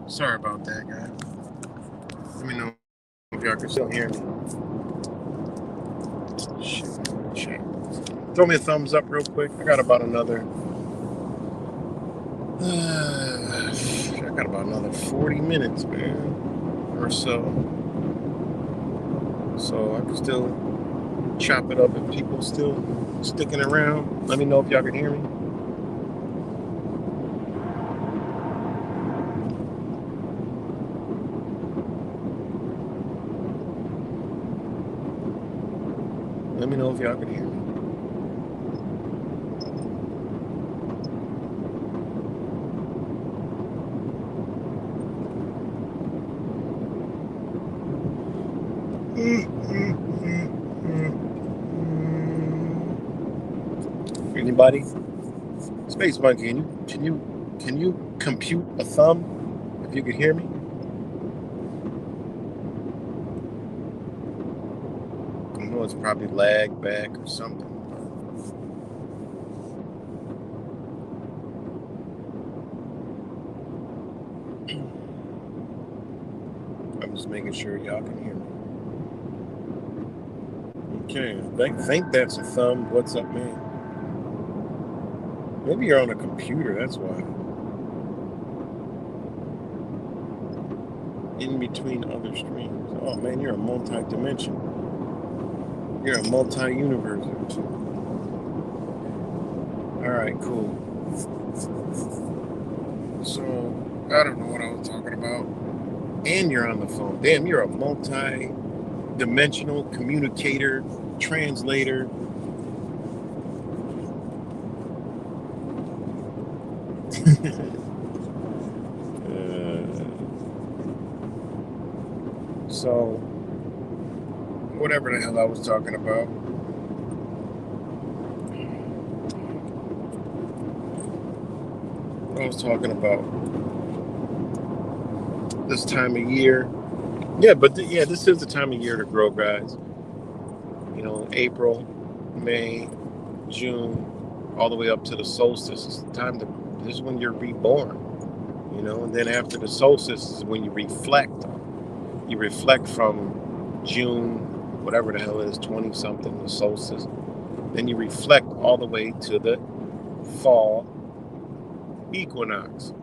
B: Sorry about that, guys. Let me know if y'all can still hear me. Shit. Throw me a thumbs up real quick. I got about another 40 minutes, man, or so. So I can still chop it up if people still sticking around. Let me know if y'all can hear me. Let me know if y'all can hear me. Anybody? Space Monkey, can you compute a thumb if you could hear me? I know it's probably lagged back or something. I'm just making sure y'all can hear me. Okay, I think that's a thumb. What's up, man? Maybe you're on a computer, that's why. in between other streams. Oh man, you're a multi-dimension. You're a multi-universe. All right, cool. So I don't know what I was talking about. And you're on the phone. Damn, you're a multi-dimensional communicator, translator. So whatever the hell I was talking about. I was talking about this time of year. Yeah, but this is the time of year to grow, guys. You know, April, May, June, all the way up to the solstice. It's the time to. This is when you're reborn. You know, and then after the solstice is when you reflect. You reflect from June, whatever the hell it is, 20 something, the solstice. Then you reflect all the way to the fall equinox.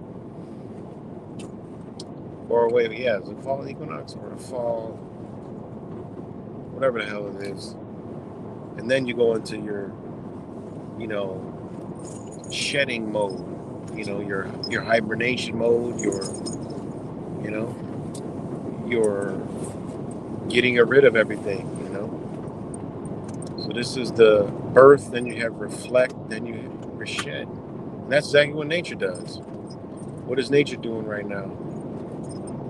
B: Or wait, yeah, is it fall equinox or the fall, whatever the hell it is. And then you go into your, you know, shedding mode, you know, your hibernation mode, your getting rid of everything, you know. So this is the birth, then you have reflect, then you have reshed. And that's exactly what nature does. What is nature doing right now?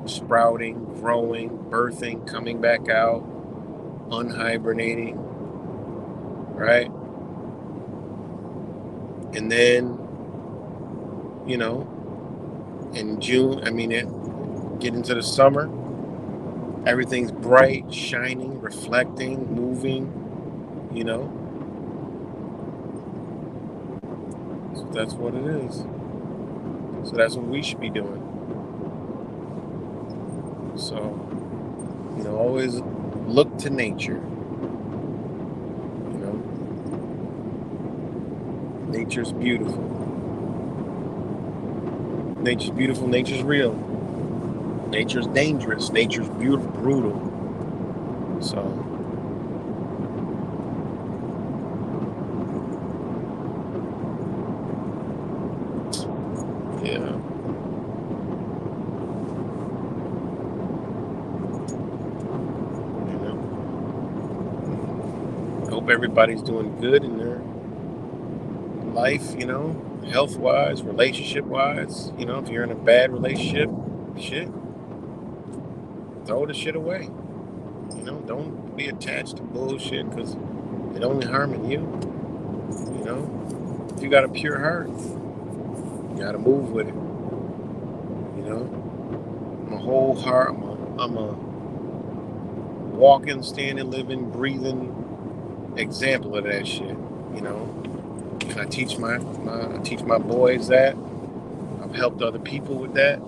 B: Sprouting, growing, birthing, coming back out, unhibernating, right? And then, you know, in June, get into the summer, everything's bright, shining, reflecting, moving, you know. So that's what it is. So that's what we should be doing. So, you know, always look to nature. You know, nature's beautiful. Nature's beautiful. Nature's real. Nature's dangerous. Nature's beautiful, brutal. So, yeah. I hope everybody's doing good in their life, you know, health-wise, relationship-wise. You know, if you're in a bad relationship, shit, throw the shit away. You know, don't be attached to bullshit because it only harming you. You know, if you got a pure heart, you gotta move with it. You know, my whole heart, I'm a walking, standing, living, breathing example of that shit. You know, and I teach my boys that. I've helped other people with that.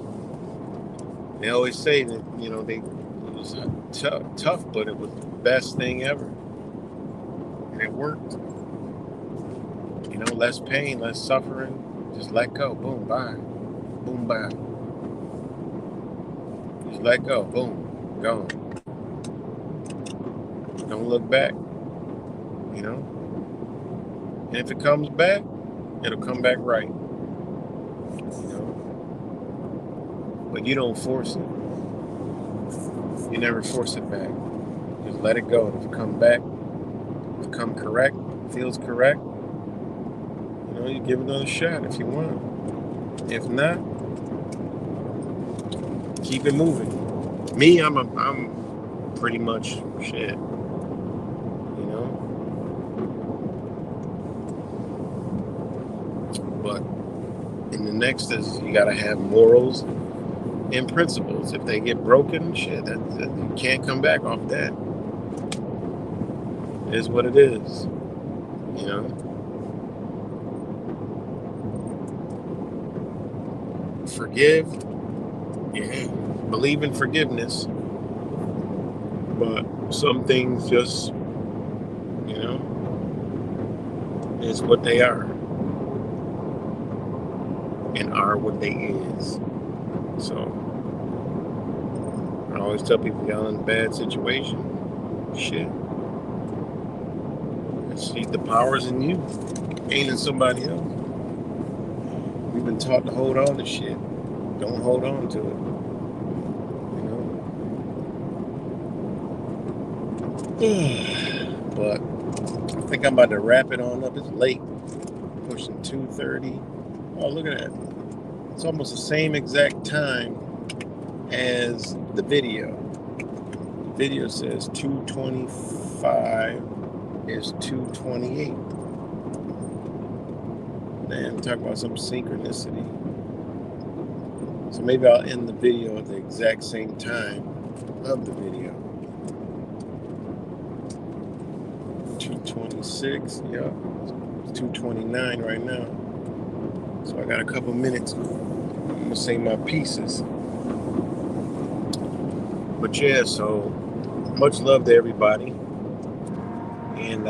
B: They always say that, you know, it was tough, but it was the best thing ever, and it worked. You know, less pain, less suffering. Just let go. Boom, bye. Boom, bye. Just let go. Boom, gone. Don't look back. You know, and if it comes back, it'll come back right. You know, but you don't force it. You never force it back. Just let it go. If it come back, if it come correct, feels correct, you know, you give it another shot if you want. If not, keep it moving. Me, I'm pretty much shit. You know, but in the next is you gotta have morals and principles. If they get broken, shit, that you can't come back off that. It is what it is. You know. Forgive. Yeah. Believe in forgiveness. But some things just, you know, is what they are. And are what they is. So always tell people y'all in a bad situation. Shit. See, the power's in you, ain't in somebody else. We've been taught to hold on to shit. Don't hold on to it. But I think I'm about to wrap it on up. It's late. Pushing 2:30. Oh, look at that. It's almost the same exact time as the video. The video says 2:25 is 2:28. Man, talk about some synchronicity. So maybe I'll end the video at the exact same time of the video. 2:26, yeah. It's 2:29 right now. So I got a couple minutes. I'm gonna say my pieces. But yeah, so much love to everybody. And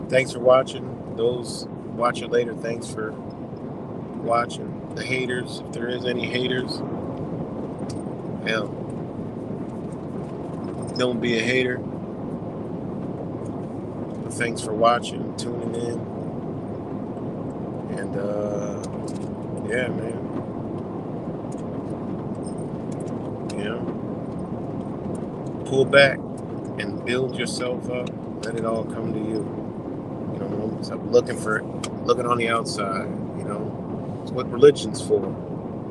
B: thanks for watching. Those watching later, thanks for watching. The haters, if there is any haters, hell, don't be a hater. But thanks for watching, tuning in. And yeah, man. You know, pull back and build yourself up. Let it all come to you. You know, stop looking on the outside. You know, it's what religion's for.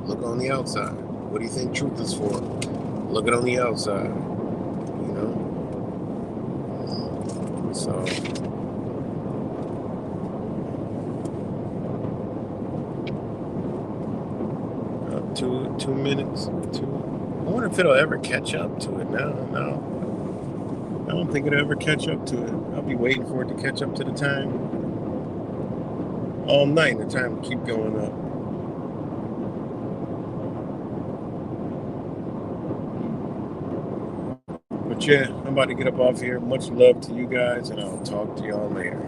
B: Look on the outside. What do you think truth is for? Look it on the outside. You know, so. Two minutes. I wonder if it'll ever catch up to it. No. I don't think it'll ever catch up to it. I'll be waiting for it to catch up to the time all night. The time will keep going up. But yeah, I'm about to get up off here. Much love to you guys, and I'll talk to y'all later.